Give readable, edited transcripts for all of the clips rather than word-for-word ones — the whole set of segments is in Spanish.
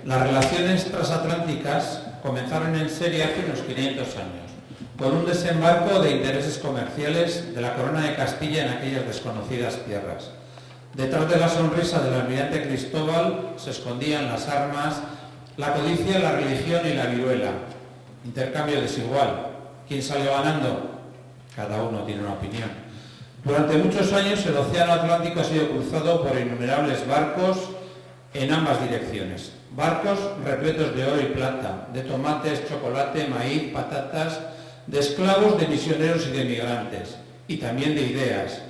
Las relaciones transatlánticas comenzaron en serie hace unos 500 años, con un desembarco de intereses comerciales de la corona de Castilla en aquellas desconocidas tierras. Detrás de la sonrisa del almirante Cristóbal se escondían las armas, la codicia, la religión y la viruela. Intercambio desigual. ¿Quién salió ganando? Cada uno tiene una opinión. Durante muchos años el océano Atlántico ha sido cruzado por innumerables barcos en ambas direcciones. Barcos repletos de oro y plata, de tomates, chocolate, maíz, patatas, de esclavos, de misioneros y de migrantes, y también de ideas.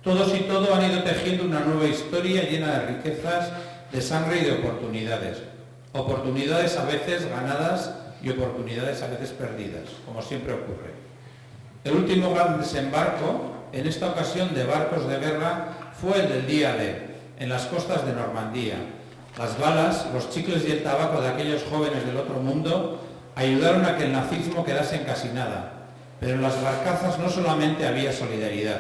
Todos y todo han ido tejiendo una nueva historia llena de riquezas, de sangre y de oportunidades. Oportunidades a veces ganadas y oportunidades a veces perdidas, como siempre ocurre. El último gran desembarco, en esta ocasión de barcos de guerra, fue el del día D, en las costas de Normandía. Las balas, los chicles y el tabaco de aquellos jóvenes del otro mundo ayudaron a que el nazismo quedase en casi nada. Pero en las barcazas no solamente había solidaridad.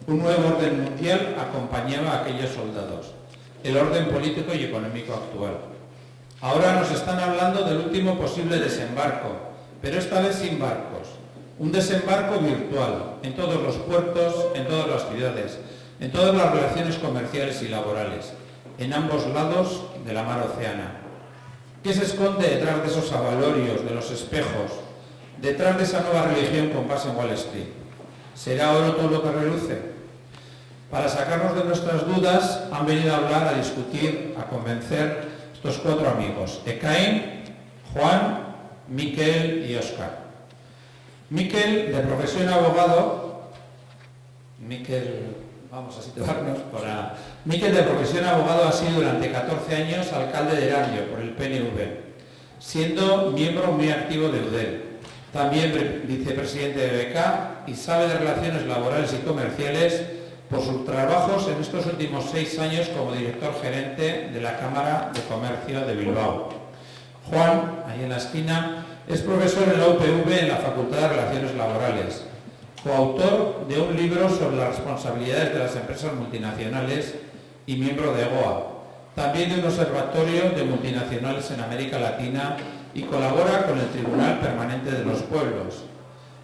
Un nuevo orden mundial acompañaba a aquellos soldados, el orden político y económico actual. Ahora nos están hablando del último posible desembarco, pero esta vez sin barcos. Un desembarco virtual, en todos los puertos, en todas las ciudades, en todas las relaciones comerciales y laborales, en ambos lados de la mar Océana. ¿Qué se esconde detrás de esos avalorios, de los espejos, detrás de esa nueva religión con base en Wall Street? ¿Será oro todo lo que reluce? Para sacarnos de nuestras dudas han venido a hablar, a discutir, a convencer estos cuatro amigos: Ekain, Juan, Miquel y Óscar. Miquel, de profesión abogado, Miquel, de profesión abogado, ha sido durante 14 años alcalde de Erandio por el PNV, siendo miembro muy activo de UDEL, también vicepresidente de BK, y sabe de relaciones laborales y comerciales por sus trabajos en estos últimos 6 años como director gerente de la Cámara de Comercio de Bilbao. Juan, ahí en la esquina, es profesor en la UPV en la Facultad de Relaciones Laborales, coautor de un libro sobre las responsabilidades de las empresas multinacionales y miembro de GOA, también de un observatorio de multinacionales en América Latina, y colabora con el Tribunal Permanente de los Pueblos.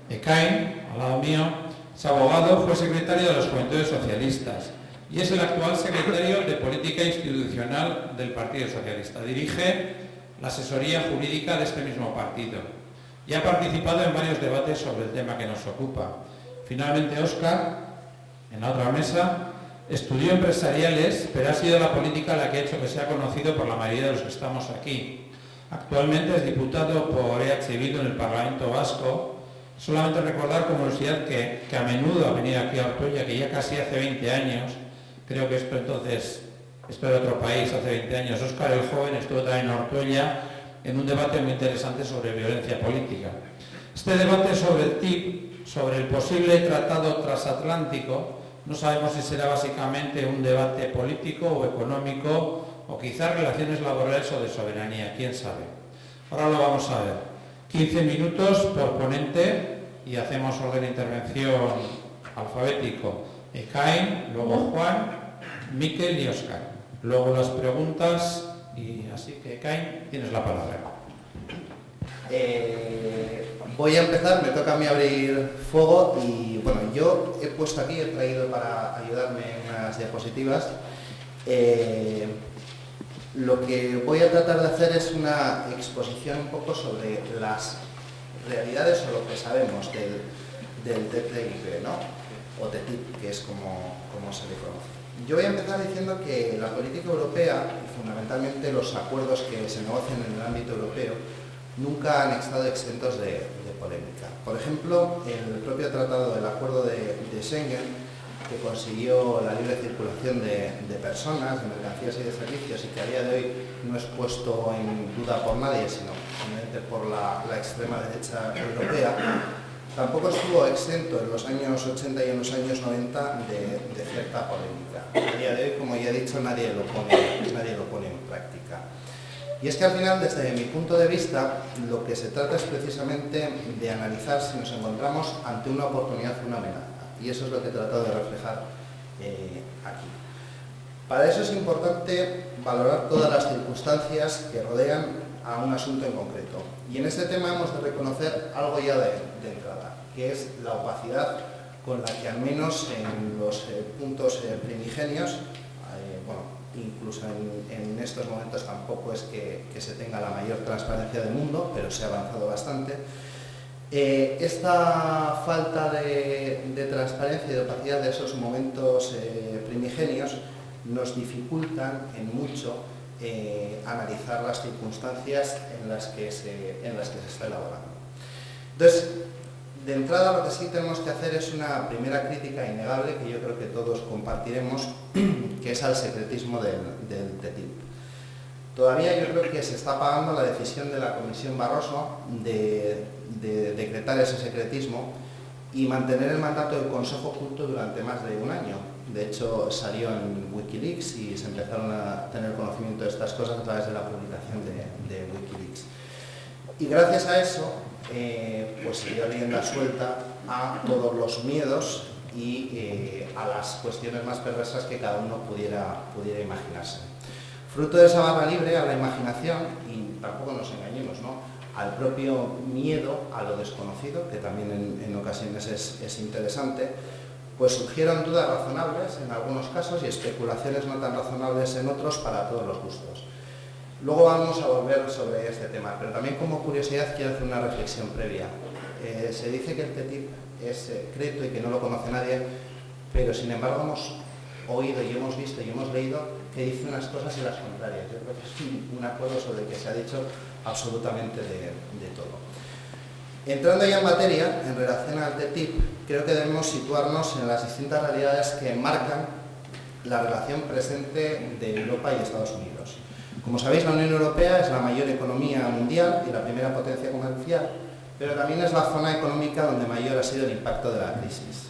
Ekain, al lado mío, es abogado, fue secretario de las Juventudes Socialistas y es el actual secretario de Política Institucional del Partido Socialista. Dirige la asesoría jurídica de este mismo partido y ha participado en varios debates sobre el tema que nos ocupa. Finalmente, Óscar, en la otra mesa, estudió empresariales, pero ha sido la política la que ha hecho que sea conocido por la mayoría de los que estamos aquí. Actualmente es diputado por EH Bildu en el Parlamento Vasco. Solamente recordar como curiosidad que a menudo ha venido aquí a Ortuella, que ya casi hace 20 años, creo que esto era otro país, hace 20 años. Óscar el joven estuvo también en Ortuella en un debate muy interesante sobre violencia política. Este debate sobre el TIP, sobre el posible tratado transatlántico, no sabemos si será básicamente un debate político o económico, o quizás relaciones laborales o de soberanía, quién sabe. Ahora lo vamos a ver. 15 minutos por ponente y hacemos orden de intervención alfabético. Ekain, luego Juan, Miquel y Óscar. Luego las preguntas, y así que Ekain, tienes la palabra. Voy a empezar, me toca a mí abrir fuego y bueno, yo he puesto aquí, he traído para ayudarme unas diapositivas. Lo que voy a tratar de hacer es una exposición un poco sobre las realidades o lo que sabemos del TTIP, ¿no? O TTIP, que es como se le conoce. Yo voy a empezar diciendo que la política europea, y fundamentalmente los acuerdos que se negocian en el ámbito europeo, nunca han estado exentos de polémica. Por ejemplo, el propio tratado del acuerdo de Schengen, que consiguió la libre circulación de personas, de mercancías y de servicios, y que a día de hoy no es puesto en duda por nadie, sino simplemente por la extrema derecha europea, tampoco estuvo exento en los años 80 y en los años 90 de cierta polémica. A día de hoy, como ya he dicho, nadie lo pone en práctica. Y es que al final, desde mi punto de vista, lo que se trata es precisamente de analizar si nos encontramos ante una oportunidad o una amenaza. Y eso es lo que he tratado de reflejar aquí. Para eso es importante valorar todas las circunstancias que rodean a un asunto en concreto. Y en este tema hemos de reconocer algo ya de entrada, que es la opacidad con la que al menos en los puntos primigenios, bueno, incluso en estos momentos tampoco es que se tenga la mayor transparencia del mundo, pero se ha avanzado bastante. Esta falta de transparencia y de opacidad de esos momentos primigenios nos dificultan en mucho analizar las circunstancias en las que se está elaborando. Entonces, de entrada lo que sí tenemos que hacer es una primera crítica innegable que yo creo que todos compartiremos, que es al secretismo del TTIP. Todavía yo creo que se está pagando la decisión de la Comisión Barroso de decretar ese secretismo y mantener el mandato del Consejo oculto durante más de un año. De hecho, salió en Wikileaks y se empezaron a tener conocimiento de estas cosas a través de la publicación de Wikileaks. Y gracias a eso, pues se dio rienda suelta a todos los miedos y a las cuestiones más perversas que cada uno pudiera imaginarse. Fruto de esa barra libre a la imaginación, y tampoco nos engañemos, ¿no?, al propio miedo a lo desconocido, que también en ocasiones es interesante, pues surgieron dudas razonables en algunos casos y especulaciones no tan razonables en otros para todos los gustos. Luego vamos a volver sobre este tema, pero también como curiosidad quiero hacer una reflexión previa. Se dice que el TTIP es secreto y que no lo conoce nadie, pero sin embargo hemos oído y hemos visto y hemos leído que dice unas cosas y las contrarias. Yo creo que es un acuerdo sobre el que se ha dicho absolutamente de todo. Entrando ya en materia, en relación al TTIP, creo que debemos situarnos en las distintas realidades que marcan la relación presente de Europa y Estados Unidos. Como sabéis, la Unión Europea es la mayor economía mundial y la primera potencia comercial, pero también es la zona económica donde mayor ha sido el impacto de la crisis.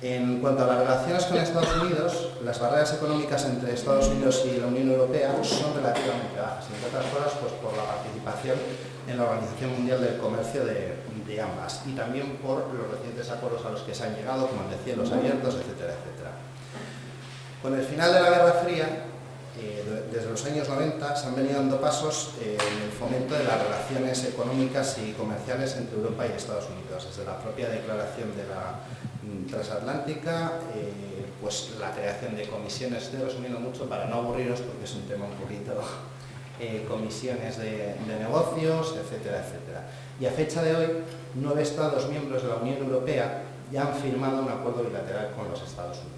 En cuanto a las relaciones con Estados Unidos, las barreras económicas entre Estados Unidos y la Unión Europea son relativamente bajas, entre otras cosas pues, por la participación en la Organización Mundial del Comercio de ambas y también por los recientes acuerdos a los que se han llegado, como el de cielos abiertos, etcétera, etcétera. Con el final de la Guerra Fría, desde los años 90 se han venido dando pasos en el fomento de las relaciones económicas y comerciales entre Europa y Estados Unidos, desde la propia declaración de la transatlántica, pues la creación de comisiones, estoy resumiendo mucho para no aburriros porque es un tema un poquito, comisiones de negocios, etcétera, etcétera. Y a fecha de hoy, 9 Estados miembros de la Unión Europea ya han firmado un acuerdo bilateral con los Estados Unidos.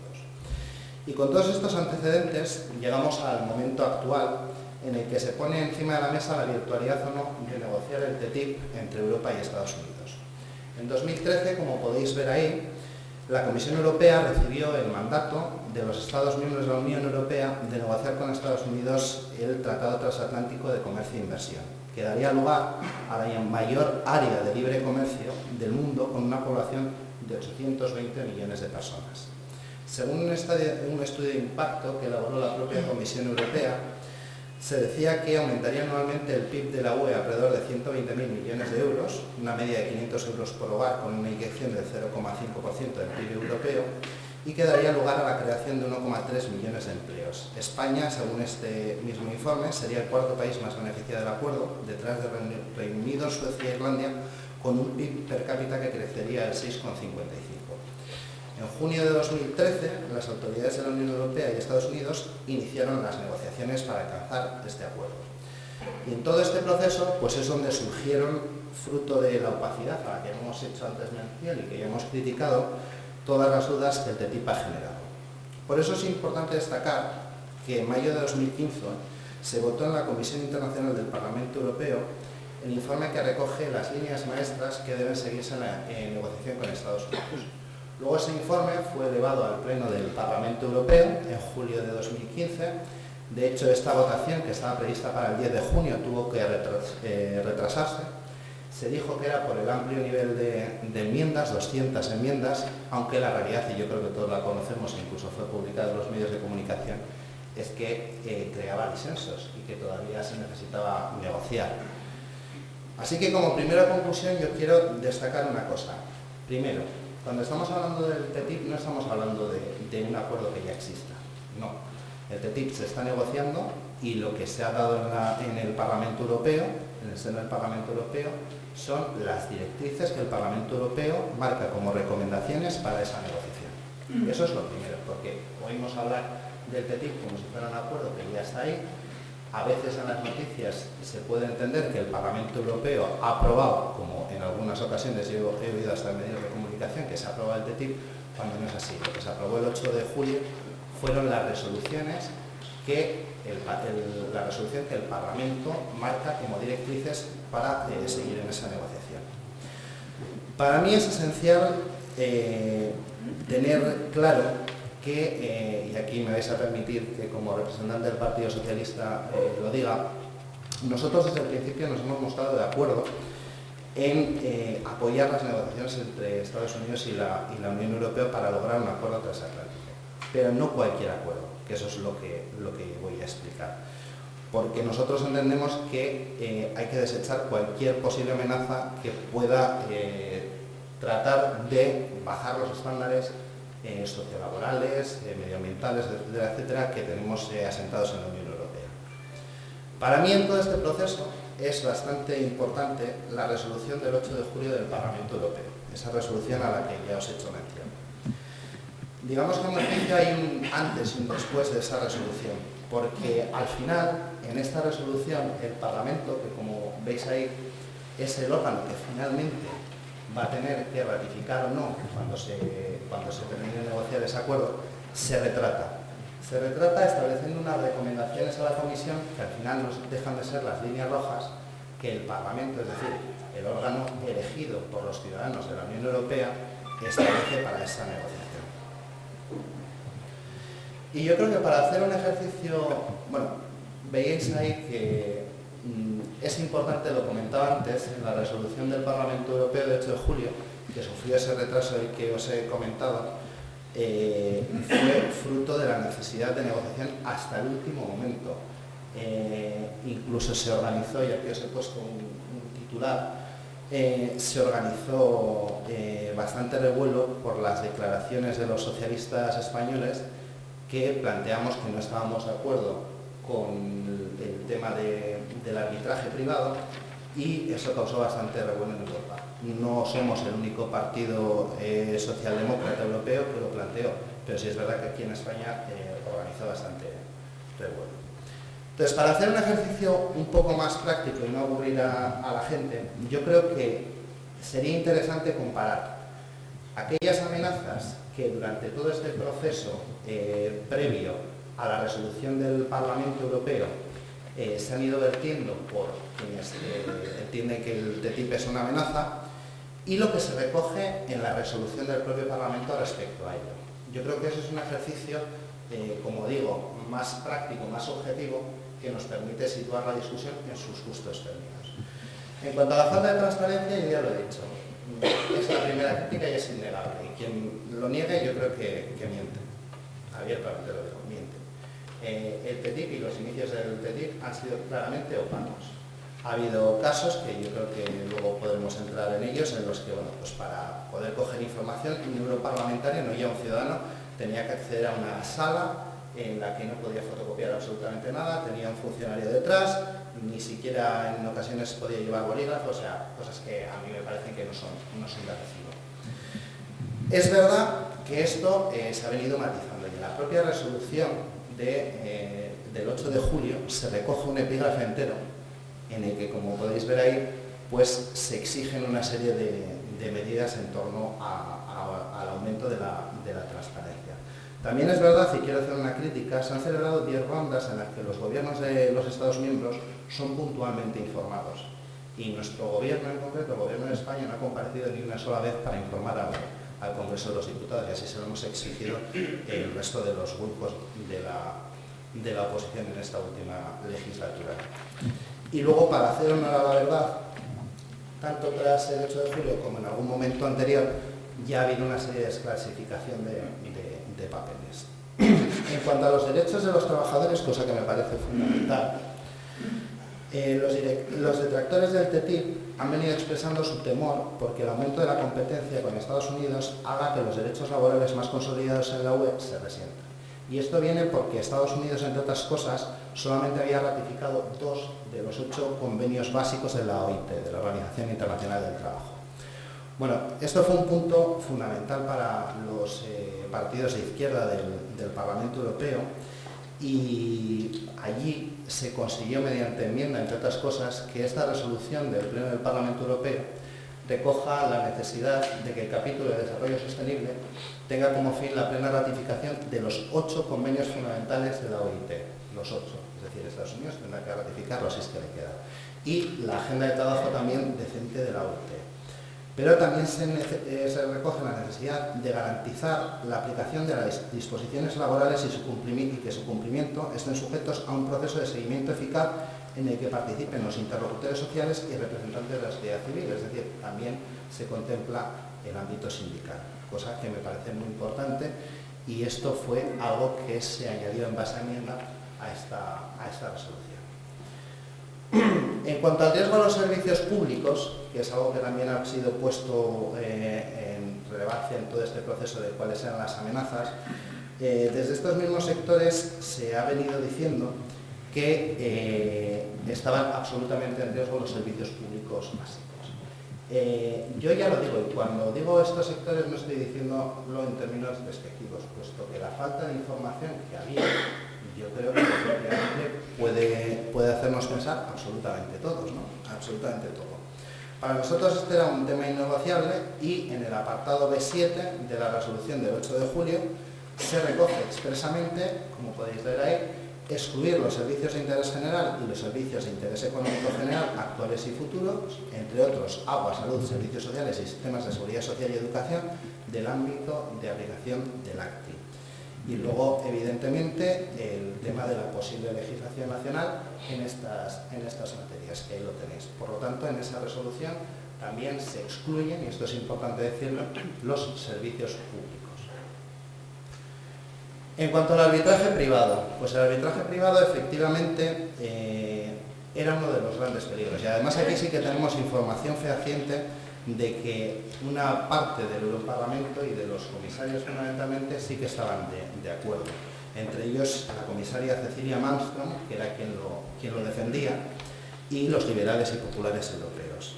Y con todos estos antecedentes llegamos al momento actual en el que se pone encima de la mesa la virtualidad o no de negociar el TTIP entre Europa y Estados Unidos. En 2013, como podéis ver ahí, la Comisión Europea recibió el mandato de los Estados miembros de la Unión Europea de negociar con Estados Unidos el Tratado Transatlántico de Comercio e Inversión, que daría lugar a la mayor área de libre comercio del mundo con una población de 820 millones de personas. Según un estudio de impacto que elaboró la propia Comisión Europea, se decía que aumentaría anualmente el PIB de la UE alrededor de 120.000 millones de euros, una media de 500 euros por hogar con una inyección del 0,5% del PIB europeo, y que daría lugar a la creación de 1,3 millones de empleos. España, según este mismo informe, sería el cuarto país más beneficiado del acuerdo, detrás de Reino Unido, Suecia e Irlanda, con un PIB per cápita que crecería el 6,55%. En junio de 2013, las autoridades de la Unión Europea y Estados Unidos iniciaron las negociaciones para alcanzar este acuerdo. Y en todo este proceso, pues es donde surgieron, fruto de la opacidad a la que hemos hecho antes mención y que ya hemos criticado, todas las dudas que el TTIP ha generado. Por eso es importante destacar que en mayo de 2015 se votó en la Comisión Internacional del Parlamento Europeo el informe que recoge las líneas maestras que deben seguirse en la negociación con Estados Unidos. Luego ese informe fue elevado al Pleno del Parlamento Europeo en julio de 2015. De hecho, esta votación, que estaba prevista para el 10 de junio, tuvo que retrasarse. Se dijo que era por el amplio nivel de enmiendas, 200 enmiendas, aunque la realidad, y yo creo que todos la conocemos, incluso fue publicada en los medios de comunicación, es que creaba disensos y que todavía se necesitaba negociar. Así que como primera conclusión yo quiero destacar una cosa. Primero, cuando estamos hablando del TTIP no estamos hablando de un acuerdo que ya exista, no. El TTIP se está negociando y lo que se ha dado en el Parlamento Europeo, en el seno del Parlamento Europeo, son las directrices que el Parlamento Europeo marca como recomendaciones para esa negociación. Eso es lo primero, porque oímos hablar del TTIP como si fuera un acuerdo que ya está ahí. A veces en las noticias se puede entender que el Parlamento Europeo ha aprobado, como en algunas ocasiones yo he oído hasta en medios de comunicación, que se ha aprobado el TTIP, cuando no es así. Lo que se aprobó el 8 de julio fueron las resoluciones que la resolución que el Parlamento marca como directrices para seguir en esa negociación. Para mí es esencial tener claro que, y aquí me vais a permitir que como representante del Partido Socialista lo diga, nosotros desde el principio nos hemos mostrado de acuerdo en apoyar las negociaciones entre Estados Unidos y la Unión Europea para lograr un acuerdo transatlántico, pero no cualquier acuerdo, que eso es lo que voy a explicar. Porque nosotros entendemos que hay que desechar cualquier posible amenaza que pueda tratar de bajar los estándares sociolaborales, medioambientales, etcétera, etcétera, que tenemos asentados en la Unión Europea. Para mí en todo este proceso es bastante importante la resolución del 8 de julio del Parlamento Europeo, esa resolución a la que ya os he hecho mención. Digamos que en el juicio hay un antes y un después de esa resolución, porque al final, en esta resolución, el Parlamento, que como veis ahí, es el órgano que finalmente va a tener que ratificar o no cuando se termine de negociar ese acuerdo, se retrata. Se retrata estableciendo unas recomendaciones a la Comisión que al final nos dejan de ser las líneas rojas que el Parlamento, es decir, el órgano elegido por los ciudadanos de la Unión Europea, establece para esa negociación. Y yo creo que para hacer un ejercicio, bueno, veis ahí que es importante, lo comentaba antes, en la resolución del Parlamento Europeo de 8 de julio, que sufrió ese retraso y que os he comentado, fue fruto de la necesidad de negociación hasta el último momento. Incluso se organizó, y aquí os he puesto un titular, se organizó bastante revuelo por las declaraciones de los socialistas españoles que planteamos que no estábamos de acuerdo con el tema del arbitraje privado, y eso causó bastante revuelo en Europa. No somos el único partido socialdemócrata europeo que lo planteó, pero sí es verdad que aquí en España organizó bastante revuelo. Entonces, para hacer un ejercicio un poco más práctico y no aburrir a la gente, yo creo que sería interesante comparar aquellas amenazas que durante todo este proceso previo a la resolución del Parlamento Europeo se han ido vertiendo por quienes entienden que el TTIP es una amenaza, y lo que se recoge en la resolución del propio Parlamento respecto a ello. Yo creo que eso es un ejercicio, como digo, más práctico, más objetivo, que nos permite situar la discusión en sus justos términos. En cuanto a la falta de transparencia, yo ya lo he dicho, es la primera crítica y es innegable, y quien lo niegue yo creo que miente, abiertamente lo digo, miente. El TTIP y los inicios del TTIP han sido claramente opacos. Ha habido casos que yo creo que luego podremos entrar en ellos, en los que, bueno, pues para poder coger información, un europarlamentario, no ya un ciudadano, tenía que acceder a una sala en la que no podía fotocopiar absolutamente nada, tenía un funcionario detrás, ni siquiera en ocasiones podía llevar bolígrafos, o sea, cosas que a mí me parecen que no son de recibo. Es verdad que esto se ha venido matizando, y en la propia resolución del 8 de julio se recoge un epígrafe entero en el que, como podéis ver ahí, pues se exigen una serie de medidas en torno al aumento de la transparencia. También es verdad, y quiero hacer una crítica, se han celebrado 10 rondas en las que los gobiernos de los Estados miembros son puntualmente informados, y nuestro gobierno en concreto, el gobierno de España, no ha comparecido ni una sola vez para informar al Congreso de los Diputados, y así se lo hemos exigido el resto de los grupos de la oposición en esta última legislatura. Y luego, para hacer honor a la verdad, tanto tras el 8 de julio como en algún momento anterior, ya ha habido una serie de desclasificación de papeles. En cuanto a los derechos de los trabajadores, cosa que me parece fundamental, los detractores del TTIP han venido expresando su temor porque el aumento de la competencia con Estados Unidos haga que los derechos laborales más consolidados en la UE se resientan. Y esto viene porque Estados Unidos, entre otras cosas, solamente había ratificado 2 de los 8 convenios básicos de la OIT, de la Organización Internacional del Trabajo. Bueno, esto fue un punto fundamental para los partidos de izquierda del Parlamento Europeo, y allí se consiguió mediante enmienda, entre otras cosas, que esta resolución del Pleno del Parlamento Europeo recoja la necesidad de que el capítulo de desarrollo sostenible tenga como fin la plena ratificación de los 8 convenios fundamentales de la OIT, los 8, es decir, Estados Unidos tendrá que ratificarlos si es que le queda, y la agenda de trabajo también decente de la OIT. Pero también se recoge la necesidad de garantizar la aplicación de las disposiciones laborales y que su cumplimiento estén sujetos a un proceso de seguimiento eficaz en el que participen los interlocutores sociales y representantes de la sociedad civil, es decir, también se contempla el ámbito sindical, cosa que me parece muy importante, y esto fue algo que se añadió en base a enmienda a esta resolución. En cuanto al riesgo a los servicios públicos, que es algo que también ha sido puesto en relevancia en todo este proceso de cuáles eran las amenazas, desde estos mismos sectores se ha venido diciendo que estaban absolutamente en riesgo los servicios públicos básicos. Yo ya lo digo, y cuando digo estos sectores no estoy diciéndolo en términos despectivos, puesto que la falta de información que había, yo creo que puede hacernos pensar absolutamente todos, ¿no? Absolutamente todo. Para nosotros este era un tema innegociable, y en el apartado B7 de la resolución del 8 de julio se recoge expresamente, como podéis ver ahí, excluir los servicios de interés general y los servicios de interés económico general actuales y futuros, entre otros agua, salud, servicios sociales y sistemas de seguridad social y educación, del ámbito de aplicación del ACTI. Y luego, evidentemente, el tema de la posible legislación nacional en estas materias, que ahí lo tenéis. Por lo tanto, en esa resolución también se excluyen, y esto es importante decirlo, los servicios públicos. En cuanto al arbitraje privado, pues el arbitraje privado efectivamente era uno de los grandes peligros. Y además aquí sí que tenemos información fehaciente de que una parte del Europarlamento y de los comisarios fundamentalmente sí que estaban de acuerdo. Entre ellos la comisaria Cecilia Malmström, que era quien lo defendía, y los liberales y populares europeos.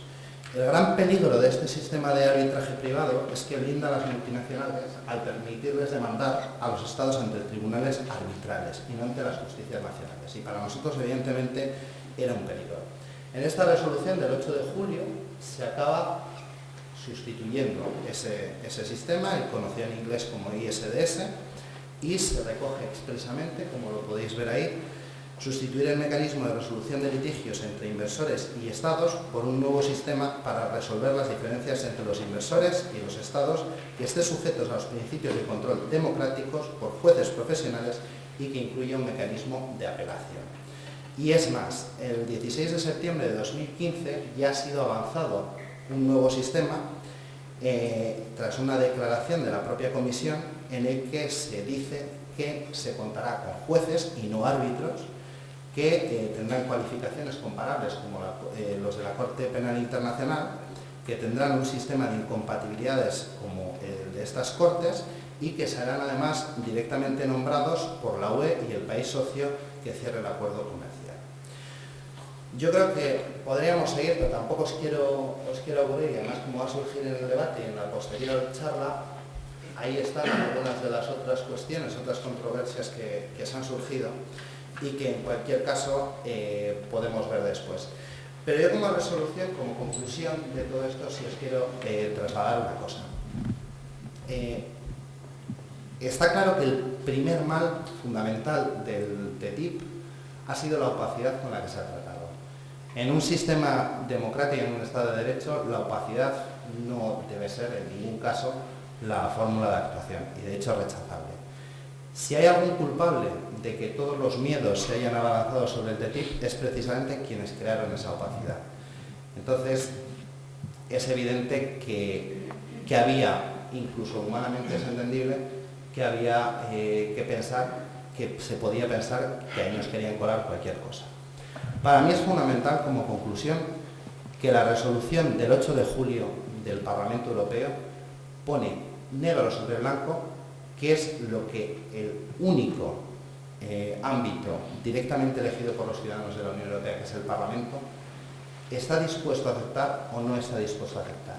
El gran peligro de este sistema de arbitraje privado es que blinda a las multinacionales al permitirles demandar a los estados ante tribunales arbitrales y no ante las justicias nacionales. Y para nosotros, evidentemente, era un peligro. En esta resolución del 8 de julio se acaba sustituyendo ese sistema, el conocido en inglés como ISDS, y se recoge expresamente, como lo podéis ver ahí, sustituir el mecanismo de resolución de litigios entre inversores y estados por un nuevo sistema para resolver las diferencias entre los inversores y los estados, que esté sujetos a los principios de control democráticos por jueces profesionales y que incluya un mecanismo de apelación. Y es más, el 16 de septiembre de 2015 ya ha sido avanzado un nuevo sistema tras una declaración de la propia Comisión en el que se dice que se contará con jueces y no árbitros que tendrán cualificaciones comparables como los de la Corte Penal Internacional, que tendrán un sistema de incompatibilidades como el de estas Cortes y que serán además directamente nombrados por la UE y el país socio que cierre el acuerdo comercial. Yo creo que podríamos seguir, pero tampoco os quiero aburrir, y además como va a surgir en el debate y en la posterior charla, ahí están algunas de las otras cuestiones, otras controversias que se han surgido y que en cualquier caso podemos ver después. Pero yo como resolución, como conclusión de todo esto, sí os quiero trasladar una cosa. Está claro que el primer mal fundamental del TTIP ha sido la opacidad con la que se ha tratado. En un sistema democrático y en un Estado de Derecho, la opacidad no debe ser en ningún caso la fórmula de actuación, y de hecho rechazable. Si hay algún culpable de que todos los miedos se hayan abalanzado sobre el TTIP, es precisamente quienes crearon esa opacidad. Entonces, es evidente que había, incluso humanamente es entendible, que había que pensar, que se podía pensar que ahí nos querían colar cualquier cosa. Para mí es fundamental, como conclusión, que la resolución del 8 de julio del Parlamento Europeo pone negro sobre blanco que es lo que el único ámbito directamente elegido por los ciudadanos de la Unión Europea, que es el Parlamento, está dispuesto a aceptar o no está dispuesto a aceptar.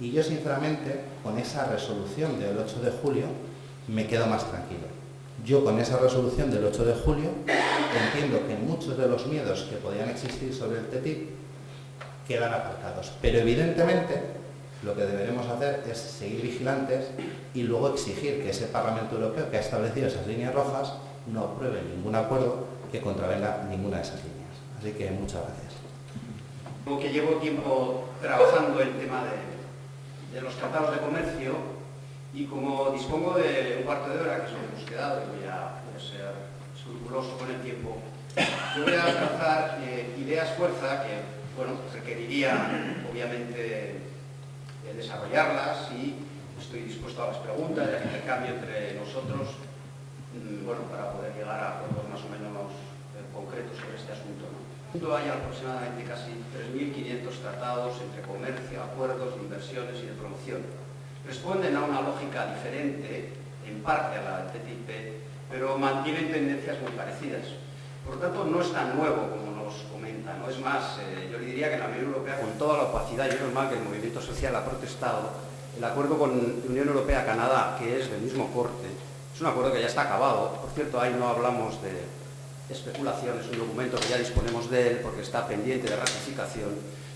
Y yo, sinceramente, con esa resolución del 8 de julio, me quedo más tranquilo. Yo, con esa resolución del 8 de julio, entiendo que muchos de los miedos que podían existir sobre el TTIP quedan aparcados. Pero, evidentemente, lo que deberemos hacer es seguir vigilantes y luego exigir que ese Parlamento Europeo, que ha establecido esas líneas rojas, no apruebe ningún acuerdo que contravenga ninguna de esas líneas. Así que muchas gracias. Como que llevo tiempo trabajando el tema de los tratados de comercio y como dispongo de un cuarto de hora, que es lo que hemos quedado, y voy a ser escrupuloso con el tiempo, yo voy a trazar ideas fuerza que, bueno, requeriría obviamente desarrollarlas y estoy dispuesto a las preguntas y al intercambio entre nosotros, bueno, para poder llegar a acuerdos más o menos concretos sobre este asunto, ¿no? En el mundo hay aproximadamente casi 3.500 tratados entre comercio, acuerdos de inversiones y de promoción. Responden a una lógica diferente, en parte a la del TTIP, pero mantienen tendencias muy parecidas. Por lo tanto, no es tan nuevo como nos comentan, ¿no? Es más, yo le diría que en la Unión Europea, con toda la opacidad, y menos mal que el movimiento social ha protestado, el acuerdo con la Unión Europea-Canadá, que es del mismo corte, es un acuerdo que ya está acabado. Por cierto, ahí no hablamos de especulación, es un documento que ya disponemos de él porque está pendiente de ratificación.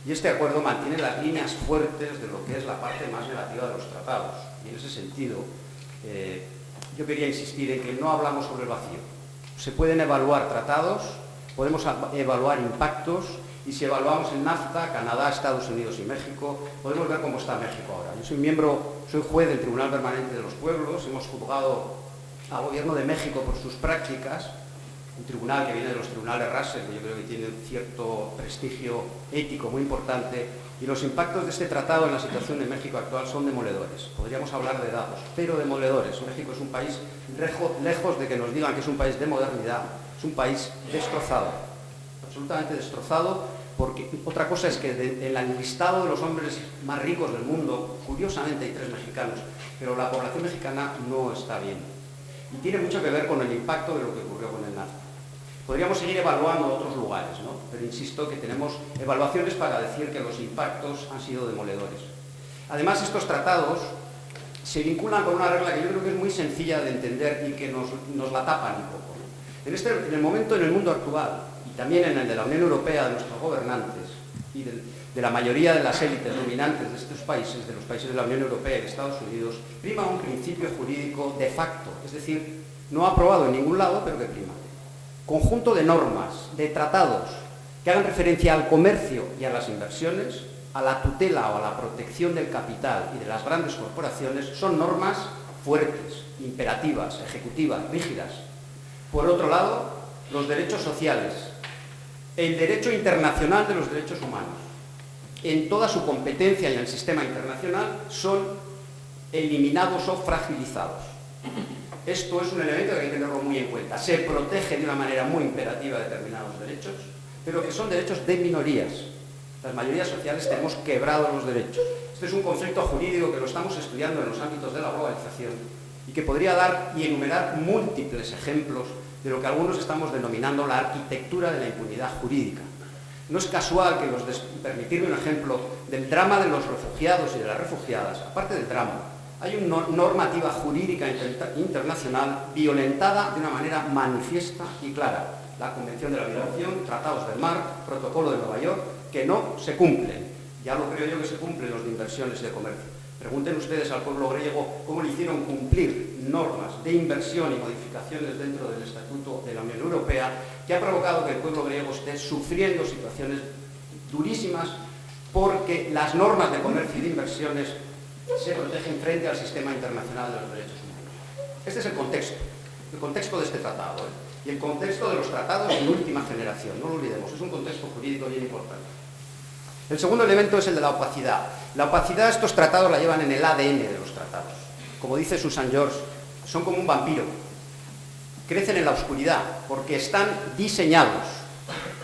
Y este acuerdo mantiene las líneas fuertes de lo que es la parte más negativa de los tratados. Y en ese sentido, yo quería insistir en que no hablamos sobre el vacío. Se pueden evaluar tratados, podemos evaluar impactos, y si evaluamos en NAFTA, Canadá, Estados Unidos y México, podemos ver cómo está México ahora. Yo soy juez del Tribunal Permanente de los Pueblos, hemos juzgado al Gobierno de México por sus prácticas, un tribunal que viene de los tribunales Russell, que yo creo que tiene un cierto prestigio ético muy importante, y los impactos de este tratado en la situación de México actual son demoledores. Podríamos hablar de datos, pero demoledores. México es un país, lejos de que nos digan que es un país de modernidad, es un país destrozado, absolutamente destrozado, porque otra cosa es que en el listado de los hombres más ricos del mundo, curiosamente hay 3 mexicanos, pero la población mexicana no está bien. Y tiene mucho que ver con el impacto de lo que ocurrió con el NAFTA. Podríamos seguir evaluando otros lugares, ¿no? Pero insisto que tenemos evaluaciones para decir que los impactos han sido demoledores. Además, estos tratados se vinculan con una regla que yo creo que es muy sencilla de entender y que nos la tapan un poco, ¿no? En el momento, en el mundo actual, y también en el de la Unión Europea, de nuestros gobernantes y de la mayoría de las élites dominantes de estos países, de los países de la Unión Europea y de Estados Unidos, prima un principio jurídico de facto, es decir, no aprobado en ningún lado, pero que prima. Conjunto de normas, de tratados, que hagan referencia al comercio y a las inversiones, a la tutela o a la protección del capital y de las grandes corporaciones, son normas fuertes, imperativas, ejecutivas, rígidas. Por otro lado, los derechos sociales, el derecho internacional de los derechos humanos, en toda su competencia en el sistema internacional, son eliminados o fragilizados. Esto es un elemento que hay que tenerlo muy en cuenta. Se protege de una manera muy imperativa determinados derechos, pero que son derechos de minorías. Las mayorías sociales tenemos quebrados los derechos. Este es un conflicto jurídico que lo estamos estudiando en los ámbitos de la globalización y que podría dar y enumerar múltiples ejemplos de lo que algunos estamos denominando la arquitectura de la impunidad jurídica. No es casual que permitirme un ejemplo del drama de los refugiados y de las refugiadas, aparte del drama. Hay una normativa jurídica internacional violentada de una manera manifiesta y clara. La Convención de la Migración, Tratados del Mar, Protocolo de Nueva York, que no se cumplen. Ya lo creo yo que se cumplen los de inversiones y de comercio. Pregunten ustedes al pueblo griego cómo le hicieron cumplir normas de inversión y modificaciones dentro del Estatuto de la Unión Europea, que ha provocado que el pueblo griego esté sufriendo situaciones durísimas porque las normas de comercio y de inversiones se protegen frente al sistema internacional de los derechos humanos. Este es el contexto de este tratado, y el contexto de los tratados de última generación, no lo olvidemos, es un contexto jurídico bien importante. El segundo elemento es el de la opacidad. La opacidad, estos tratados la llevan en el ADN de los tratados. Como dice Susan George, son como un vampiro. Crecen en la oscuridad porque están diseñados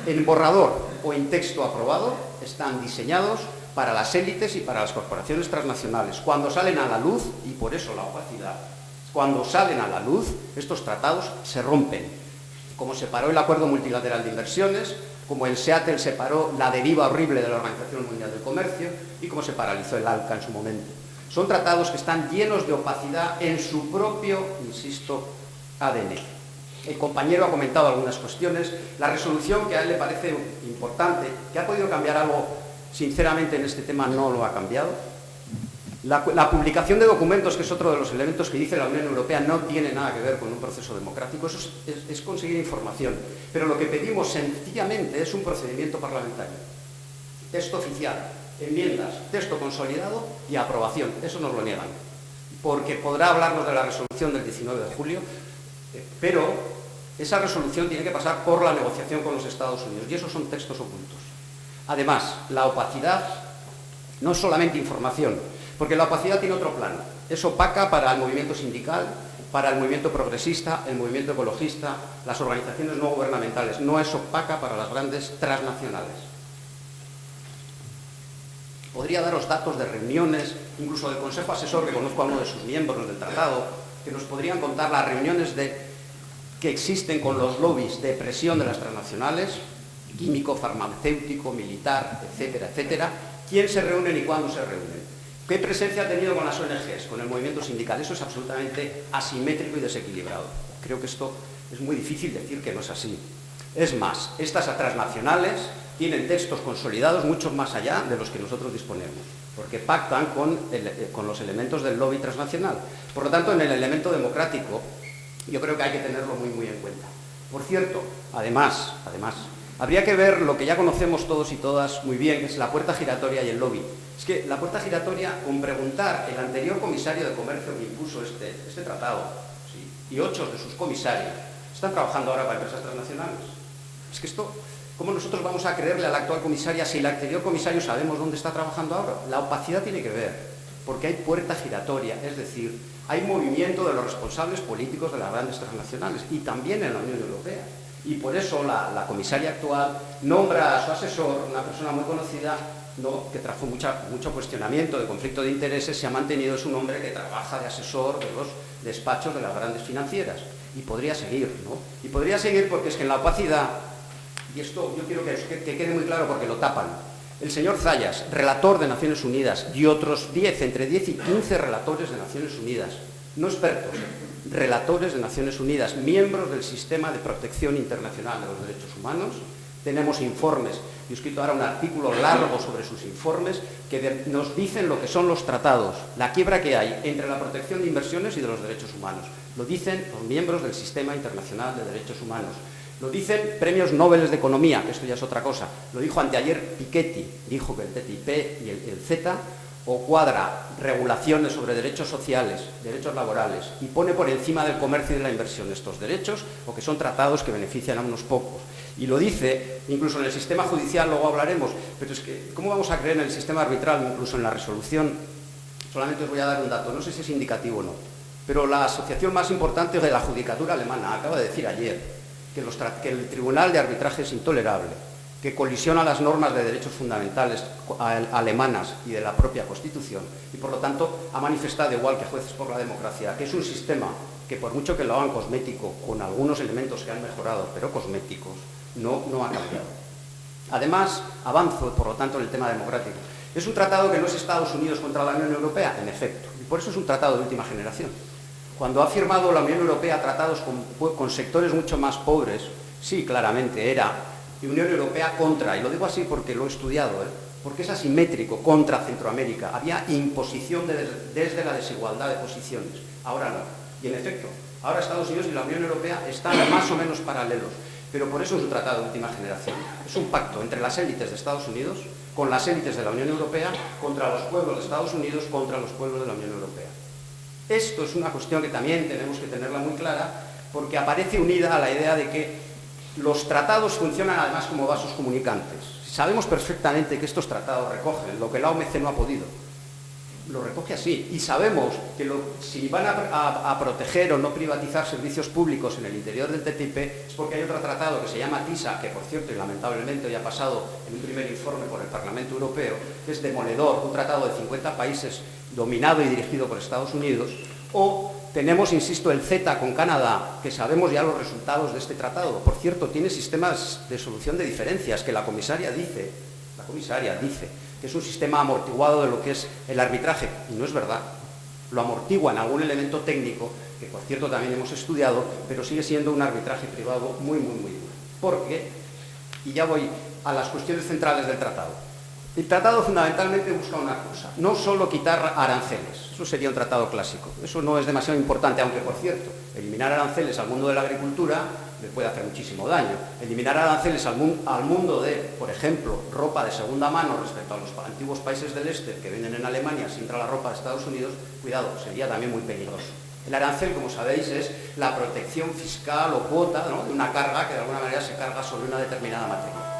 en borrador o en texto aprobado, están diseñados para las élites y para las corporaciones transnacionales. Cuando salen a la luz, y por eso la opacidad, Cuando salen a la luz, estos tratados se rompen, como se paró el Acuerdo Multilateral de Inversiones, como en Seattle se paró la deriva horrible de la Organización Mundial del Comercio y como se paralizó el ALCA en su momento. Son tratados que están llenos de opacidad en su propio, insisto, ADN. El compañero ha comentado algunas cuestiones. La resolución, que a él le parece importante, que ha podido cambiar algo, sinceramente en este tema no lo ha cambiado. La publicación de documentos, que es otro de los elementos que dice la Unión Europea, no tiene nada que ver con un proceso democrático, eso es conseguir información. Pero lo que pedimos sencillamente es un procedimiento parlamentario. Texto oficial, enmiendas, texto consolidado y aprobación. Eso nos lo niegan, porque podrá hablarnos de la resolución del 19 de julio, pero esa resolución tiene que pasar por la negociación con los Estados Unidos, y esos son textos ocultos. Además, la opacidad no es solamente información, porque la opacidad tiene otro plano. Es opaca para el movimiento sindical, para el movimiento progresista, el movimiento ecologista, las organizaciones no gubernamentales. No es opaca para las grandes transnacionales. Podría daros datos de reuniones, incluso del Consejo Asesor, que conozco a uno de sus miembros del tratado, que nos podrían contar las reuniones que existen con los lobbies de presión de las transnacionales, químico, farmacéutico, militar, etcétera, etcétera. ¿Quién se reúnen y cuándo se reúnen? ¿Qué presencia ha tenido con las ONGs, con el movimiento sindical? Eso es absolutamente asimétrico y desequilibrado. Creo que esto es muy difícil decir que no es así. Es más, estas transnacionales tienen textos consolidados mucho más allá de los que nosotros disponemos, porque pactan con los elementos del lobby transnacional. Por lo tanto, en el elemento democrático, yo creo que hay que tenerlo muy, muy en cuenta. Por cierto, además, habría que ver lo que ya conocemos todos y todas muy bien, que es la puerta giratoria y el lobby. Es que la puerta giratoria, con preguntar, el anterior comisario de Comercio que impuso este tratado, ¿sí?, y 8 de sus comisarios, están trabajando ahora para empresas transnacionales. Es que esto, ¿cómo nosotros vamos a creerle a la actual comisaria si el anterior comisario sabemos dónde está trabajando ahora? La opacidad tiene que ver, porque hay puerta giratoria, es decir, hay movimiento de los responsables políticos de las grandes transnacionales y también en la Unión Europea. Y por eso la comisaria actual nombra a su asesor, una persona muy conocida, que trajo mucho cuestionamiento de conflicto de intereses. Se ha mantenido su nombre, que trabaja de asesor de los despachos de las grandes financieras. Y podría seguir, ¿no? Y podría seguir porque es que en la opacidad, y esto yo quiero que quede muy claro porque lo tapan, el señor Zayas, relator de Naciones Unidas, y otros 10, entre 10 y 15 relatores de Naciones Unidas, no expertos, relatores de Naciones Unidas, miembros del sistema de protección internacional de los derechos humanos. Tenemos informes, yo he escrito ahora un artículo largo sobre sus informes que nos dicen lo que son los tratados, la quiebra que hay entre la protección de inversiones y de los derechos humanos. Lo dicen los miembros del sistema internacional de derechos humanos. Lo dicen premios Nobel de Economía, que esto ya es otra cosa. Lo dijo anteayer Piketty, dijo que el TTIP y el CETA o cuadra regulaciones sobre derechos sociales, derechos laborales, y pone por encima del comercio y de la inversión estos derechos, o que son tratados que benefician a unos pocos. Y lo dice, incluso en el sistema judicial, luego hablaremos, pero es que, ¿cómo vamos a creer en el sistema arbitral, incluso en la resolución? Solamente os voy a dar un dato, no sé si es indicativo o no, pero la asociación más importante de la judicatura alemana acaba de decir ayer que el Tribunal de Arbitraje es intolerable, que colisiona las normas de derechos fundamentales alemanas y de la propia Constitución, y por lo tanto ha manifestado, igual que Jueces por la Democracia, que es un sistema que, por mucho que lo hagan cosmético, con algunos elementos que han mejorado, pero cosméticos, no ha cambiado. Además, avanzo, por lo tanto, en el tema democrático. Es un tratado que no es Estados Unidos contra la Unión Europea, en efecto, y por eso es un tratado de última generación. Cuando ha firmado la Unión Europea tratados con sectores mucho más pobres, sí, claramente era Unión Europea contra, y lo digo así porque lo he estudiado, porque es asimétrico, contra Centroamérica. Había imposición desde la desigualdad de posiciones, ahora no. Y en efecto, ahora Estados Unidos y la Unión Europea están más o menos paralelos, pero por eso es un tratado de última generación. Es un pacto entre las élites de Estados Unidos con las élites de la Unión Europea contra los pueblos de Estados Unidos contra los pueblos de la Unión Europea. Esto es una cuestión que también tenemos que tenerla muy clara, porque aparece unida a la idea de que los tratados funcionan además como vasos comunicantes. Sabemos perfectamente que estos tratados recogen lo que la OMC no ha podido. Lo recoge así. Y sabemos que si van a proteger o no privatizar servicios públicos en el interior del TTIP es porque hay otro tratado que se llama TISA, que por cierto y lamentablemente ya ha pasado en un primer informe por el Parlamento Europeo, que es demoledor, un tratado de 50 países dominado y dirigido por Estados Unidos, o Tenemos, insisto, el CETA con Canadá, que sabemos ya los resultados de este tratado. Por cierto, tiene sistemas de solución de diferencias que la comisaria dice que es un sistema amortiguado de lo que es el arbitraje, y no es verdad. Lo amortigua en algún elemento técnico, que por cierto también hemos estudiado, pero sigue siendo un arbitraje privado muy, muy, muy duro. Porque, y ya voy a las cuestiones centrales del tratado, el tratado fundamentalmente busca una cosa, no solo quitar aranceles, eso sería un tratado clásico, eso no es demasiado importante, aunque por cierto, eliminar aranceles al mundo de la agricultura le puede hacer muchísimo daño. Eliminar aranceles al mundo de, por ejemplo, ropa de segunda mano respecto a los antiguos países del este que venden en Alemania si entra la ropa de Estados Unidos, cuidado, sería también muy peligroso. El arancel, como sabéis, es la protección fiscal o cuota, ¿no?, de una carga que de alguna manera se carga sobre una determinada materia.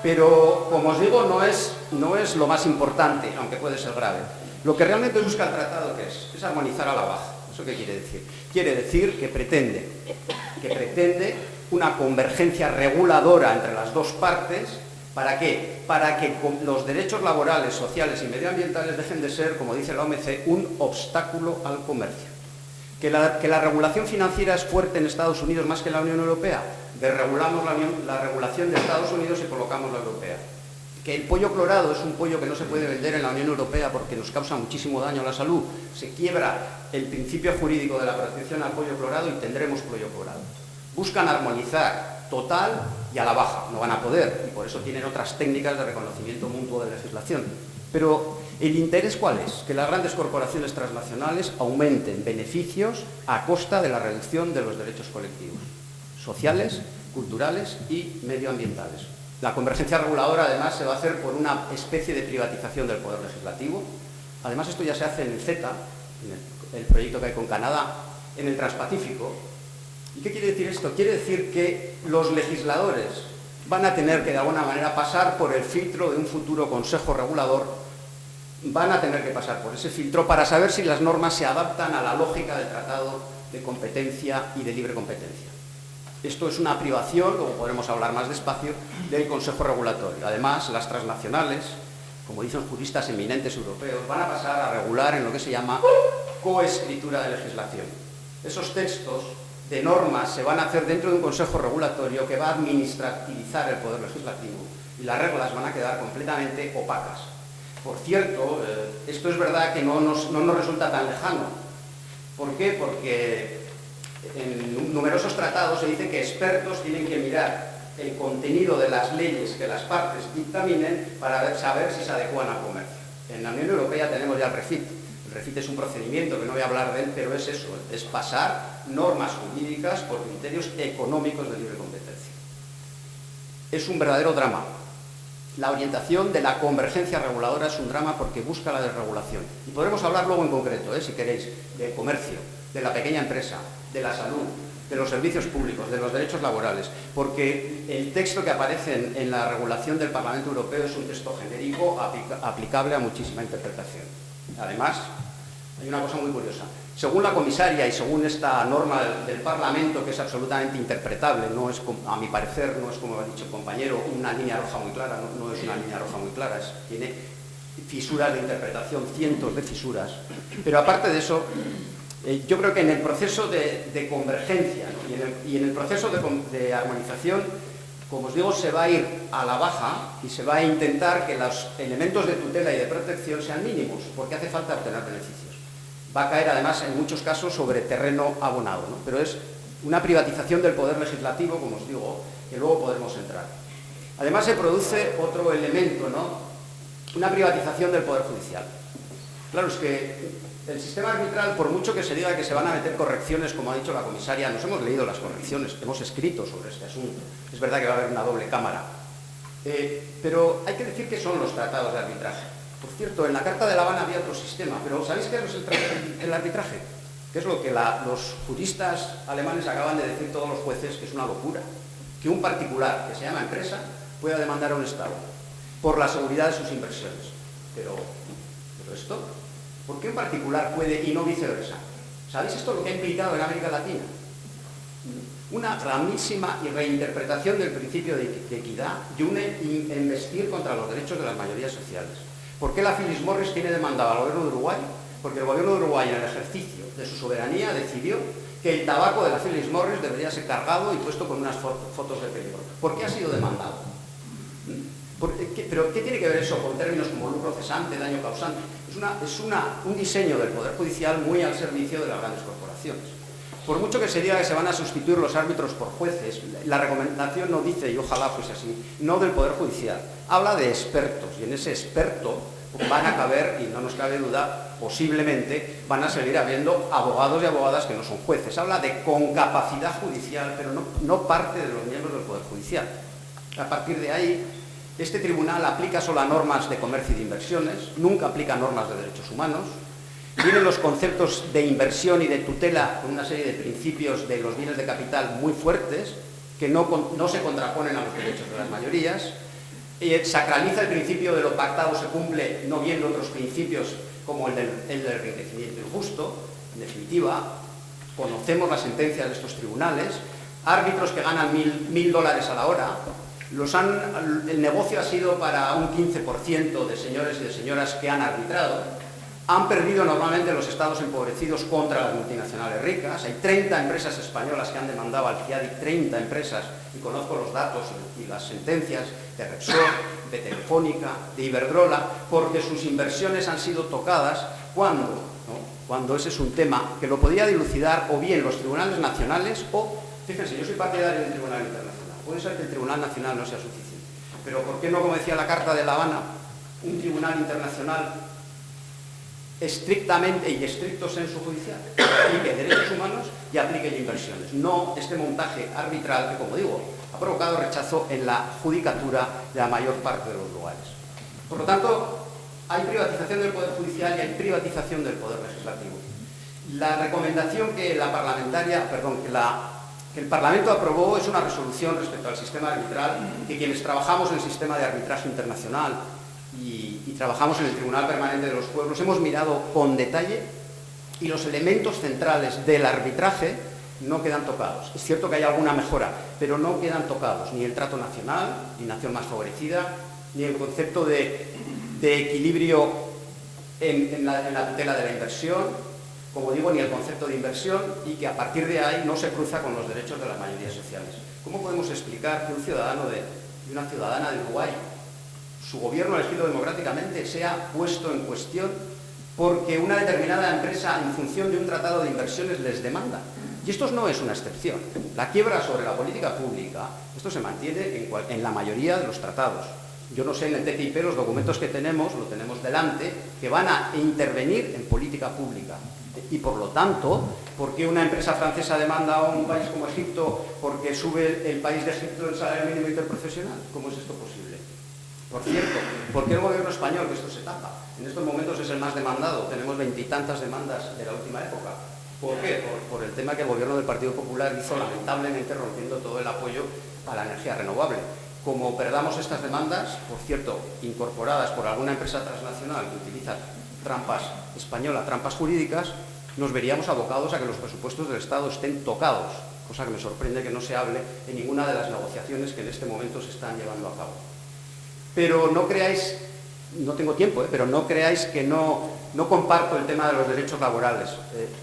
Pero, como os digo, no es lo más importante, aunque puede ser grave. Lo que realmente busca el tratado, ¿qué es? Es armonizar a la baja. ¿Eso qué quiere decir? Quiere decir que pretende una convergencia reguladora entre las dos partes. ¿Para qué? Para que los derechos laborales, sociales y medioambientales dejen de ser, como dice la OMC, un obstáculo al comercio. Que la regulación financiera es fuerte en Estados Unidos más que en la Unión Europea. Desregulamos la regulación de Estados Unidos y colocamos la europea. Que el pollo clorado es un pollo que no se puede vender en la Unión Europea porque nos causa muchísimo daño a la salud. Se quiebra el principio jurídico de la protección al pollo clorado y tendremos pollo clorado. Buscan armonizar total y a la baja. No van a poder y por eso tienen otras técnicas de reconocimiento mutuo de legislación. Pero ¿el interés cuál es? Que las grandes corporaciones transnacionales aumenten beneficios a costa de la reducción de los derechos colectivos, sociales, culturales y medioambientales. La convergencia reguladora, además, se va a hacer por una especie de privatización del poder legislativo. Además, esto ya se hace en el CETA, en el proyecto que hay con Canadá, en el Transpacífico. ¿Y qué quiere decir esto? Quiere decir que los legisladores van a tener que, de alguna manera, pasar por el filtro de un futuro Consejo Regulador, van a tener que pasar por ese filtro para saber si las normas se adaptan a la lógica del Tratado de Competencia y de Libre Competencia. Esto es una privación, luego podremos hablar más despacio, del Consejo Regulatorio. Además, las transnacionales, como dicen juristas eminentes europeos, van a pasar a regular en lo que se llama coescritura de legislación. Esos textos de normas se van a hacer dentro de un Consejo Regulatorio que va a administrativizar el poder legislativo y las reglas van a quedar completamente opacas. Por cierto, esto es verdad que no nos resulta tan lejano. ¿Por qué? Porque en numerosos tratados se dice que expertos tienen que mirar el contenido de las leyes que las partes dictaminen para saber si se adecuan al comercio. En la Unión Europea tenemos ya el REFIT. El REFIT es un procedimiento que no voy a hablar de él, pero es eso, es pasar normas jurídicas por criterios económicos de libre competencia. Es un verdadero drama. La orientación de la convergencia reguladora es un drama porque busca la desregulación. Y podremos hablar luego en concreto, si queréis, del comercio, de la pequeña empresa, de la salud, de los servicios públicos, de los derechos laborales, porque el texto que aparece en la regulación del Parlamento Europeo es un texto genérico aplicable a muchísima interpretación. Además, hay una cosa muy curiosa. Según la comisaria y según esta norma del Parlamento, que es absolutamente interpretable, no es, a mi parecer, no es, como ha dicho el compañero, una línea roja muy clara, no es una línea roja muy clara, tiene fisuras de interpretación, cientos de fisuras. Pero aparte de eso, yo creo que en el proceso de convergencia, ¿no?, y en el proceso de armonización, como os digo, se va a ir a la baja y se va a intentar que los elementos de tutela y de protección sean mínimos, porque hace falta obtener beneficios. Va a caer, además, en muchos casos, sobre terreno abonado, ¿no? Pero es una privatización del poder legislativo, como os digo, que luego podremos entrar. Además, se produce otro elemento, ¿no?, una privatización del poder judicial. Claro, es que el sistema arbitral, por mucho que se diga que se van a meter correcciones, como ha dicho la comisaria, nos hemos leído las correcciones, hemos escrito sobre este asunto. Es verdad que va a haber una doble cámara. Pero hay que decir qué son los tratados de arbitraje. Por cierto, en la Carta de La Habana había otro sistema, pero ¿sabéis qué es el arbitraje? Que es lo que los juristas alemanes acaban de decir todos los jueces, que es una locura. Que un particular, que se llama empresa, pueda demandar a un Estado por la seguridad de sus inversiones. Pero esto, ¿por qué un particular puede y no viceversa? ¿Sabéis esto lo que ha implicado en América Latina? Una ramísima reinterpretación del principio de equidad y un embestir contra los derechos de las mayorías sociales. ¿Por qué la Philip Morris tiene demandado al gobierno de Uruguay? Porque el gobierno de Uruguay, en el ejercicio de su soberanía, decidió que el tabaco de la Philip Morris debería ser cargado y puesto con unas fotos de peligro. ¿Por qué ha sido demandado? ¿Pero qué tiene que ver eso con términos como lucro cesante, daño causante? Es un diseño del Poder Judicial muy al servicio de las grandes corporaciones. Por mucho que se diga que se van a sustituir los árbitros por jueces, la recomendación no dice, y ojalá fuese así, no del Poder Judicial, habla de expertos, y en ese experto van a caber, y no nos cabe duda, posiblemente van a seguir habiendo abogados y abogadas que no son jueces. Habla de con capacidad judicial, pero no parte de los miembros del Poder Judicial. A partir de ahí, este tribunal aplica solo normas de comercio y de inversiones, nunca aplica normas de derechos humanos. Vienen los conceptos de inversión y de tutela con una serie de principios de los bienes de capital muy fuertes, que no se contraponen a los derechos de las mayorías. Sacraliza el principio de lo pactado se cumple, no viendo otros principios como el del enriquecimiento injusto. En definitiva, conocemos las sentencias de estos tribunales, árbitros que ganan $1.000 a la hora, el negocio ha sido para un 15% de señores y de señoras que han arbitrado. Han perdido normalmente los estados empobrecidos contra las multinacionales ricas. Hay 30 empresas españolas que han demandado al CIADI, 30 empresas, y conozco los datos y las sentencias de Repsol, de Telefónica, de Iberdrola, porque sus inversiones han sido tocadas cuando ese es un tema que lo podría dilucidar o bien los tribunales nacionales o, fíjense, yo soy partidario del Tribunal Internacional. Puede ser que el Tribunal Nacional no sea suficiente, pero ¿por qué no, como decía la Carta de La Habana, un Tribunal Internacional estrictamente y estricto sensu judicial, aplique derechos humanos y aplique inversiones? No este montaje arbitral que, como digo, ha provocado rechazo en la judicatura de la mayor parte de los lugares. Por lo tanto, hay privatización del Poder Judicial y hay privatización del Poder Legislativo. La recomendación que el Parlamento aprobó es una resolución respecto al sistema arbitral, que quienes trabajamos en el sistema de arbitraje internacional y trabajamos en el Tribunal Permanente de los Pueblos, hemos mirado con detalle y los elementos centrales del arbitraje no quedan tocados. Es cierto que hay alguna mejora, pero no quedan tocados ni el trato nacional, ni nación más favorecida, ni el concepto de equilibrio en la tutela de la inversión, como digo, ni el concepto de inversión, y que a partir de ahí no se cruza con los derechos de las mayorías sociales. ¿Cómo podemos explicar que un ciudadano y una ciudadana de Uruguay, su gobierno elegido democráticamente, sea puesto en cuestión porque una determinada empresa, en función de un tratado de inversiones, les demanda? Y esto no es una excepción. La quiebra sobre la política pública, esto se mantiene en la mayoría de los tratados. Yo no sé en el TTIP los documentos que tenemos, lo tenemos delante, que van a intervenir en política pública. Y por lo tanto, ¿por qué una empresa francesa demanda a un país como Egipto porque sube el país de Egipto el salario mínimo interprofesional? ¿Cómo es esto posible? Por cierto, ¿por qué el gobierno español, que esto se tapa, en estos momentos es el más demandado? Tenemos 20 y tantas demandas de la última época. ¿Por qué? Por el tema que el gobierno del Partido Popular hizo, lamentablemente, rompiendo todo el apoyo a la energía renovable. Como perdamos estas demandas, por cierto, incorporadas por alguna empresa transnacional que utiliza trampas españolas, trampas jurídicas, nos veríamos abocados a que los presupuestos del Estado estén tocados, cosa que me sorprende que no se hable en ninguna de las negociaciones que en este momento se están llevando a cabo. Pero no creáis, no tengo tiempo, pero no creáis que no comparto el tema de los derechos laborales.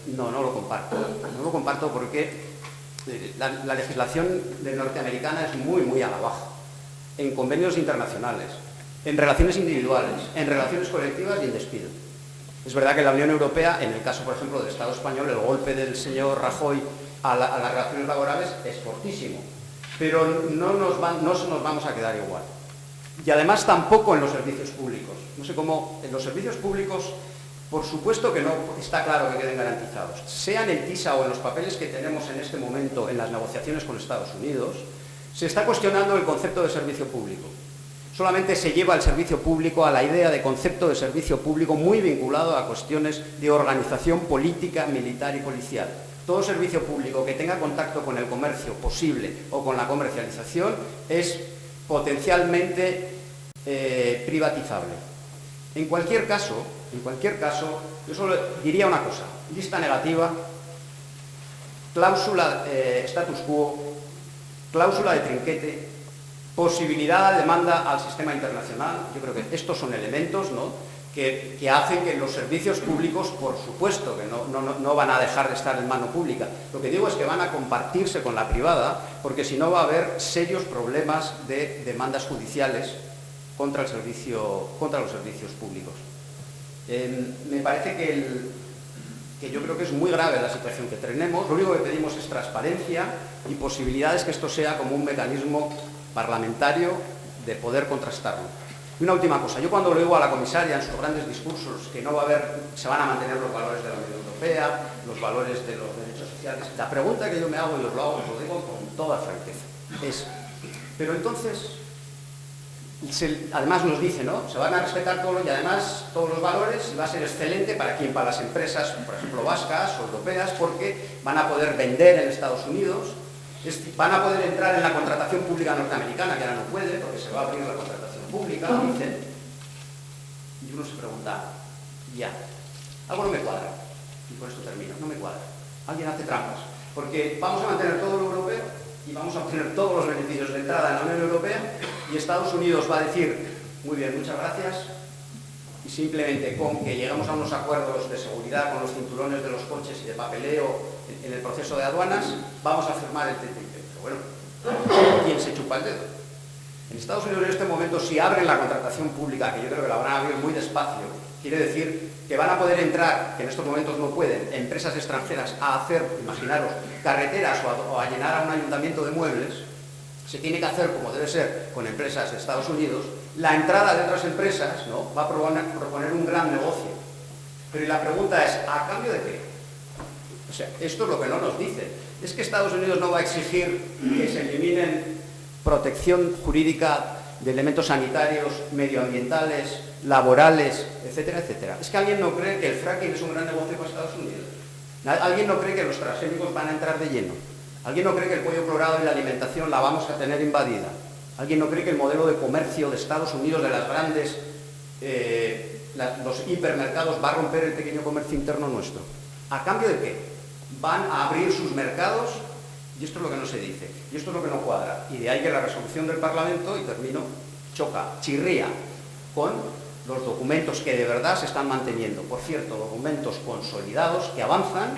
No lo comparto. No lo comparto porque la legislación norteamericana es muy a la baja, en convenios internacionales, en relaciones individuales, en relaciones colectivas y en despido. Es verdad que la Unión Europea, en el caso, por ejemplo, del Estado español, el golpe del señor Rajoy a las relaciones laborales es fortísimo, pero no nos vamos a quedar igual. Y además tampoco en los servicios públicos. No sé cómo en los servicios públicos, por supuesto que no está claro que queden garantizados. Sea en el TISA o en los papeles que tenemos en este momento en las negociaciones con Estados Unidos, se está cuestionando el concepto de servicio público. Solamente se lleva el servicio público a la idea de concepto de servicio público muy vinculado a cuestiones de organización política, militar y policial. Todo servicio público que tenga contacto con el comercio posible o con la comercialización es potencialmente privatizable. En cualquier caso, yo solo diría una cosa: lista negativa, cláusula status quo, cláusula de trinquete, posibilidad de demanda al sistema internacional. Yo creo que estos son elementos, ¿no?, que hacen que los servicios públicos, por supuesto, que no van a dejar de estar en mano pública. Lo que digo es que van a compartirse con la privada, porque si no va a haber serios problemas de demandas judiciales contra los servicios públicos. Me parece que yo creo que es muy grave la situación que tenemos. Lo único que pedimos es transparencia y posibilidades que esto sea como un mecanismo parlamentario de poder contrastarlo. Y una última cosa, yo cuando le digo a la comisaria en sus grandes discursos que no va a haber, se van a mantener los valores de la Unión Europea, los valores de los derechos sociales, la pregunta que yo me hago, y os lo digo con toda franqueza, es, pero entonces, además nos dice, ¿no? Se van a respetar todos los valores y va a ser excelente para las empresas, por ejemplo, vascas o europeas, porque van a poder vender en Estados Unidos, van a poder entrar en la contratación pública norteamericana, que ahora no puede, porque se va a abrir la contratación pública, dicen, y uno se pregunta, ya, algo no me cuadra, y con esto termino, no me cuadra, alguien hace trampas, porque vamos a mantener todo lo europeo y vamos a obtener todos los beneficios de entrada en la Unión Europea y Estados Unidos va a decir, muy bien, muchas gracias, y simplemente con que llegamos a unos acuerdos de seguridad con los cinturones de los coches y de papeleo en el proceso de aduanas, vamos a firmar el TTIP. Pero bueno, ¿quién se chupa el dedo? En Estados Unidos en este momento, si abren la contratación pública, que yo creo que la van a abrir muy despacio, quiere decir que van a poder entrar, que en estos momentos no pueden, empresas extranjeras a hacer, imaginaros, carreteras o a llenar a un ayuntamiento de muebles. Se tiene que hacer, como debe ser, con empresas de Estados Unidos. La entrada de otras empresas, ¿no?, va a proponer un gran negocio. Pero y la pregunta es, ¿a cambio de qué? O sea, esto es lo que no nos dice. Es que Estados Unidos no va a exigir que se eliminen protección jurídica de elementos sanitarios, medioambientales, laborales, etcétera, etcétera. Es que alguien no cree que el fracking es un gran negocio para Estados Unidos. Alguien no cree que los transgénicos van a entrar de lleno. Alguien no cree que el pollo clorado y la alimentación la vamos a tener invadida. Alguien no cree que el modelo de comercio de Estados Unidos, de las grandes, los hipermercados, va a romper el pequeño comercio interno nuestro. ¿A cambio de qué? Van a abrir sus mercados. Y esto es lo que no se dice, y esto es lo que no cuadra. Y de ahí que la resolución del Parlamento, y termino, chirría con los documentos que de verdad se están manteniendo. Por cierto, documentos consolidados que avanzan,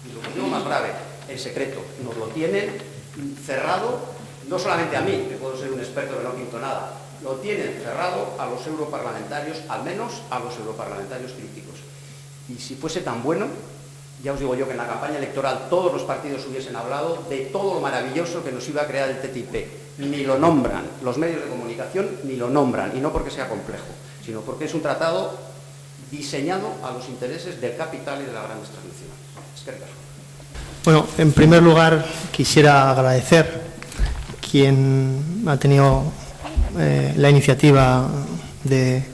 y lo que digo más grave, el secreto. Nos lo tienen cerrado, no solamente a mí, que puedo ser un experto que no pinto nada, lo tienen cerrado a los europarlamentarios, al menos a los europarlamentarios críticos. Y si fuese tan bueno, ya os digo yo que en la campaña electoral todos los partidos hubiesen hablado de todo lo maravilloso que nos iba a crear el TTIP. Ni lo nombran, los medios de comunicación ni lo nombran, y no porque sea complejo, sino porque es un tratado diseñado a los intereses del capital y de las grandes transnacionales. Es que bueno, en primer lugar quisiera agradecer quien ha tenido la iniciativa de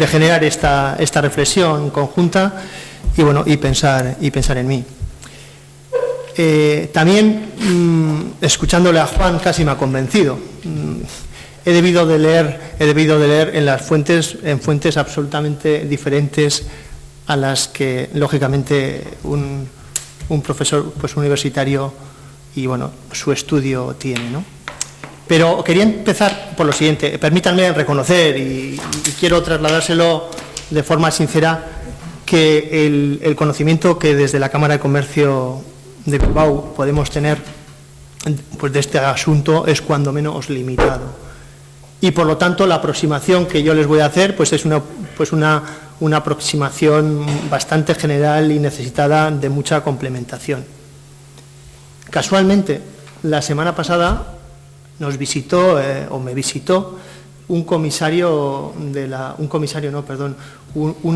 generar esta reflexión conjunta y bueno, y pensar en mí. También escuchándole a Juan casi me ha convencido. He debido de leer en fuentes absolutamente diferentes a las que lógicamente un profesor pues universitario y bueno, su estudio tiene, ¿no? Pero quería empezar por lo siguiente. Permítanme reconocer y quiero trasladárselo de forma sincera que el conocimiento que desde la Cámara de Comercio de Bilbao podemos tener pues de este asunto es cuando menos limitado. Y por lo tanto la aproximación que yo les voy a hacer pues es una aproximación bastante general y necesitada de mucha complementación. Casualmente, la semana pasada nos visitó me visitó un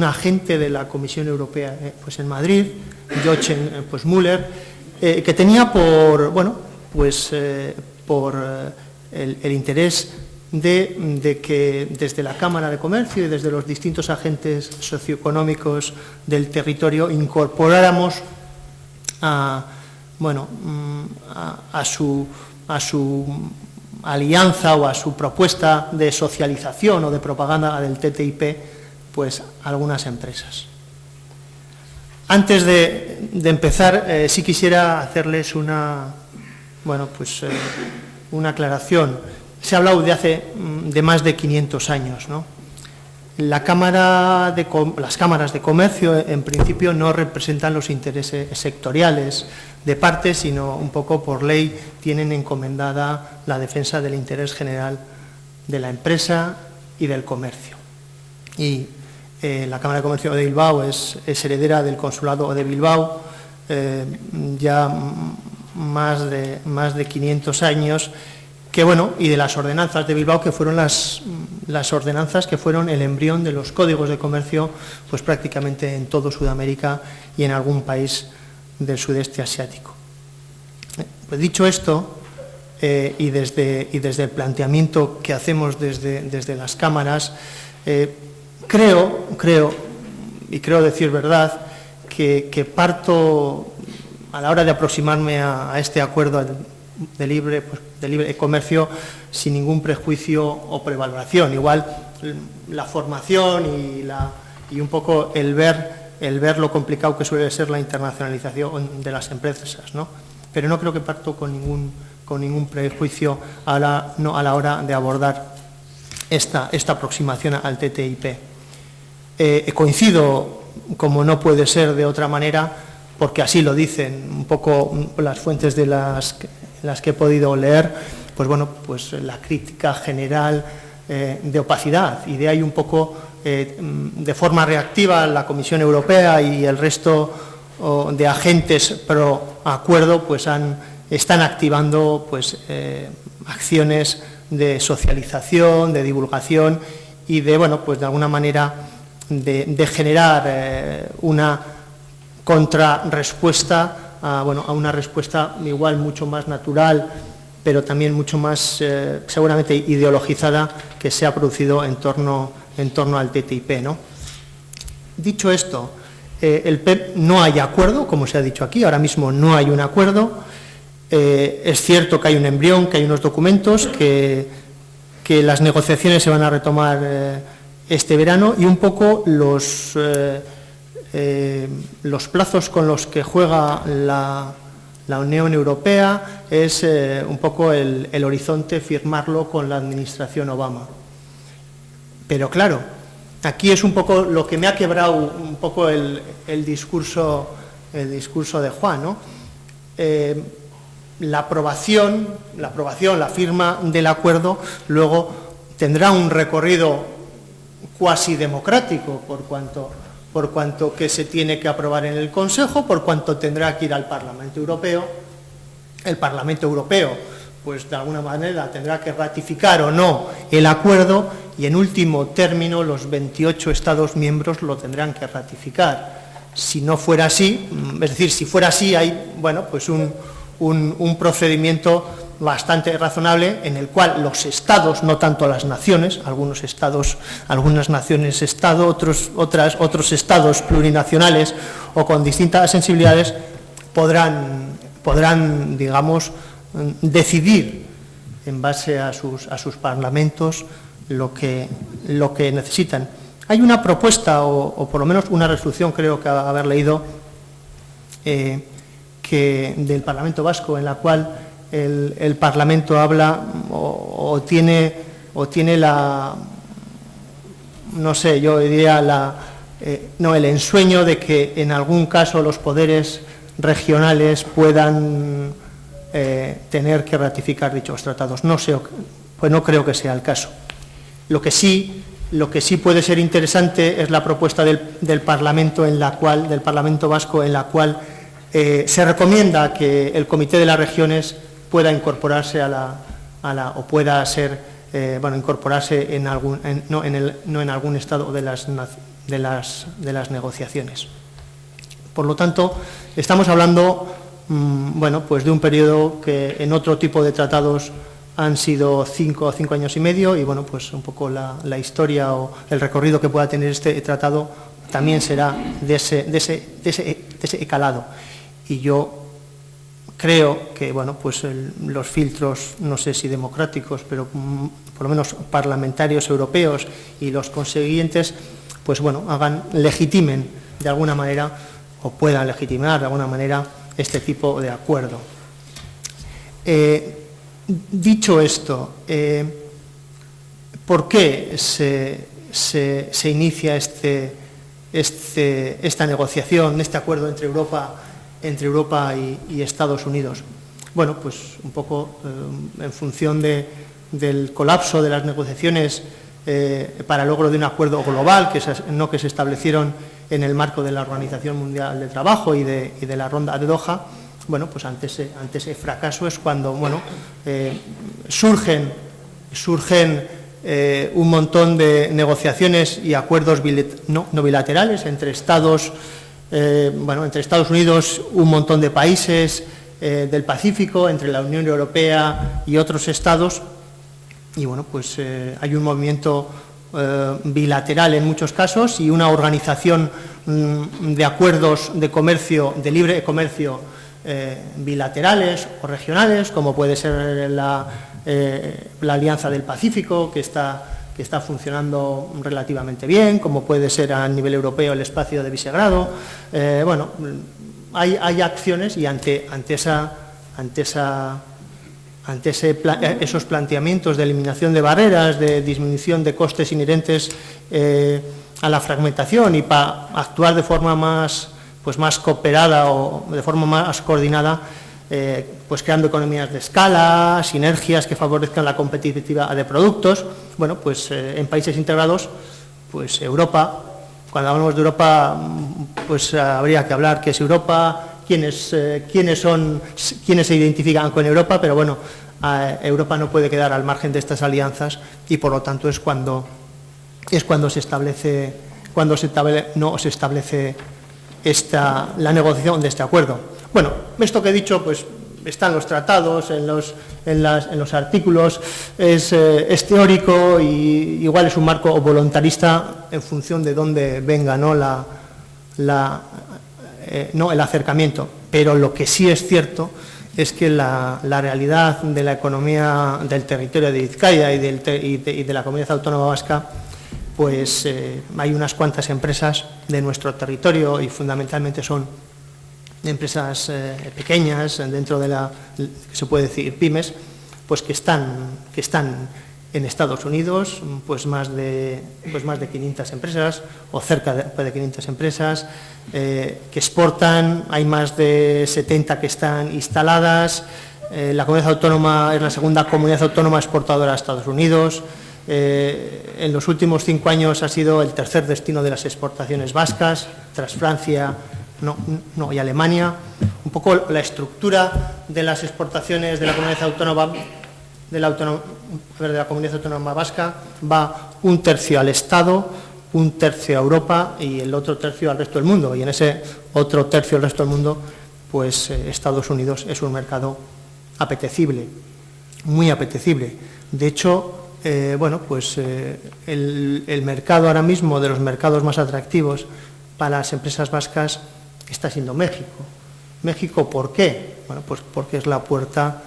agente de la Comisión Europea pues en Madrid, Jochen pues Müller, que tenía por el interés de que desde la Cámara de Comercio y desde los distintos agentes socioeconómicos del territorio incorporáramos a su alianza o a su propuesta de socialización o de propaganda del TTIP, pues algunas empresas. Antes de empezar, sí quisiera hacerles una aclaración. Se ha hablado de más de 500 años, ¿no? las cámaras de comercio, en principio, no representan los intereses sectoriales de parte, sino un poco por ley tienen encomendada la defensa del interés general de la empresa y del comercio. Y la Cámara de Comercio de Bilbao es heredera del Consulado de Bilbao, ya más de 500 años, que bueno, y de las ordenanzas de Bilbao, que fueron las ordenanzas que fueron el embrión de los códigos de comercio, pues prácticamente en todo Sudamérica y en algún país del sudeste asiático. Pues dicho esto, y desde el planteamiento que hacemos desde las cámaras, creo decir verdad, que parto a la hora de aproximarme a este acuerdo de libre comercio sin ningún prejuicio o prevaloración. Igual la formación y un poco el ver lo complicado que suele ser la internacionalización de las empresas, ¿no? Pero no creo que parto con ningún prejuicio a la hora de abordar esta aproximación al TTIP. Coincido, como no puede ser de otra manera, porque así lo dicen un poco las fuentes de las que he podido leer, pues bueno, pues la crítica general de opacidad, y de ahí un poco de forma reactiva la Comisión Europea y el resto de agentes pro acuerdo pues están activando pues acciones de socialización, de divulgación y de, bueno, pues de alguna manera de generar una contrarrespuesta a una respuesta igual mucho más natural, pero también mucho más seguramente ideologizada, que se ha producido en torno al TTIP, ¿no? Dicho esto, el PEP no hay acuerdo, como se ha dicho aquí, ahora mismo no hay un acuerdo. Es cierto que hay un embrión, que hay unos documentos, que las negociaciones se van a retomar este verano, y un poco los plazos con los que juega la Unión Europea es un poco el horizonte, firmarlo con la administración Obama. Pero claro, aquí es un poco lo que me ha quebrado un poco el discurso de Juan, ¿no? La aprobación, la firma del acuerdo, luego tendrá un recorrido cuasi democrático, por cuanto que se tiene que aprobar en el Consejo, por cuanto tendrá que ir al Parlamento Europeo. El Parlamento Europeo, pues de alguna manera tendrá que ratificar o no el acuerdo, y en último término los 28 Estados miembros lo tendrán que ratificar. Si no fuera así, es decir, si fuera así, hay, bueno, pues un procedimiento bastante razonable en el cual los estados, no tanto las naciones, algunas naciones estado, otros estados plurinacionales o con distintas sensibilidades podrán, digamos, decidir en base a sus parlamentos lo que necesitan. Hay una propuesta, o por lo menos una resolución, creo que haber leído, que del Parlamento Vasco, en la cual el Parlamento habla o tiene la, no sé, yo diría el ensueño de que en algún caso los poderes regionales puedan tener que ratificar dichos tratados. No sé, pues no creo que sea el caso. Lo que sí puede ser interesante es la propuesta del Parlamento del Parlamento Vasco, en la cual se recomienda que el Comité de las Regiones pueda incorporarse o pueda ser incorporarse no en algún estado de las negociaciones. Por lo tanto, estamos hablando pues de un periodo que en otro tipo de tratados han sido 5 años y medio, y bueno, pues un poco la historia o el recorrido que pueda tener este tratado también será de ese calado. Y yo creo que, bueno, pues los filtros, no sé si democráticos, pero por lo menos parlamentarios europeos y los consiguientes, pues bueno, legitimen de alguna manera, o puedan legitimar de alguna manera, este tipo de acuerdo. Dicho esto, ¿por qué se se inicia esta negociación, este acuerdo entre Europa y Estados Unidos. Bueno, pues un poco en función del colapso de las negociaciones para el logro de un acuerdo global que se establecieron en el marco de la Organización Mundial del Trabajo y de la Ronda de Doha. Bueno, pues ante ese fracaso es cuando, bueno, surgen un montón de negociaciones y acuerdos no bilaterales entre Estados Unidos, un montón de países del Pacífico, entre la Unión Europea y otros estados. Y bueno, pues hay un movimiento bilateral en muchos casos y una organización de acuerdos de comercio, de libre comercio bilaterales o regionales, como puede ser la Alianza del Pacífico, que está funcionando relativamente bien, como puede ser a nivel europeo el espacio de Visegrado. Bueno, hay acciones y ante esos planteamientos de eliminación de barreras, de disminución de costes inherentes a la fragmentación y para actuar de forma más cooperada o de forma más coordinada, pues creando economías de escala, sinergias que favorezcan la competitividad de productos. Bueno, pues en países integrados, pues Europa, cuando hablamos de Europa, pues habría que hablar qué es Europa, quiénes se identifican con Europa, pero bueno, Europa no puede quedar al margen de estas alianzas y por lo tanto es cuando se establece la negociación de este acuerdo. Bueno, esto que he dicho, pues está en los tratados, en los artículos, es teórico y igual es un marco voluntarista en función de dónde venga, ¿no? El acercamiento. Pero lo que sí es cierto es que la realidad de la economía del territorio de Vizcaya y de la comunidad autónoma vasca, pues hay unas cuantas empresas de nuestro territorio y fundamentalmente son empresas pequeñas dentro de que se puede decir pymes, pues que están en Estados Unidos, pues más de 500 empresas o cerca de 500 empresas que exportan. Hay más de 70 que están instaladas. La comunidad autónoma es la segunda comunidad autónoma exportadora a Estados Unidos. En los últimos 5 años ha sido el tercer destino de las exportaciones vascas, tras Francia y Alemania. Un poco la estructura de las exportaciones de la comunidad autónoma de la comunidad autónoma vasca va 1/3 al Estado, 1/3 a Europa y el otro tercio al resto del mundo. Y en ese otro tercio al resto del mundo, pues Estados Unidos es un mercado apetecible, muy apetecible. De hecho, el mercado ahora mismo, de los mercados más atractivos para las empresas vascas, está siendo México. ¿México por qué? Bueno, pues porque es la puerta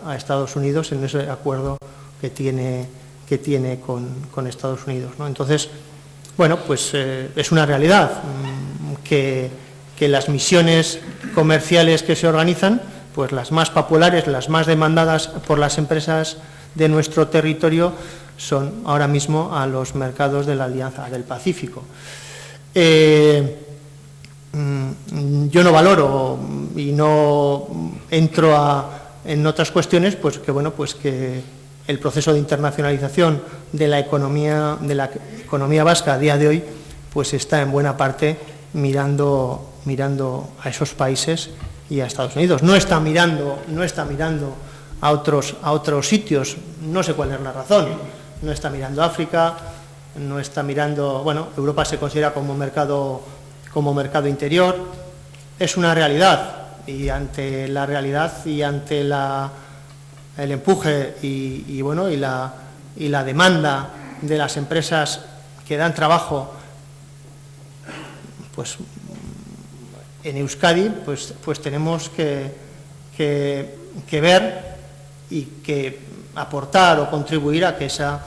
a Estados Unidos en ese acuerdo que tiene con Estados Unidos, ¿no? Entonces, bueno, pues es una realidad que las misiones comerciales que se organizan, pues las más populares, las más demandadas por las empresas de nuestro territorio, son ahora mismo a los mercados de la Alianza del Pacífico. Yo no valoro y no entro en otras cuestiones, pues que el proceso de internacionalización de la economía vasca a día de hoy, pues está en buena parte mirando a esos países y a Estados Unidos. No está mirando a otros sitios, no sé cuál es la razón. No está mirando África, no está mirando, Europa se considera como mercado interior. Es una realidad. Y ante la realidad y ante el empuje y la demanda de las empresas que dan trabajo, pues en Euskadi, pues tenemos que ver y que aportar o contribuir a que ese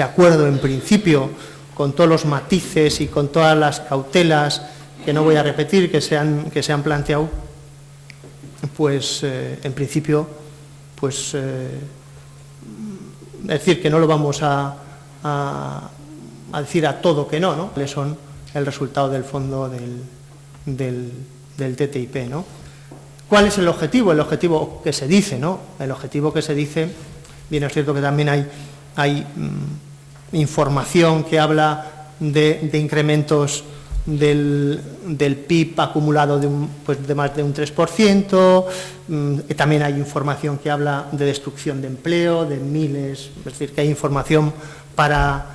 acuerdo, en principio, con todos los matices y con todas las cautelas que no voy a repetir, que se han planteado, pues en principio, pues decir que no lo vamos a decir a todo que no, ¿no? ¿Cuáles son el resultado del fondo del TTIP, ¿no? ¿Cuál es el objetivo? El objetivo que se dice, ¿no? El objetivo que se dice, bien es cierto que también hay información que habla de incrementos del PIB acumulado de más de un 3%, también hay información que habla de destrucción de empleo, de miles, es decir, que hay información para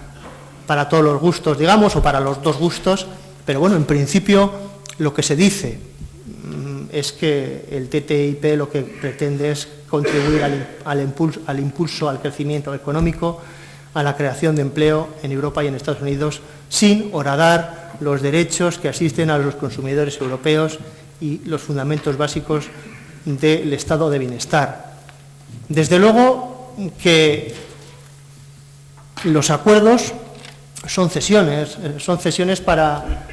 todos los gustos, digamos, o para los dos gustos, pero bueno, en principio lo que se dice es que el TTIP lo que pretende es contribuir al impulso, al crecimiento económico, a la creación de empleo en Europa y en Estados Unidos, sin horadar los derechos que asisten a los consumidores europeos y los fundamentos básicos del estado de bienestar. Desde luego que los acuerdos son cesiones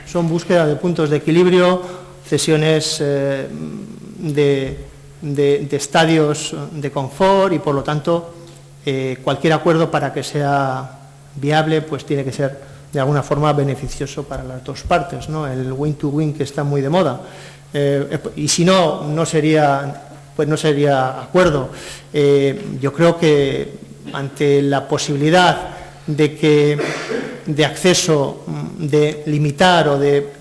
son búsqueda de puntos de equilibrio, cesiones de estadios de confort y, por lo tanto, cualquier acuerdo, para que sea viable, pues tiene que ser de alguna forma beneficioso para las dos partes, ¿no? El win-to-win, que está muy de moda, y si no sería acuerdo. Yo creo que ante la posibilidad de acceso, de limitar o de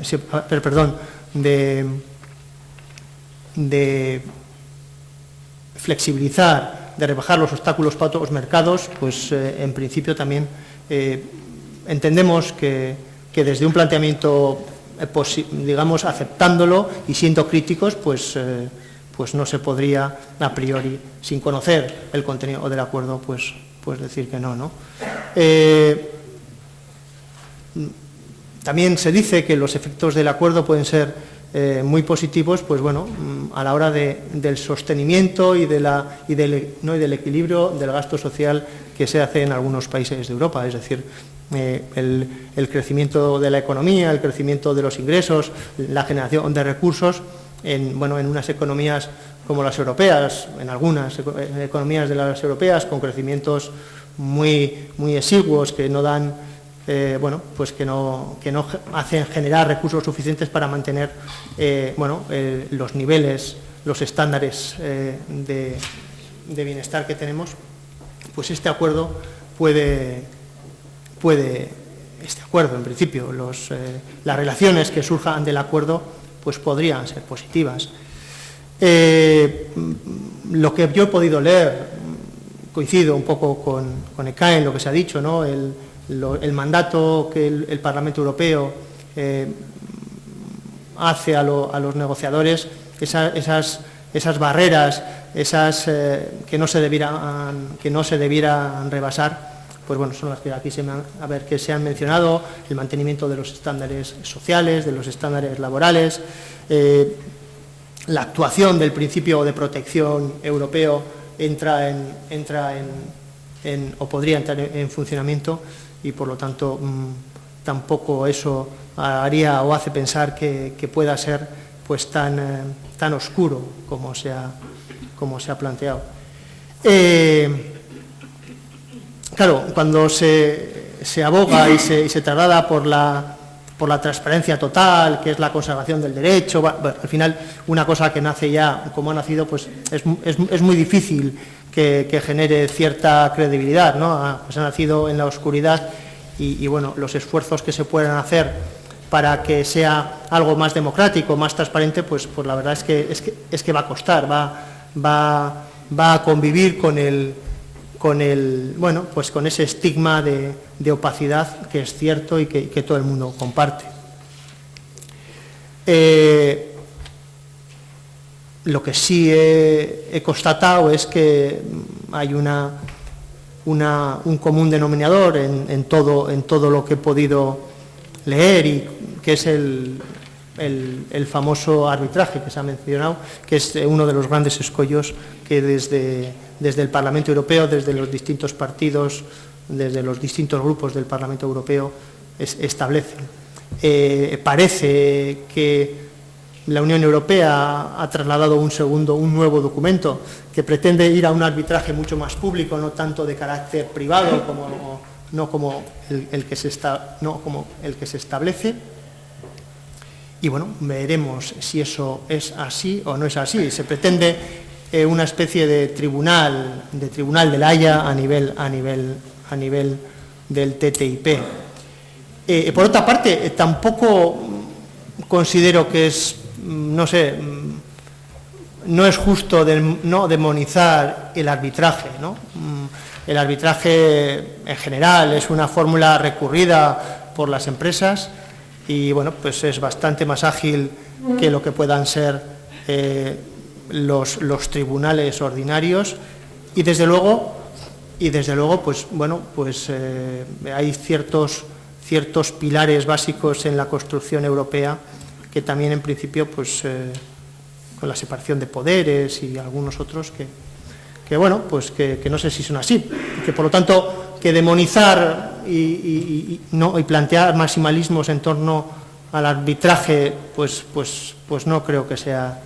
flexibilizar, de rebajar los obstáculos para otros mercados, pues en principio también entendemos que desde un planteamiento, digamos, aceptándolo y siendo críticos, pues no se podría a priori, sin conocer el contenido del acuerdo, pues decir que no. También se dice que los efectos del acuerdo pueden ser muy positivos, pues bueno, a la hora del sostenimiento y del equilibrio del gasto social que se hace en algunos países de Europa, es decir, el crecimiento de la economía, el crecimiento de los ingresos, la generación de recursos en unas economías como las europeas, en algunas economías de las europeas con crecimientos muy exiguos, que no dan, pues que no hacen generar recursos suficientes para mantener los niveles, los estándares de bienestar que tenemos. Pues este acuerdo este acuerdo, en principio, las relaciones que surjan del acuerdo, pues podrían ser positivas. Lo que yo he podido leer, coincido un poco con ECAE en lo que se ha dicho, ¿no? El mandato que el Parlamento Europeo hace a los negociadores, esas barreras, que no se debieran rebasar, pues bueno, son las que aquí se han mencionado: el mantenimiento de los estándares sociales, de los estándares laborales, la actuación del principio de protección europeo o podría entrar en funcionamiento, y por lo tanto tampoco eso haría o hace pensar que pueda ser pues tan oscuro como se ha planteado. Claro, cuando se aboga y se traslada por la transparencia total, que es la conservación del derecho, al final una cosa que nace ya como ha nacido, pues es muy difícil que genere cierta credibilidad, ¿no? Pues ha nacido en la oscuridad y bueno, los esfuerzos que se puedan hacer para que sea algo más democrático, más transparente, pues la verdad es que va a costar, va a convivir con ese estigma de opacidad que es cierto y que todo el mundo comparte. Lo que sí he constatado es que hay un común denominador en todo lo que he podido leer, y que es el famoso arbitraje que se ha mencionado, que es uno de los grandes escollos que desde el Parlamento Europeo, desde los distintos partidos, desde los distintos grupos del Parlamento Europeo establecen. Parece que la Unión Europea ha trasladado un nuevo documento que pretende ir a un arbitraje mucho más público, no tanto de carácter privado como el que se establece. Y bueno, veremos si eso es así o no es así. Se pretende una especie de tribunal de la Haya a nivel del TTIP. Por otra parte, tampoco considero que no es justo no demonizar el arbitraje, ¿no? El arbitraje en general es una fórmula recurrida por las empresas y bueno, pues es bastante más ágil que lo que puedan ser los tribunales ordinarios y desde luego pues bueno, pues hay ciertos pilares básicos en la construcción europea que también en principio pues con la separación de poderes y algunos otros que bueno, pues que no sé si son así, que por lo tanto que demonizar y plantear maximalismos en torno al arbitraje pues no creo que sea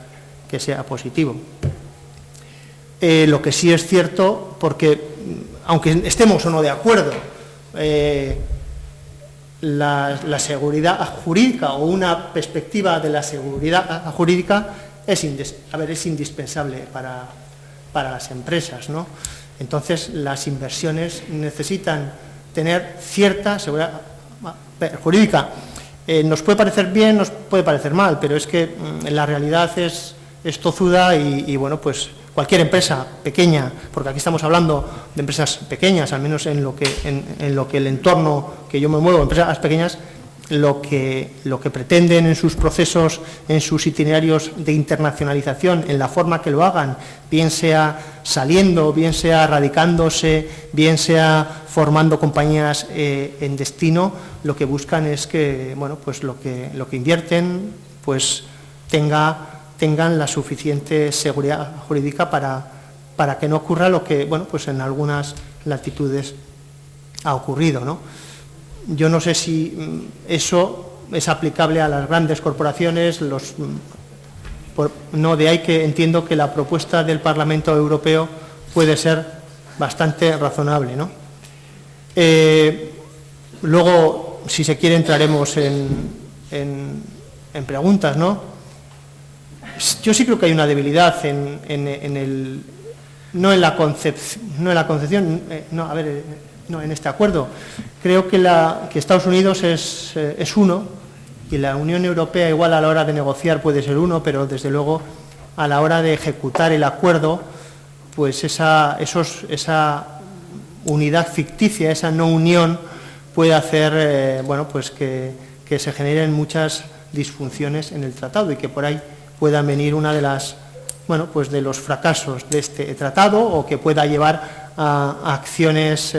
positivo. Lo que sí es cierto, porque aunque estemos o no de acuerdo, la seguridad jurídica o una perspectiva de la seguridad jurídica es indispensable para las empresas, ¿no? Entonces, las inversiones necesitan tener cierta seguridad jurídica. Nos puede parecer bien, nos puede parecer mal, pero es que la realidad es tozuda y bueno, pues cualquier empresa pequeña, porque aquí estamos hablando de empresas pequeñas, al menos en lo que el entorno que yo me muevo, empresas pequeñas, lo que pretenden en sus procesos, en sus itinerarios de internacionalización, en la forma que lo hagan, bien sea saliendo, bien sea radicándose, bien sea formando compañías en destino, lo que buscan es que, bueno, pues lo que invierten, pues tengan la suficiente seguridad jurídica para que no ocurra lo que, bueno, pues en algunas latitudes ha ocurrido, ¿no? Yo no sé si eso es aplicable a las grandes corporaciones, de ahí que entiendo que la propuesta del Parlamento Europeo puede ser bastante razonable, ¿no? Luego, si se quiere, entraremos en preguntas, ¿no? Yo sí creo que hay una debilidad en este acuerdo. Creo que Estados Unidos es uno y la Unión Europea igual a la hora de negociar puede ser uno, pero desde luego a la hora de ejecutar el acuerdo, pues esa unidad ficticia, esa no unión puede hacer bueno, pues que se generen muchas disfunciones en el tratado y que por ahí puedan venir una de las, bueno, pues de los fracasos de este tratado o que pueda llevar a acciones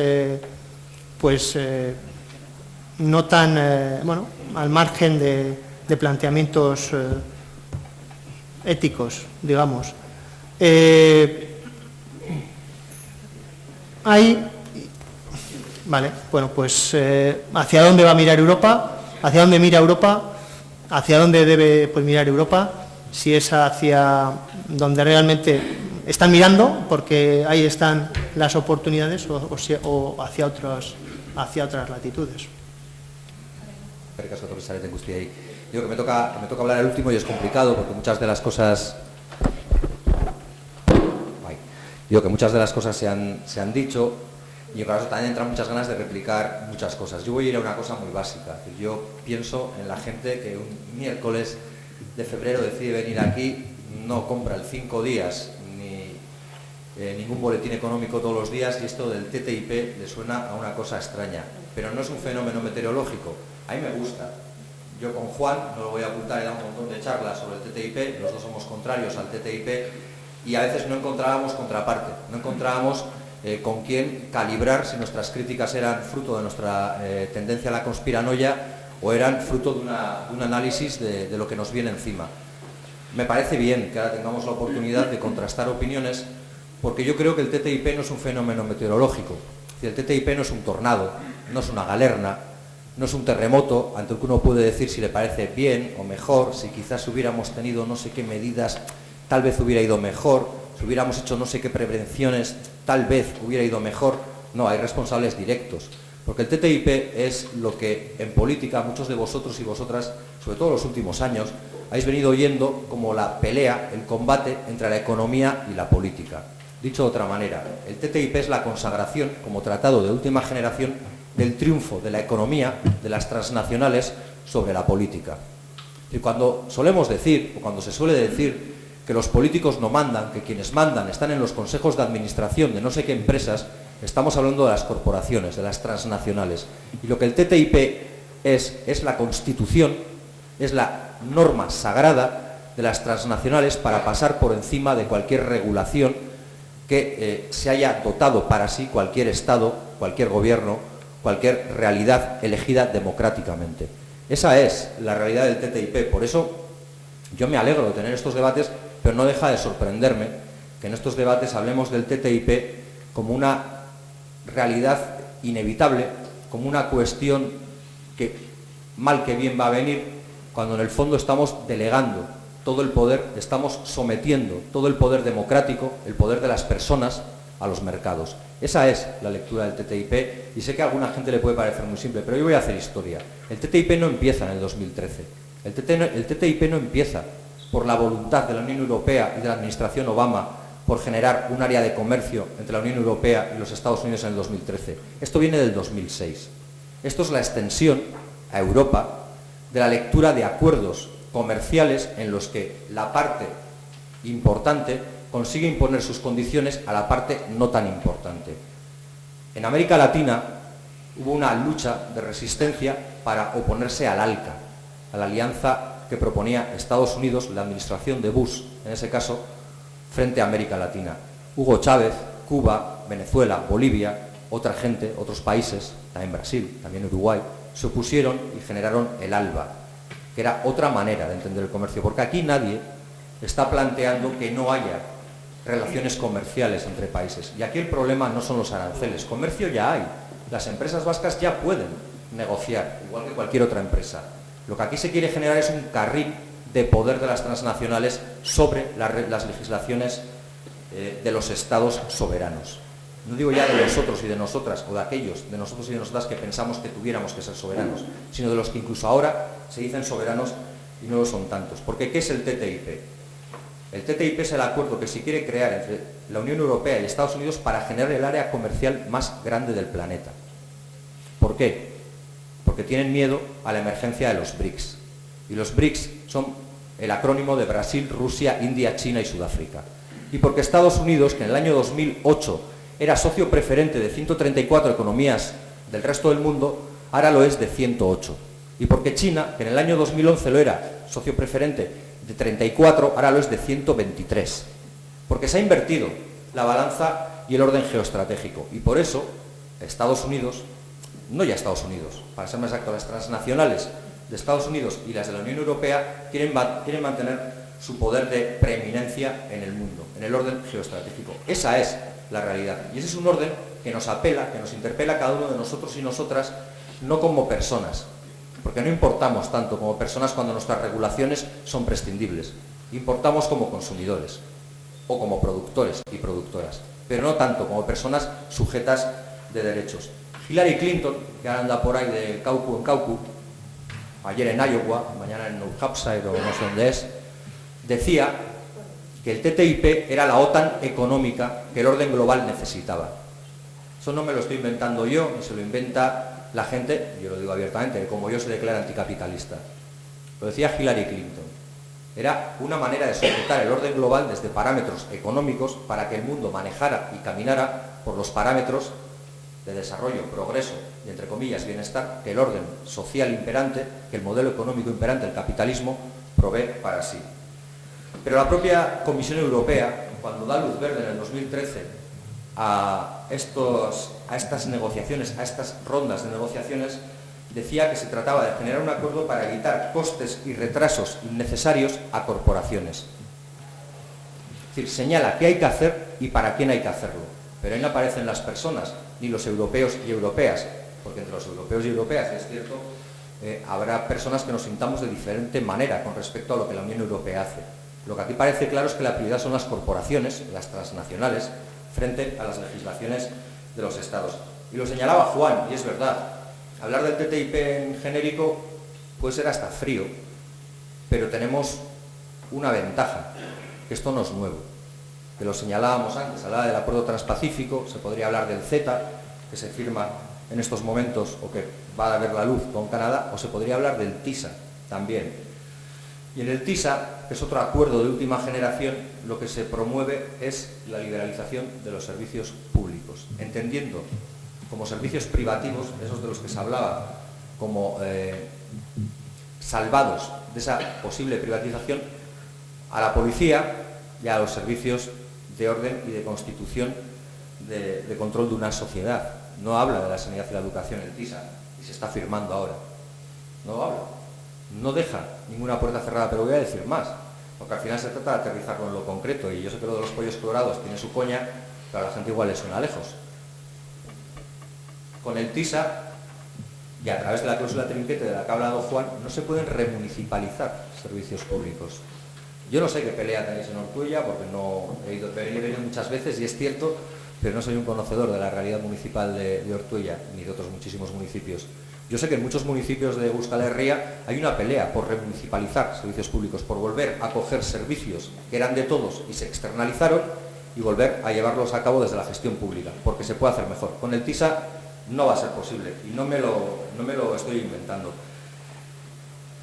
no tan bueno, al margen de planteamientos éticos, digamos. Vale, bueno, pues ¿hacia dónde va a mirar Europa? ¿Hacia dónde mira Europa? ¿Hacia dónde debe pues mirar Europa? Si es hacia donde realmente están mirando, porque ahí están las oportunidades, o hacia otras latitudes. Digo que me toca hablar el último y es complicado porque muchas de las cosas se han dicho y en caso también entran muchas ganas de replicar muchas cosas. Yo voy a ir a una cosa muy básica. Yo pienso en la gente que un miércoles de febrero decide venir aquí, no compra el 5 días ni ningún boletín económico todos los días y esto del TTIP le suena a una cosa extraña. Pero no es un fenómeno meteorológico. A mí me gusta. Yo con Juan, no lo voy a ocultar, he dado un montón de charlas sobre el TTIP, los dos somos contrarios al TTIP y a veces no encontrábamos contraparte, no encontrábamos con quién calibrar si nuestras críticas eran fruto de nuestra tendencia a la conspiranoia o eran fruto de un análisis de lo que nos viene encima. Me parece bien que ahora tengamos la oportunidad de contrastar opiniones porque yo creo que el TTIP no es un fenómeno meteorológico, el TTIP no es un tornado, no es una galerna, no es un terremoto ante el que uno puede decir si le parece bien o mejor, si quizás hubiéramos tenido no sé qué medidas, tal vez hubiera ido mejor, si hubiéramos hecho no sé qué prevenciones, tal vez hubiera ido mejor. No, hay responsables directos. Porque el TTIP es lo que en política muchos de vosotros y vosotras, sobre todo en los últimos años, habéis venido oyendo como la pelea, el combate entre la economía y la política. Dicho de otra manera, el TTIP es la consagración, como tratado de última generación, del triunfo de la economía, de las transnacionales, sobre la política. Y cuando solemos decir, o cuando se suele decir, que los políticos no mandan, que quienes mandan están en los consejos de administración de no sé qué empresas, estamos hablando de las corporaciones, de las transnacionales. Y lo que el TTIP es la constitución, es la norma sagrada de las transnacionales para pasar por encima de cualquier regulación que se haya dotado para sí cualquier Estado, cualquier gobierno, cualquier realidad elegida democráticamente. Esa es la realidad del TTIP. Por eso yo me alegro de tener estos debates, pero no deja de sorprenderme que en estos debates hablemos del TTIP como una realidad inevitable, como una cuestión que mal que bien va a venir, cuando en el fondo estamos delegando todo el poder, estamos sometiendo todo el poder democrático, el poder de las personas, a los mercados. Esa es la lectura del TTIP y sé que a alguna gente le puede parecer muy simple, pero yo voy a hacer historia. El TTIP no empieza en el 2013. El TTIP no empieza por la voluntad de la Unión Europea y de la administración Obama por generar un área de comercio entre la Unión Europea y los Estados Unidos en el 2013. Esto viene del 2006. Esto es la extensión a Europa de la lectura de acuerdos comerciales en los que la parte importante consigue imponer sus condiciones a la parte no tan importante. En América Latina hubo una lucha de resistencia para oponerse al ALCA, a la alianza que proponía Estados Unidos, la administración de Bush, en ese caso, frente a América Latina. Hugo Chávez, Cuba, Venezuela, Bolivia, otra gente, otros países, también Brasil, también Uruguay, se opusieron y generaron el ALBA, que era otra manera de entender el comercio, porque aquí nadie está planteando que no haya relaciones comerciales entre países. Y aquí el problema no son los aranceles, comercio ya hay. Las empresas vascas ya pueden negociar, igual que cualquier otra empresa. Lo que aquí se quiere generar es un carril de poder de las transnacionales sobre las legislaciones de los estados soberanos. No digo ya de nosotros y de nosotras, o de aquellos de nosotros y de nosotras que pensamos que tuviéramos que ser soberanos, sino de los que incluso ahora se dicen soberanos y no lo son tantos. Porque ¿qué es el TTIP? El TTIP es el acuerdo que se quiere crear entre la Unión Europea y Estados Unidos para generar el área comercial más grande del planeta. ¿Por qué? Porque tienen miedo a la emergencia de los BRICS. Y los BRICS son el acrónimo de Brasil, Rusia, India, China y Sudáfrica. Y porque Estados Unidos, que en el año 2008 era socio preferente de 134 economías del resto del mundo, ahora lo es de 108. Y porque China, que en el año 2011 lo era socio preferente de 34, ahora lo es de 123. Porque se ha invertido la balanza y el orden geoestratégico. Y por eso Estados Unidos, no ya Estados Unidos, para ser más exacto, las transnacionales de Estados Unidos y las de la Unión Europea quieren mantener su poder de preeminencia en el mundo, en el orden geoestratégico. Esa es la realidad. Y ese es un orden que nos apela, que nos interpela a cada uno de nosotros y nosotras, no como personas, porque no importamos tanto como personas cuando nuestras regulaciones son prescindibles. Importamos como consumidores o como productores y productoras, pero no tanto como personas sujetas de derechos. Hillary Clinton, que ahora anda por ahí de caucu en caucu, ayer en Iowa, mañana en New Hampshire o no sé dónde es, decía que el TTIP era la OTAN económica que el orden global necesitaba. Eso no me lo estoy inventando yo, ni se lo inventa la gente, yo lo digo abiertamente, que como yo se declara anticapitalista. Lo decía Hillary Clinton. Era una manera de sujetar el orden global desde parámetros económicos para que el mundo manejara y caminara por los parámetros de desarrollo, progreso y, entre comillas, bienestar que el orden social imperante, que el modelo económico imperante, el capitalismo, provee para sí. Pero la propia Comisión Europea, cuando da luz verde en el 2013 a estas negociaciones, a estas rondas de negociaciones, decía que se trataba de generar un acuerdo para evitar costes y retrasos innecesarios a corporaciones. Es decir, señala qué hay que hacer y para quién hay que hacerlo. Pero ahí no aparecen las personas, ni los europeos y europeas, porque entre los europeos y europeas, es cierto, habrá personas que nos sintamos de diferente manera con respecto a lo que la Unión Europea hace. Lo que aquí parece claro es que la prioridad son las corporaciones, las transnacionales, frente a las legislaciones de los estados. Y lo señalaba Juan, y es verdad. Hablar del TTIP en genérico puede ser hasta frío, pero tenemos una ventaja, que esto no es nuevo, que lo señalábamos antes, hablaba del acuerdo transpacífico, se podría hablar del CETA, que se firma en estos momentos o que va a ver la luz con Canadá, o se podría hablar del TISA también. Y en el TISA, que es otro acuerdo de última generación, lo que se promueve es la liberalización de los servicios públicos, entendiendo como servicios privativos, esos de los que se hablaba, como salvados de esa posible privatización, a la policía y a los servicios de orden y de constitución de control de una sociedad. No habla de la sanidad y la educación el TISA, y se está firmando ahora. No habla. No deja ninguna puerta cerrada, pero voy a decir más, porque al final se trata de aterrizar con lo concreto, y yo sé que lo de los pollos colorados tiene su coña, pero a la gente igual le suena lejos. Con el TISA, y a través de la cláusula trinquete de la que ha hablado Juan, no se pueden remunicipalizar servicios públicos. Yo no sé qué pelea tenéis en Ortuella, porque no he venido muchas veces, y es cierto, pero no soy un conocedor de la realidad municipal de Ortuella, ni de otros muchísimos municipios. Yo sé que en muchos municipios de Euskal Herria hay una pelea por remunicipalizar servicios públicos, por volver a coger servicios que eran de todos y se externalizaron, y volver a llevarlos a cabo desde la gestión pública, porque se puede hacer mejor. Con el TISA no va a ser posible, y no me lo estoy inventando.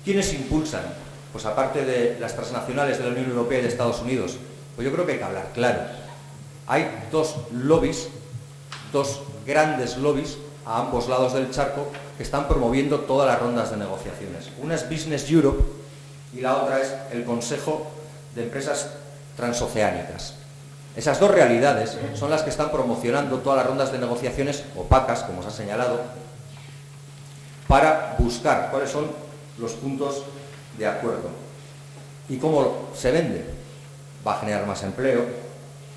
¿Quiénes impulsan? Pues aparte de las transnacionales de la Unión Europea y de Estados Unidos, pues yo creo que hay que hablar claro. Hay dos lobbies, dos grandes lobbies a ambos lados del charco, que están promoviendo todas las rondas de negociaciones. Una es Business Europe y la otra es el Consejo de Empresas Transoceánicas. Esas dos realidades son las que están promocionando todas las rondas de negociaciones opacas, como os ha señalado, para buscar cuáles son los puntos de acuerdo. ¿Y cómo se vende? Va a generar más empleo,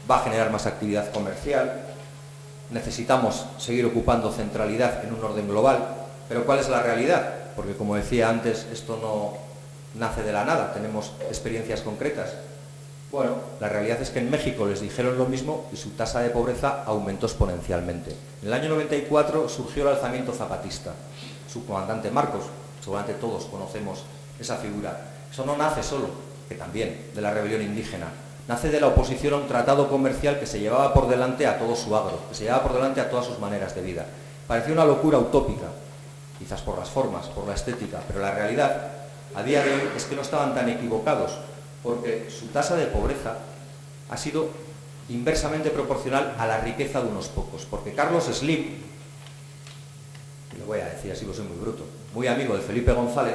va a generar más actividad comercial, necesitamos seguir ocupando centralidad en un orden global, pero ¿cuál es la realidad? Porque, como decía antes, esto no nace de la nada, tenemos experiencias concretas. Bueno, la realidad es que en México les dijeron lo mismo y su tasa de pobreza aumentó exponencialmente. En el año 94 surgió el alzamiento zapatista. Su comandante Marcos, seguramente todos conocemos esa figura. Eso no nace solo, que también, de la rebelión indígena. Nace de la oposición a un tratado comercial que se llevaba por delante a todo su agro, que se llevaba por delante a todas sus maneras de vida. Parecía una locura utópica, quizás por las formas, por la estética, pero la realidad, a día de hoy, es que no estaban tan equivocados, porque su tasa de pobreza ha sido inversamente proporcional a la riqueza de unos pocos. Porque Carlos Slim, lo voy a decir así, lo soy muy bruto, muy amigo de Felipe González,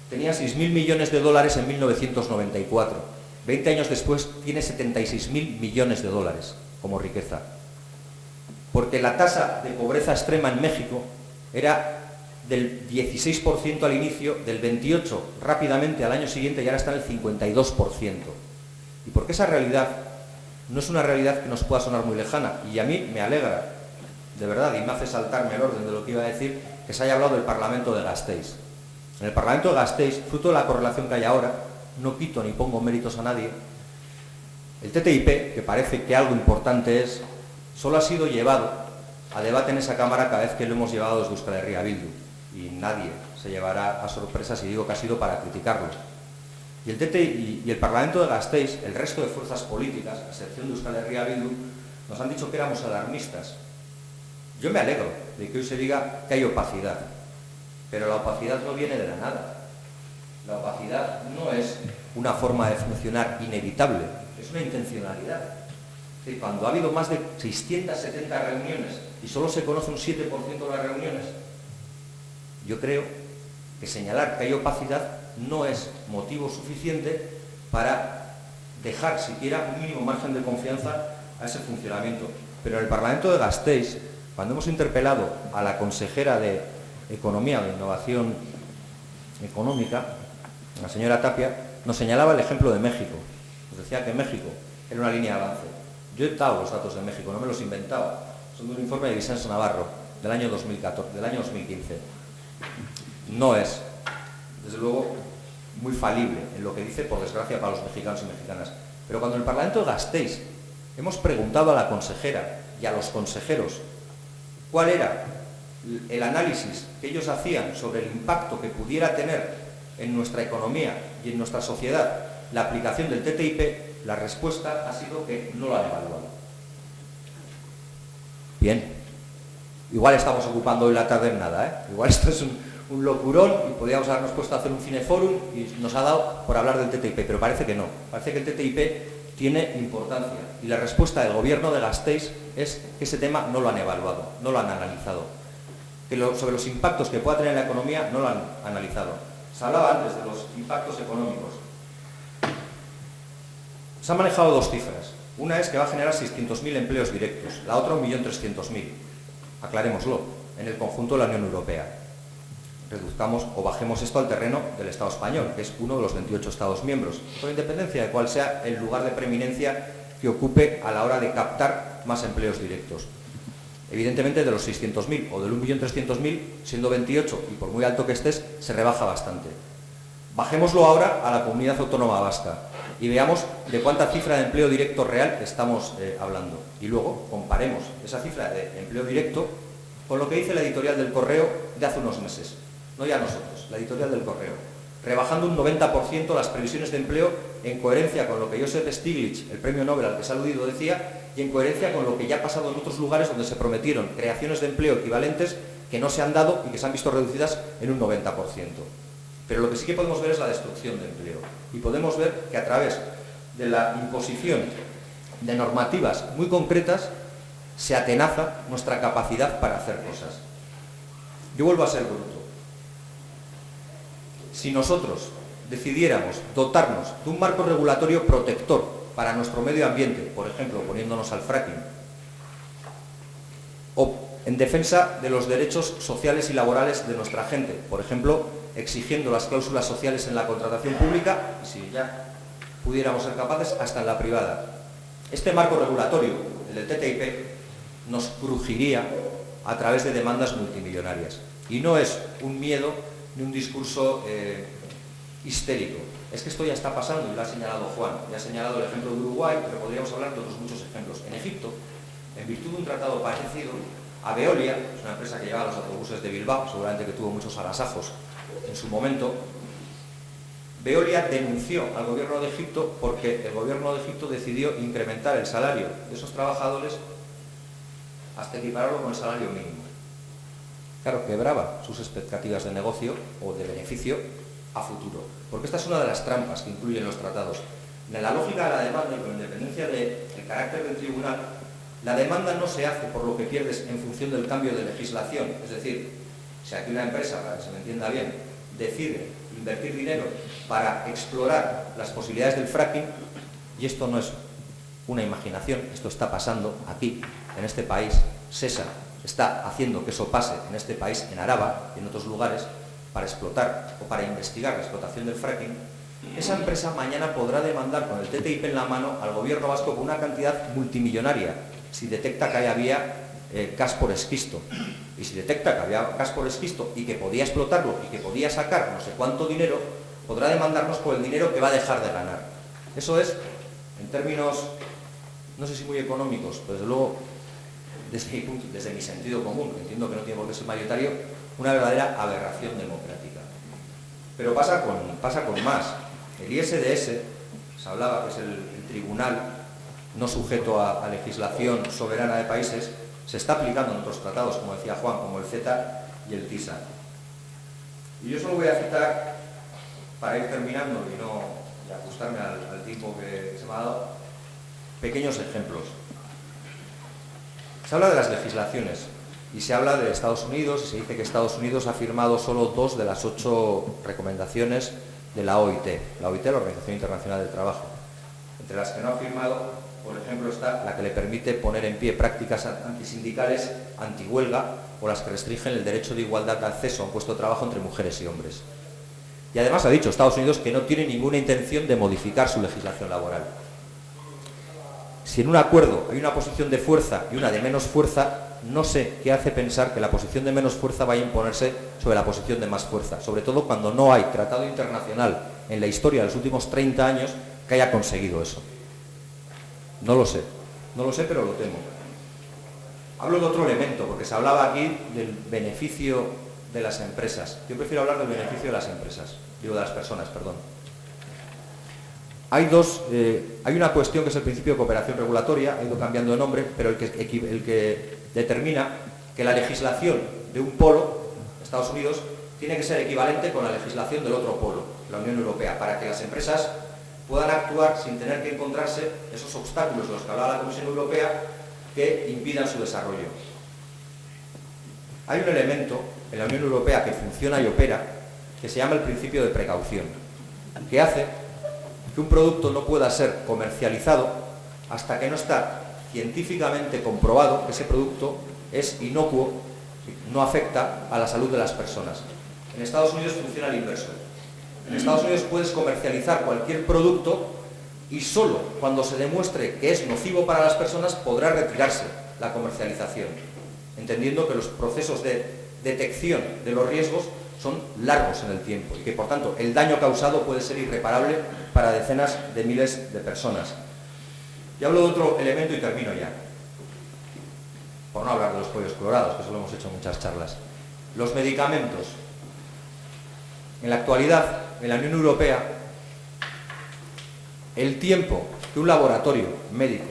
tenía 6.000 millones de dólares en 1994. 20 años después tiene 76.000 millones de dólares como riqueza. Porque la tasa de pobreza extrema en México era del 16% al inicio, del 28% rápidamente al año siguiente, y ahora está en el 52%. Y porque esa realidad no es una realidad que nos pueda sonar muy lejana, y a mí me alegra, de verdad, y me hace saltarme el orden de lo que iba a decir, que se haya hablado del Parlamento de Gasteiz. En el Parlamento de Gasteiz, fruto de la correlación que hay ahora, no quito ni pongo méritos a nadie, el TTIP, que parece que algo importante es, solo ha sido llevado a debate en esa Cámara cada vez que lo hemos llevado desde Euskal Herria Bildu. Y nadie se llevará a sorpresa si digo que ha sido para criticarlo. Y el TTIP y el Parlamento de Gasteiz, el resto de fuerzas políticas, a excepción de Euskal Herria Bildu, nos han dicho que éramos alarmistas. Yo me alegro de que hoy se diga que hay opacidad, pero la opacidad no viene de la nada. La opacidad no es una forma de funcionar inevitable, es una intencionalidad. Es decir, cuando ha habido más de 670 reuniones y solo se conoce un 7% de las reuniones, yo creo que señalar que hay opacidad no es motivo suficiente para dejar siquiera un mínimo margen de confianza a ese funcionamiento. Pero en el Parlamento de Gasteiz, cuando hemos interpelado a la consejera de Economía o de Innovación Económica, la señora Tapia, nos señalaba el ejemplo de México. Nos decía que México era una línea de avance. Yo he dado los datos de México, no me los inventaba. Son de un informe de Vicente Navarro del año 2014, del año 2015. No es, desde luego, muy falible en lo que dice, por desgracia, para los mexicanos y mexicanas. Pero cuando en el Parlamento de Gasteiz hemos preguntado a la consejera y a los consejeros cuál era el análisis que ellos hacían sobre el impacto que pudiera tener en nuestra economía y en nuestra sociedad la aplicación del TTIP, la respuesta ha sido que no lo han evaluado. Bien, igual estamos ocupando hoy la tarde en nada, ¿eh? Igual esto es un locurón y podríamos habernos puesto a hacer un cineforum y nos ha dado por hablar del TTIP, pero parece que no. Parece que el TTIP tiene importancia y la respuesta del gobierno de Gasteiz es que ese tema no lo han evaluado, no lo han analizado. Que sobre los impactos que pueda tener en la economía no lo han analizado. Se hablaba antes de los impactos económicos. Se han manejado dos cifras. Una es que va a generar 600.000 empleos directos, la otra 1.300.000. Aclarémoslo, en el conjunto de la Unión Europea. Reduzcamos o bajemos esto al terreno del Estado español, que es uno de los 28 Estados miembros, con independencia de cuál sea el lugar de preeminencia que ocupe a la hora de captar más empleos directos. Evidentemente, de los 600.000 o del 1.300.000, siendo 28 y por muy alto que estés, se rebaja bastante. Bajémoslo ahora a la comunidad autónoma vasca y veamos de cuánta cifra de empleo directo real estamos hablando. Y luego comparemos esa cifra de empleo directo con lo que dice la editorial del Correo de hace unos meses. No ya nosotros, la editorial del Correo. Rebajando un 90% las previsiones de empleo en coherencia con lo que Joseph Stiglitz, el premio Nobel al que se ha aludido, decía, y en coherencia con lo que ya ha pasado en otros lugares donde se prometieron creaciones de empleo equivalentes que no se han dado y que se han visto reducidas en un 90%. Pero lo que sí que podemos ver es la destrucción de empleo. Y podemos ver que a través de la imposición de normativas muy concretas se atenaza nuestra capacidad para hacer cosas. Yo vuelvo a ser bruto. Si nosotros decidiéramos dotarnos de un marco regulatorio protector para nuestro medio ambiente, por ejemplo, oponiéndonos al fracking, o en defensa de los derechos sociales y laborales de nuestra gente, por ejemplo, exigiendo las cláusulas sociales en la contratación pública, y si ya pudiéramos ser capaces, hasta en la privada. Este marco regulatorio, el del TTIP, nos crujiría a través de demandas multimillonarias. Y no es un miedo ni un discurso histérico. Es que esto ya está pasando y lo ha señalado Juan. Ya ha señalado el ejemplo de Uruguay, pero podríamos hablar de otros muchos ejemplos. En Egipto, en virtud de un tratado parecido, a Veolia, es una empresa que lleva los autobuses de Bilbao, seguramente que tuvo muchos agasajos en su momento, Veolia denunció al gobierno de Egipto porque el gobierno de Egipto decidió incrementar el salario de esos trabajadores hasta equipararlo con el salario mínimo. Claro, quebraba sus expectativas de negocio o de beneficio a futuro. Porque esta es una de las trampas que incluyen los tratados. En la lógica de la demanda y con independencia del carácter del tribunal, la demanda no se hace por lo que pierdes en función del cambio de legislación. Es decir, si aquí una empresa, para que se me entienda bien, decide invertir dinero para explorar las posibilidades del fracking, y esto no es una imaginación, esto está pasando aquí, en este país, SESA está haciendo que eso pase en este país, en Araba y en otros lugares, para explotar o para investigar la explotación del fracking, esa empresa mañana podrá demandar con el TTIP en la mano al gobierno vasco con una cantidad multimillonaria si detecta que había gas por esquisto. Y si detecta que había gas por esquisto y que podía explotarlo y que podía sacar no sé cuánto dinero, podrá demandarnos por el dinero que va a dejar de ganar. Eso es, en términos, no sé si muy económicos, pero desde luego, desde mi sentido común, que entiendo que no tiene por qué ser mayoritario, una verdadera aberración democrática. Pero pasa con más. El ISDS, se hablaba que es el tribunal no sujeto a legislación soberana de países, se está aplicando en otros tratados, como decía Juan, como el CETA y el TISA. Y yo solo voy a citar, para ir terminando y ajustarme al tiempo que se me ha dado, pequeños ejemplos. Se habla de las legislaciones y se habla de Estados Unidos y se dice que Estados Unidos ha firmado solo 2 de las 8 recomendaciones de la OIT, la Organización Internacional del Trabajo. Entre las que no ha firmado, por ejemplo, está la que le permite poner en pie prácticas antisindicales, antihuelga, o las que restringen el derecho de igualdad de acceso a un puesto de trabajo entre mujeres y hombres. Y además ha dicho Estados Unidos que no tiene ninguna intención de modificar su legislación laboral. Si en un acuerdo hay una posición de fuerza y una de menos fuerza, no sé qué hace pensar que la posición de menos fuerza vaya a imponerse sobre la posición de más fuerza, sobre todo cuando no hay tratado internacional en la historia de los últimos 30 años que haya conseguido eso. No lo sé, pero lo temo. Hablo de otro elemento, porque se hablaba aquí del beneficio de las empresas. Yo prefiero hablar del beneficio de las empresas, digo de las personas, perdón. Hay una cuestión que es el principio de cooperación regulatoria, ha ido cambiando de nombre, pero el que determina que la legislación de un polo, Estados Unidos, tiene que ser equivalente con la legislación del otro polo, la Unión Europea, para que las empresas puedan actuar sin tener que encontrarse esos obstáculos de los que hablaba la Comisión Europea que impidan su desarrollo. Hay un elemento en la Unión Europea que funciona y opera que se llama el principio de precaución, que hace que un producto no pueda ser comercializado hasta que no está científicamente comprobado que ese producto es inocuo, no afecta a la salud de las personas. En Estados Unidos funciona al inverso. En Estados Unidos puedes comercializar cualquier producto y solo cuando se demuestre que es nocivo para las personas podrá retirarse la comercialización, entendiendo que los procesos de detección de los riesgos son largos en el tiempo y que, por tanto, el daño causado puede ser irreparable para decenas de miles de personas. Y hablo de otro elemento y termino ya, por no hablar de los pollos colorados, que eso lo hemos hecho en muchas charlas. Los medicamentos. En la actualidad, en la Unión Europea, el tiempo que un laboratorio médico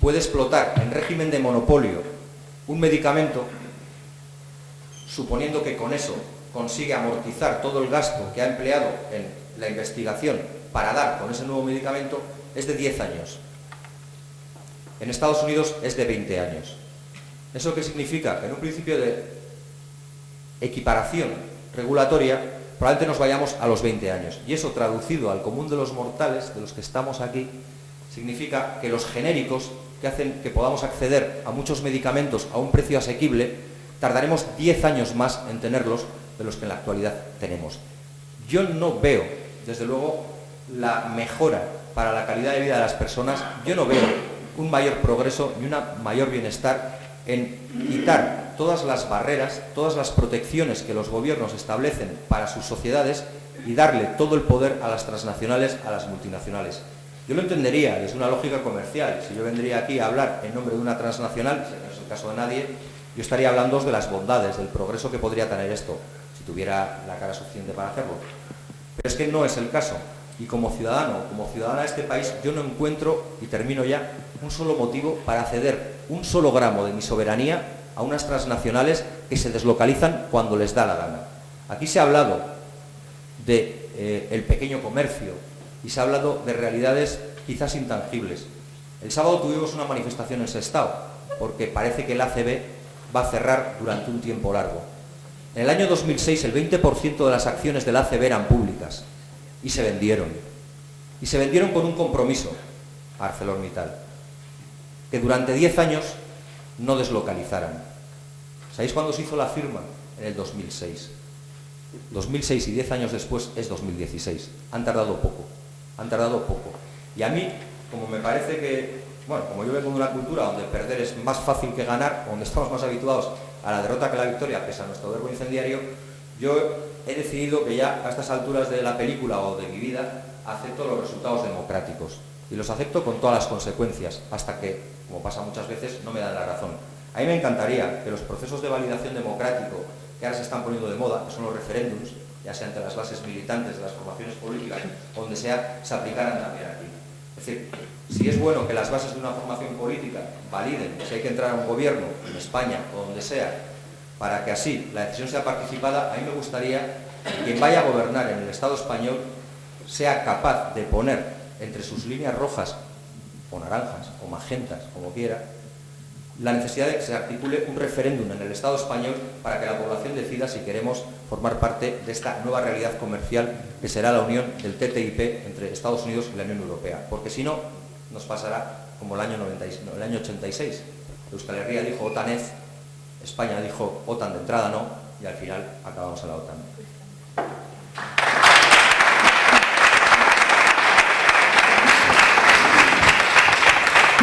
puede explotar en régimen de monopolio un medicamento, suponiendo que con eso consigue amortizar todo el gasto que ha empleado en la investigación para dar con ese nuevo medicamento, es de 10 años. En Estados Unidos es de 20 años. ¿Eso qué significa? Que en un principio de equiparación regulatoria probablemente nos vayamos a los 20 años. Y eso, traducido al común de los mortales, de los que estamos aquí, significa que los genéricos que hacen que podamos acceder a muchos medicamentos a un precio asequible, tardaremos 10 años más en tenerlos de los que en la actualidad tenemos. Yo no veo, desde luego, la mejora para la calidad de vida de las personas, yo no veo un mayor progreso ni un mayor bienestar en quitar todas las barreras, todas las protecciones que los gobiernos establecen para sus sociedades y darle todo el poder a las transnacionales, a las multinacionales. Yo lo entendería desde una lógica comercial. Si yo vendría aquí a hablar en nombre de una transnacional, si no es el caso de nadie, yo estaría hablando de las bondades, del progreso que podría tener esto, si tuviera la cara suficiente para hacerlo. Pero es que no es el caso. Y como ciudadano, como ciudadana de este país, yo no encuentro, y termino ya, un solo motivo para ceder un solo gramo de mi soberanía a unas transnacionales que se deslocalizan cuando les da la gana. Aquí se ha hablado del pequeño comercio y se ha hablado de realidades quizás intangibles. El sábado tuvimos una manifestación en Sestao, porque parece que el ACB va a cerrar durante un tiempo largo. En el año 2006 el 20% de las acciones del ACB eran públicas y se vendieron. Y se vendieron con un compromiso a ArcelorMittal, que durante 10 años no deslocalizaran. ¿Sabéis cuándo se hizo la firma? En el 2006. 2006 y 10 años después es 2016. Han tardado poco. Han tardado poco. Y a mí, como me parece que, bueno, como yo vengo de una cultura donde perder es más fácil que ganar, donde estamos más habituados a la derrota que a la victoria, pese a nuestro verbo incendiario, yo he decidido que ya a estas alturas de la película o de mi vida acepto los resultados democráticos. Y los acepto con todas las consecuencias, hasta que, como pasa muchas veces, no me dan la razón. A mí me encantaría que los procesos de validación democrático que ahora se están poniendo de moda, que son los referéndums, ya sea entre las bases militantes de las formaciones políticas, o donde sea, se aplicaran también aquí. Es decir, si es bueno que las bases de una formación política validen si hay que entrar a un gobierno, en España o donde sea, para que así la decisión sea participada, a mí me gustaría que quien vaya a gobernar en el Estado español sea capaz de poner entre sus líneas rojas, o naranjas, o magentas, como quiera, la necesidad de que se articule un referéndum en el Estado español para que la población decida si queremos formar parte de esta nueva realidad comercial que será la unión del TTIP entre Estados Unidos y la Unión Europea. Porque si no, nos pasará como el año 86. Euskal Herria dijo OTAN ez, España dijo OTAN de entrada no, y al final acabamos en la OTAN.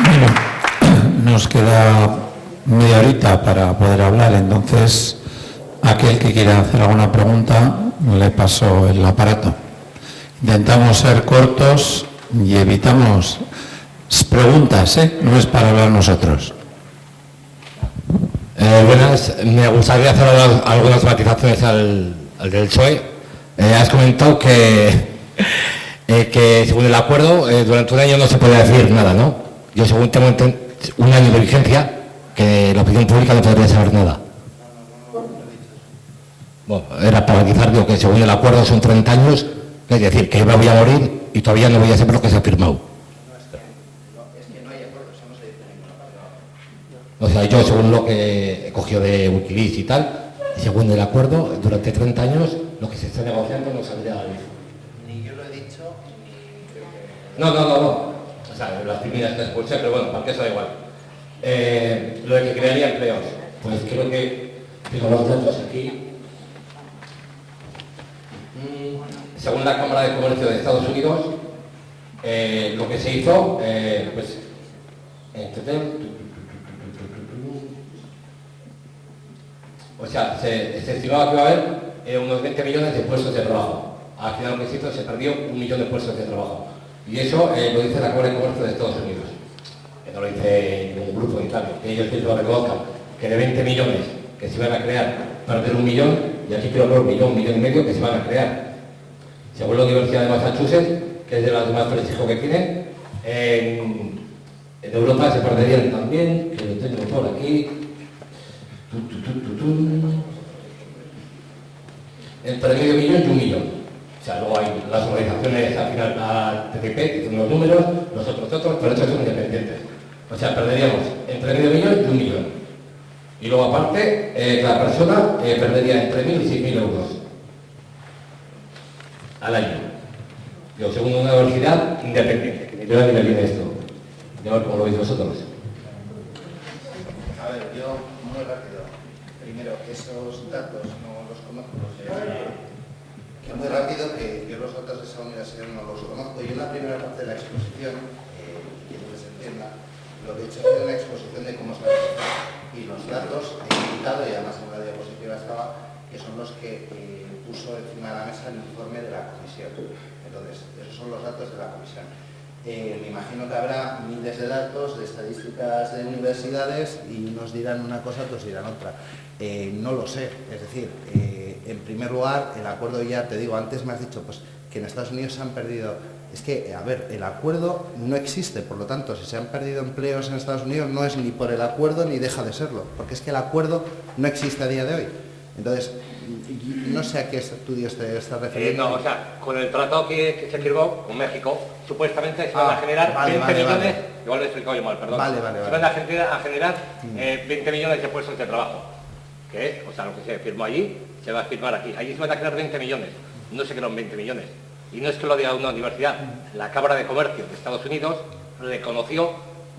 Bueno, nos queda media horita para poder hablar, entonces aquel que quiera hacer alguna pregunta le paso el aparato. Intentamos ser cortos y evitamos preguntas, no es para hablar nosotros. buenas. Me gustaría hacer algunas matizaciones al del PSOE. Has comentado que según el acuerdo, durante un año no se puede decir nada, ¿no? Yo según tengo un año de vigencia, que la opinión pública no podría saber nada. Bueno, era para matizar, digo, que según el acuerdo son 30 años, es decir, que me voy a morir y todavía no voy a saber lo que se ha firmado. O sea, yo según lo que he cogido de Wikileaks y tal, según el acuerdo, durante 30 años lo que se está negociando no saldría a la luz. Ni yo lo he dicho, ni creo que... No. O sea, las primeras que escuché, pero bueno, para que eso da igual. Lo de que crearía empleos, pues creo que tengo los datos aquí. Según la Cámara de Comercio de Estados Unidos, lo que se hizo, pues, o sea, se estimaba que iba a haber unos 20 millones de puestos de trabajo. Al final lo que se hizo, se perdió 1 millón de puestos de trabajo. Y eso lo dice la Cámara de Comercio de Estados Unidos. Que no lo dice ningún grupo de Italia, que ellos mismos reconozcan que de 20 millones que se iban a crear, perder 1 millón, y aquí quiero hablar 1 millón y medio que se van a crear. Según la Universidad de Massachusetts, que es de las más prestigio que tienen, en Europa se perderían también, que lo tengo por aquí, entre medio millón y 1 millón. O sea, luego hay las organizaciones, al final la TTP, que son los números, los otros, pero estos son independientes. O sea, perderíamos entre medio millón y 1 millón. Y luego aparte, cada persona perdería entre 1.000 y 6.000 euros al año. Yo, según una universidad independiente, que ni te da ni me viene esto. Ya a ver cómo lo veis vosotros. A ver, yo muy rápido. Primero, esos datos no los conozco, que muy rápido, que yo los datos de esa universidad no los conozco. Yo en la primera parte de la exposición, quiero que se entienda, lo que he hecho ha sido una exposición de cómo se ha y los datos he indicado, y además en la diapositiva estaba, que son los que puso encima de la mesa el informe de la comisión. Entonces, esos son los datos de la comisión. Me imagino que habrá miles de datos de estadísticas de universidades y nos dirán una cosa, otros dirán otra. No lo sé, es decir, en primer lugar, el acuerdo, ya te digo, antes me has dicho pues, que en Estados Unidos se han perdido... Es que, a ver, el acuerdo no existe, por lo tanto, si se han perdido empleos en Estados Unidos no es ni por el acuerdo ni deja de serlo, porque es que el acuerdo no existe a día de hoy. Entonces, no sé a qué estudios te estás refiriendo. No, o sea, con el tratado que se firmó con México, supuestamente se van a generar 20 millones, igual lo he explicado yo mal, perdón, se van a generar 20 millones de puestos de trabajo, que es, o sea, lo que se firmó allí, se va a firmar aquí. Allí se van a crear 20 millones, no se crean 20 millones. Y no es que lo diga una universidad, la Cámara de Comercio de Estados Unidos reconoció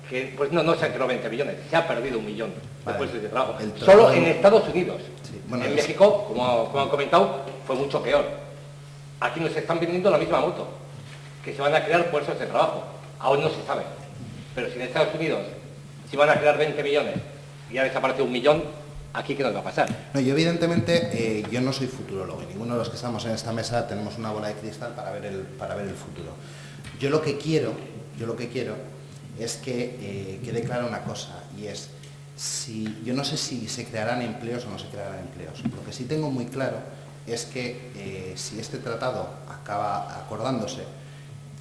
que pues no se han creado 20 millones, se ha perdido 1 millón de puestos de trabajo. Solo en Estados Unidos. Sí, bueno, en México, como han comentado, fue mucho peor. Aquí nos están vendiendo la misma moto, que se van a crear puestos de trabajo. Aún no se sabe. Pero si en Estados Unidos se van a crear 20 millones y ya desaparece 1 millón, ¿aquí qué nos va a pasar? No, yo evidentemente, yo no soy futurólogo y ninguno de los que estamos en esta mesa tenemos una bola de cristal para ver el futuro. Yo lo que quiero es que quede clara una cosa, y es, yo no sé si se crearán empleos o no se crearán empleos. Lo que sí tengo muy claro es que si este tratado acaba acordándose,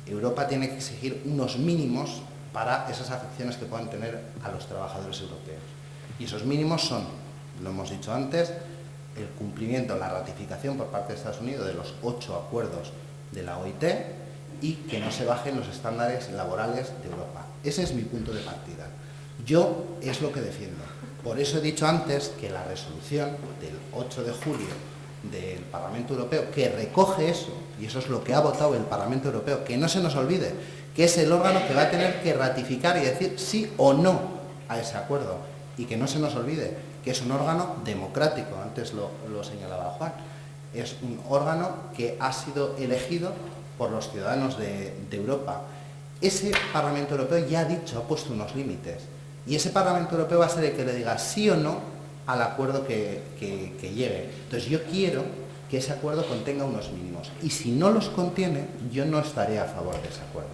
Europa tiene que exigir unos mínimos para esas afecciones que puedan tener a los trabajadores europeos. Y esos mínimos son, lo hemos dicho antes, el cumplimiento, la ratificación por parte de Estados Unidos de los 8 acuerdos de la OIT y que no se bajen los estándares laborales de Europa. Ese es mi punto de partida. Yo es lo que defiendo. Por eso he dicho antes que la resolución del 8 de julio del Parlamento Europeo, que recoge eso, y eso es lo que ha votado el Parlamento Europeo, que no se nos olvide, que es el órgano que va a tener que ratificar y decir sí o no a ese acuerdo, y que no se nos olvide que es un órgano democrático, antes lo señalaba Juan, es un órgano que ha sido elegido por los ciudadanos de Europa. Ese Parlamento Europeo ya ha dicho, ha puesto unos límites, y ese Parlamento Europeo va a ser el que le diga sí o no al acuerdo que llegue. Entonces yo quiero que ese acuerdo contenga unos mínimos, y si no los contiene, yo no estaré a favor de ese acuerdo.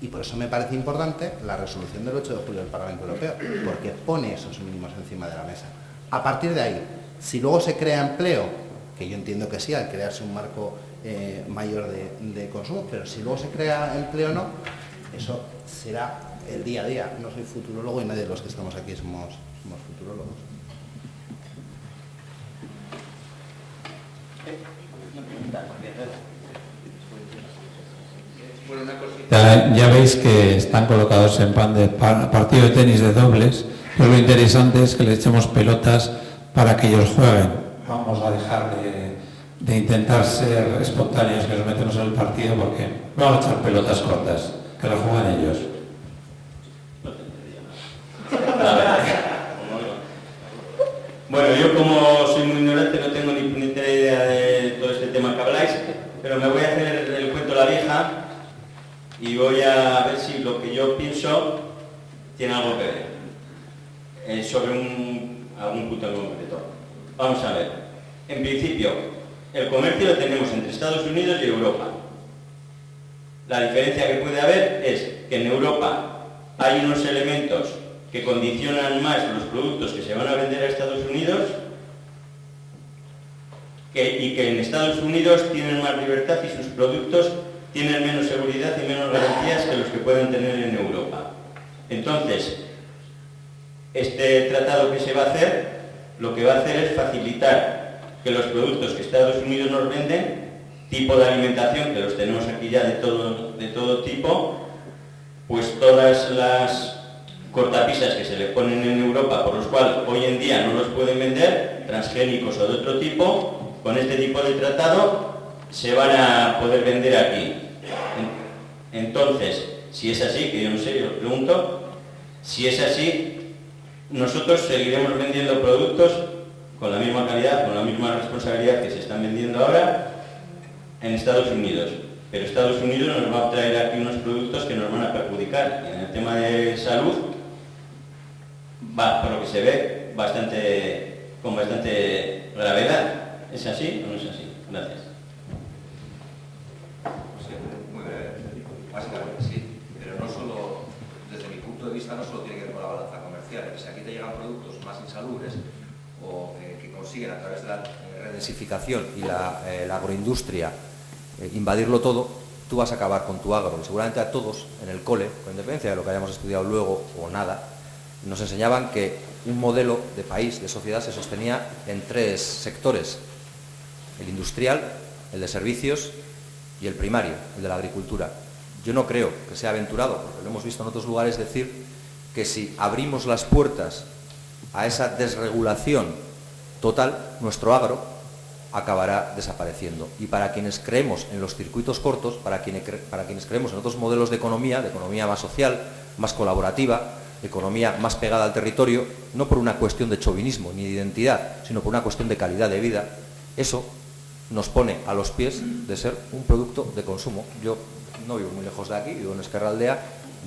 Y por eso me parece importante la resolución del 8 de julio del Parlamento Europeo, porque pone esos mínimos encima de la mesa. A partir de ahí, si luego se crea empleo, que yo entiendo que sí, al crearse un marco mayor de consumo, pero si luego se crea empleo o no, eso será el día a día. No soy futurólogo y nadie de los que estamos aquí somos futurólogos. Ya veis que están colocados en plan de partido de tenis de dobles, pero lo interesante es que les echemos pelotas para que ellos jueguen. Vamos a dejar de intentar ser espontáneos, que nos metemos en el partido, porque vamos a echar pelotas cortas, que lo jueguen ellos. Bueno, yo como soy muy ignorante no tengo ni puñetera idea de todo este tema que habláis, pero me voy a hacer el cuento la vieja y voy a ver si lo que yo pienso tiene algo que ver sobre algún punto en concreto. Vamos a ver. En principio, el comercio lo tenemos entre Estados Unidos y Europa. La diferencia que puede haber es que en Europa hay unos elementos que condicionan más los productos que se van a vender a Estados Unidos y que en Estados Unidos tienen más libertad y sus productos tienen menos seguridad y menos garantías que los que pueden tener en Europa. Entonces, este tratado que se va a hacer, lo que va a hacer es facilitar que los productos que Estados Unidos nos venden, tipo de alimentación, que los tenemos aquí ya de todo tipo, pues todas las cortapisas que se le ponen en Europa, por los cuales hoy en día no los pueden vender, transgénicos o de otro tipo, con este tipo de tratado se van a poder vender aquí. Entonces, si es así, que yo no sé, yo os pregunto, si es así, nosotros seguiremos vendiendo productos con la misma calidad, con la misma responsabilidad que se están vendiendo ahora en Estados Unidos. Pero Estados Unidos nos va a traer aquí unos productos que nos van a perjudicar. Y en el tema de salud, va, por lo que se ve, con bastante gravedad. ¿Es así o no es así? Gracias. Muy breve. Básicamente sí, pero no solo, desde mi punto de vista, no solo tiene que ver con la balanza comercial. Si aquí te llegan productos más insalubres o que consiguen a través de la redensificación y la agroindustria invadirlo todo, tú vas a acabar con tu agro. Y seguramente a todos en el cole, con independencia de lo que hayamos estudiado luego o nada, nos enseñaban que un modelo de país, de sociedad, se sostenía en 3 sectores: el industrial, el de servicios y el primario, el de la agricultura. Yo no creo que sea aventurado, porque lo hemos visto en otros lugares, decir que si abrimos las puertas a esa desregulación total, nuestro agro acabará desapareciendo. Y para quienes creemos en los circuitos cortos, para quienes creemos en otros modelos de economía más social, más colaborativa, economía más pegada al territorio, no por una cuestión de chauvinismo ni de identidad, sino por una cuestión de calidad de vida, eso nos pone a los pies de ser un producto de consumo. Yo no vivo muy lejos de aquí, vivo en Ezkerraldea.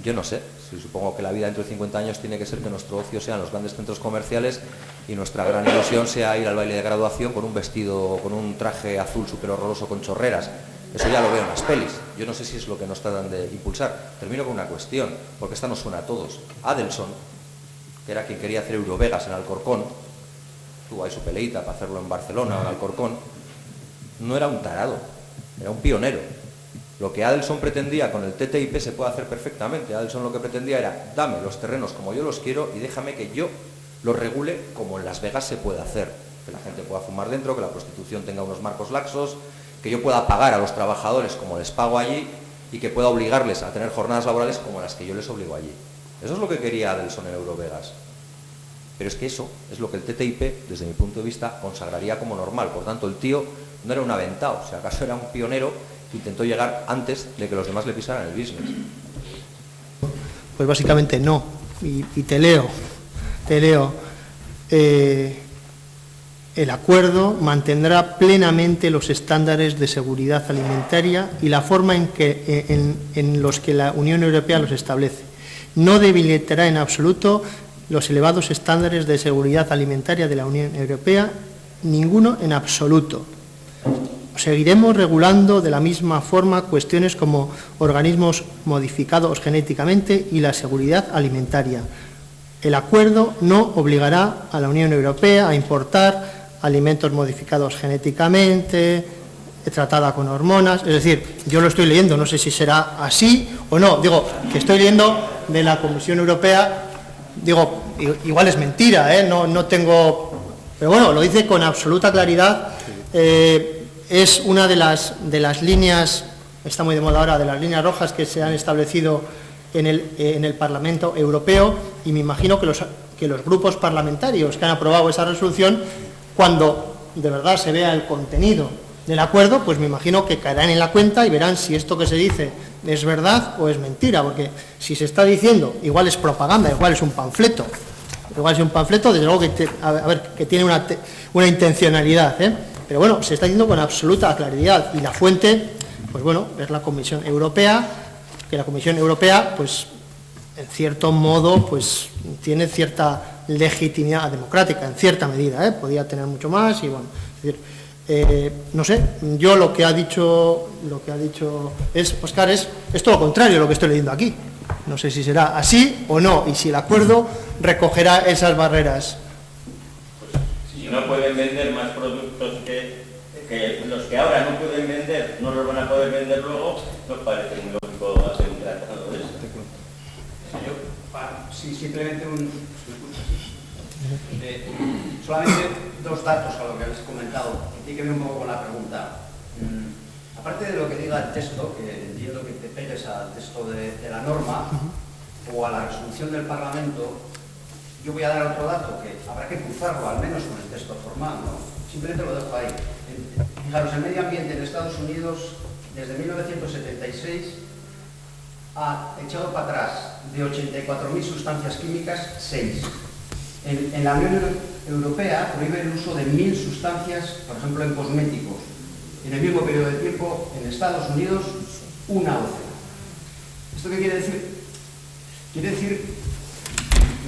Yo no sé, si supongo que la vida dentro de 50 años tiene que ser que nuestro ocio sean los grandes centros comerciales y nuestra gran ilusión sea ir al baile de graduación con un vestido, con un traje azul súper horroroso con chorreras. Eso ya lo veo en las pelis. Yo no sé si es lo que nos tratan de impulsar. Termino con una cuestión, porque esta nos suena a todos. Adelson, que era quien quería hacer Eurovegas en Alcorcón, tuvo ahí su peleita para hacerlo en Barcelona o en Alcorcón, no era un tarado, era un pionero. Lo que Adelson pretendía con el TTIP se puede hacer perfectamente. Adelson lo que pretendía era: dame los terrenos como yo los quiero y déjame que yo los regule como en Las Vegas se puede hacer. Que la gente pueda fumar dentro, que la prostitución tenga unos marcos laxos, que yo pueda pagar a los trabajadores como les pago allí y que pueda obligarles a tener jornadas laborales como las que yo les obligo allí. Eso es lo que quería Adelson en Eurovegas. Pero es que eso es lo que el TTIP, desde mi punto de vista, consagraría como normal. Por tanto, el tío no era un aventado, si acaso era un pionero que intentó llegar antes de que los demás le pisaran el business. Pues básicamente no. Y te leo. El acuerdo mantendrá plenamente los estándares de seguridad alimentaria y la forma en los que la Unión Europea los establece. No debilitará en absoluto los elevados estándares de seguridad alimentaria de la Unión Europea, ninguno en absoluto. seguiremos regulando de la misma forma cuestiones como organismos modificados genéticamente y la seguridad alimentaria. El acuerdo no obligará a la Unión Europea a importar alimentos modificados genéticamente, tratada con hormonas, es decir, yo lo estoy leyendo, no sé si será así o no, digo, que estoy leyendo de la Comisión Europea, digo, igual es mentira, no tengo, pero bueno, lo dice con absoluta claridad, es una de las líneas, está muy de moda ahora, de las líneas rojas que se han establecido en el Parlamento Europeo, y me imagino que los grupos parlamentarios que han aprobado esa resolución, cuando de verdad se vea el contenido del acuerdo, pues me imagino que caerán en la cuenta y verán si esto que se dice es verdad o es mentira, porque si se está diciendo, igual es propaganda, igual es un panfleto, desde luego que tiene una intencionalidad, pero bueno, se está diciendo con absoluta claridad, y la fuente, pues bueno, es la Comisión Europea, que la Comisión Europea, pues en cierto modo, pues tiene cierta legitimidad democrática, en cierta medida, podía tener mucho más, y bueno, es decir, no sé, yo lo que ha dicho es, Óscar, es todo lo contrario a lo que estoy leyendo aquí. No sé si será así o no, y si el acuerdo recogerá esas barreras. Si no pueden vender más productos que los que ahora no pueden vender, no los van a poder vender luego, nos parece muy lógico hacer un tratado de esto. Sí, simplemente solamente dos datos a lo que habéis comentado, que tiene que ver un poco con la pregunta. Aparte de lo que diga el texto, que entiendo que te pegues al texto de la norma o a la resolución del Parlamento, yo voy a dar otro dato que habrá que cruzarlo, al menos con el texto formal, ¿no? Simplemente lo dejo ahí. Fijaros, el medio ambiente en Estados Unidos, desde 1976, ha echado para atrás de 84.000 sustancias químicas, 6. En la Unión Europea prohíbe el uso de 1.000 sustancias, por ejemplo, en cosméticos. En el mismo periodo de tiempo, en Estados Unidos, una docena. ¿Esto qué quiere decir? Quiere decir,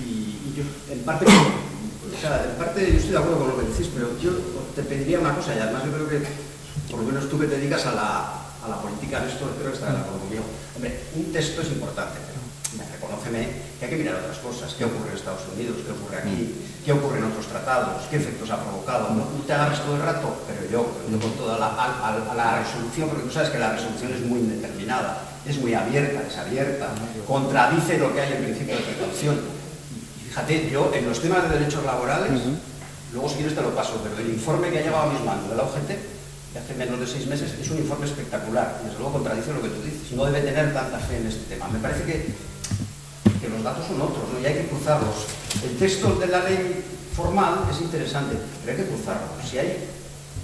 y yo en parte yo estoy de acuerdo con lo que decís, pero yo te pediría una cosa, y además yo creo que, por lo menos tú que te dedicas a la política de esto, creo que estarás de acuerdo conmigo. Hombre, un texto es importante, pero reconóceme que hay que mirar otras cosas. ¿Qué ocurre en Estados Unidos? ¿Qué ocurre aquí? ¿Qué ocurre en otros tratados? ¿Qué efectos ha provocado? No te agarres todo el rato, pero yo con toda la resolución, porque tú sabes que la resolución es muy indeterminada, es muy abierta, desabierta, contradice lo que hay en principio de precaución. Y fíjate, yo en los temas de derechos laborales, luego si quieres te lo paso, pero el informe que ha llegado a mis manos de la OGT, de hace menos de 6 meses, es un informe espectacular, y desde luego contradice lo que tú dices. No debe tener tanta fe en este tema. Me parece que los datos son otros, ¿no? Y hay que cruzarlos. El texto de la ley formal es interesante, pero hay que cruzarlo. Si hay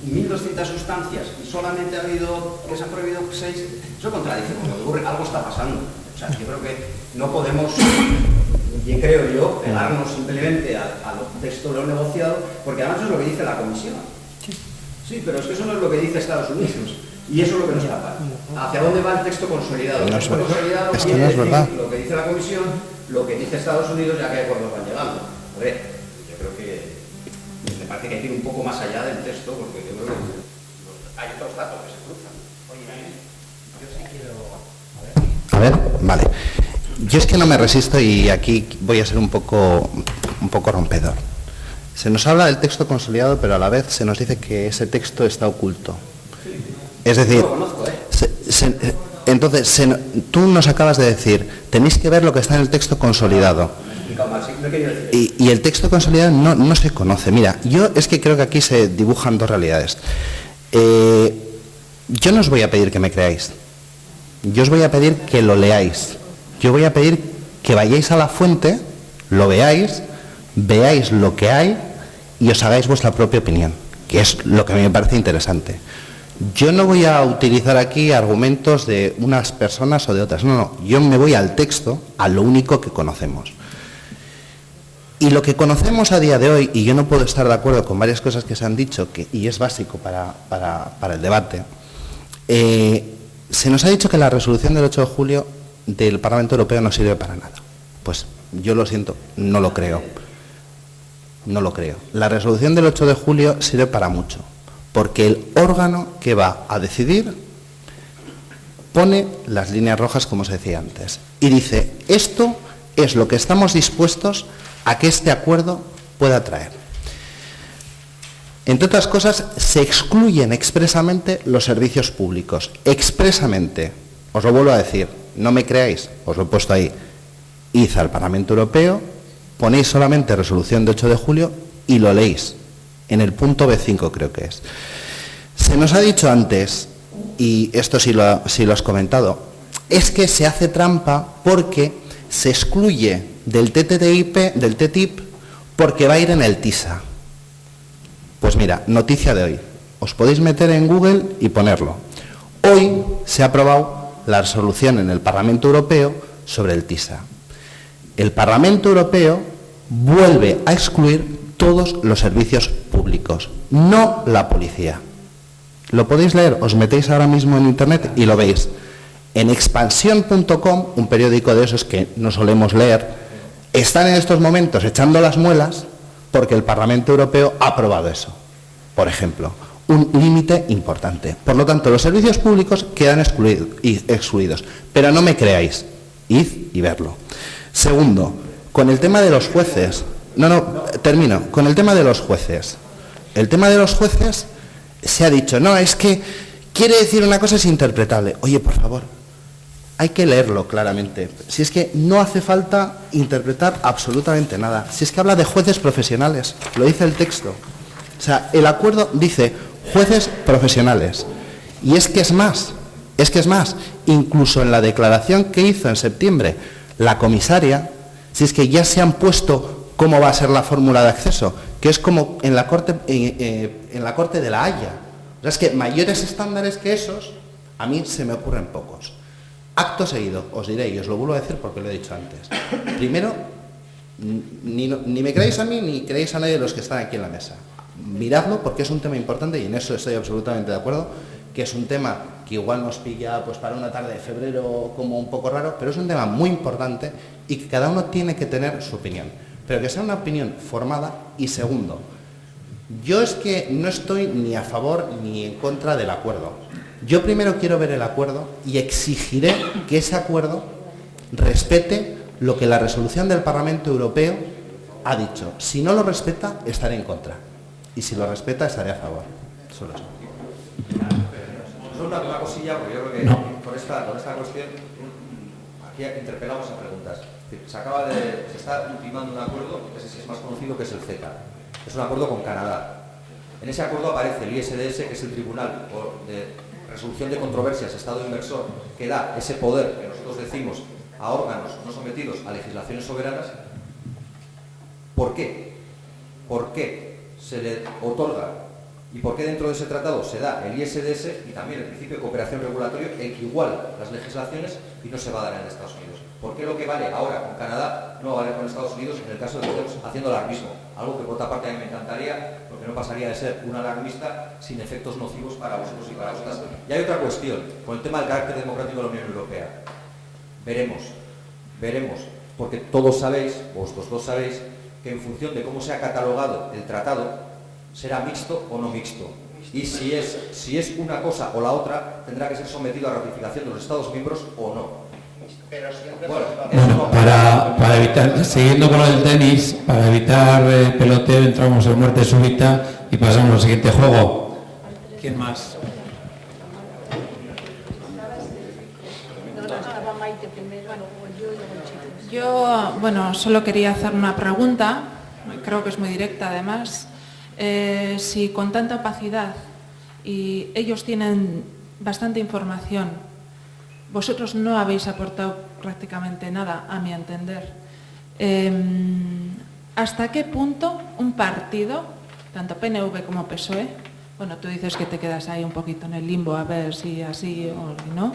1.200 sustancias y solamente que se han prohibido 6, eso contradice con lo que ocurre, algo está pasando. O sea, yo creo que no podemos, y creo yo, pegarnos simplemente al texto de lo negociado, porque además es lo que dice la Comisión. Sí, pero es que eso no es lo que dice Estados Unidos. Y eso es lo que nos tapa. ¿Hacia dónde va el texto consolidado? El texto consolidado quiere decir lo que dice la Comisión, lo que dice Estados Unidos, ya que acuerdos van llegando. A ver, yo creo que me parece que hay que ir un poco más allá del texto, porque yo creo que hay otros datos que se cruzan. Oye, yo sí quiero... A ver, vale. Yo es que no me resisto y aquí voy a ser un poco rompedor. Se nos habla del texto consolidado, pero a la vez se nos dice que ese texto está oculto. Es decir, entonces tú nos acabas de decir, tenéis que ver lo que está en el texto consolidado. Y el texto consolidado no se conoce. Mira, yo es que creo que aquí se dibujan dos realidades. Yo no os voy a pedir que me creáis. Yo os voy a pedir que lo leáis. Yo voy a pedir que vayáis a la fuente, lo veáis lo que hay y os hagáis vuestra propia opinión, que es lo que a mí me parece interesante. Yo no voy a utilizar aquí argumentos de unas personas o de otras, no, yo me voy al texto, a lo único que conocemos. Y lo que conocemos a día de hoy, y yo no puedo estar de acuerdo con varias cosas que se han dicho, y es básico para el debate, se nos ha dicho que la resolución del 8 de julio del Parlamento Europeo no sirve para nada. Pues yo lo siento, no lo creo. No lo creo. La resolución del 8 de julio sirve para mucho. porque el órgano que va a decidir pone las líneas rojas, como se decía antes, y dice, esto es lo que estamos dispuestos a que este acuerdo pueda traer. Entre otras cosas, se excluyen expresamente los servicios públicos. Expresamente. Os lo vuelvo a decir, no me creáis, os lo he puesto ahí. Id al Parlamento Europeo, ponéis solamente resolución de 8 de julio y lo leéis. En el punto B5 creo que es. Se nos ha dicho antes, y esto sí lo has comentado, es que se hace trampa porque se excluye del TTIP, porque va a ir en el TISA. Pues mira, noticia de hoy. Os podéis meter en Google y ponerlo. Hoy se ha aprobado la resolución en el Parlamento Europeo sobre el TISA. El Parlamento Europeo vuelve a excluir todos los servicios públicos, no la policía. Lo podéis leer, os metéis ahora mismo en Internet y lo veis. En expansión.com, un periódico de esos que no solemos leer, están en estos momentos echando las muelas porque el Parlamento Europeo ha aprobado eso. Por ejemplo, un límite importante. Por lo tanto, los servicios públicos quedan excluidos. Pero no me creáis, id y verlo. Segundo, con el tema de los jueces. Termino. Con el tema de los jueces. El tema de los jueces se ha dicho, no, es que quiere decir una cosa, es interpretable. Oye, por favor, hay que leerlo claramente. Si es que no hace falta interpretar absolutamente nada. Si es que habla de jueces profesionales, lo dice el texto. O sea, el acuerdo dice jueces profesionales. Y es que es más, incluso en la declaración que hizo en septiembre la comisaria, si es que ya se han puesto cómo va a ser la fórmula de acceso, que es como en la Corte de la Haya. O sea, es que mayores estándares que esos, a mí se me ocurren pocos. Acto seguido, os diré, y os lo vuelvo a decir porque lo he dicho antes. Primero, ni me creéis a mí ni creéis a nadie de los que están aquí en la mesa. Miradlo porque es un tema importante y en eso estoy absolutamente de acuerdo, que es un tema que igual nos pilla pues para una tarde de febrero como un poco raro, pero es un tema muy importante y que cada uno tiene que tener su opinión, pero que sea una opinión formada. Y segundo, yo es que no estoy ni a favor ni en contra del acuerdo. Yo primero quiero ver el acuerdo y exigiré que ese acuerdo respete lo que la resolución del Parlamento Europeo ha dicho. Si no lo respeta, estaré en contra. Y si lo respeta, estaré a favor. Solo eso. Solo una cosilla, porque yo creo que con esta cuestión aquí interpelamos en preguntas. Se está ultimando un acuerdo, que es más conocido, que es el CETA. Es un acuerdo con Canadá. En ese acuerdo aparece el ISDS, que es el Tribunal de Resolución de Controversias Estado Inversor, que da ese poder que nosotros decimos a órganos no sometidos a legislaciones soberanas. ¿Por qué? ¿Por qué se le otorga y por qué dentro de ese tratado se da el ISDS y también el principio de cooperación regulatoria, el que iguala las legislaciones y no se va a dar en Estados Unidos? ¿Por qué lo que vale ahora con Canadá no va a valer con Estados Unidos en el caso de que estemos haciendo alarmismo? Algo que por otra parte a mí me encantaría, porque no pasaría de ser un alarmista sin efectos nocivos para vosotros y para vosotras. Y hay otra cuestión, con el tema del carácter democrático de la Unión Europea. Veremos, porque todos sabéis, vosotros dos sabéis, que en función de cómo se ha catalogado el tratado, será mixto o no mixto. Y si es una cosa o la otra, tendrá que ser sometido a ratificación de los Estados miembros o no. Pero siempre bueno, para evitar, siguiendo con lo del tenis, para evitar peloteo, entramos en muerte súbita y pasamos al siguiente juego. ¿Quién más? Yo, solo quería hacer una pregunta, creo que es muy directa además. Si con tanta opacidad y ellos tienen bastante información, vosotros no habéis aportado prácticamente nada, a mi entender. ¿Hasta qué punto un partido, tanto PNV como PSOE, tú dices que te quedas ahí un poquito en el limbo a ver si así o no,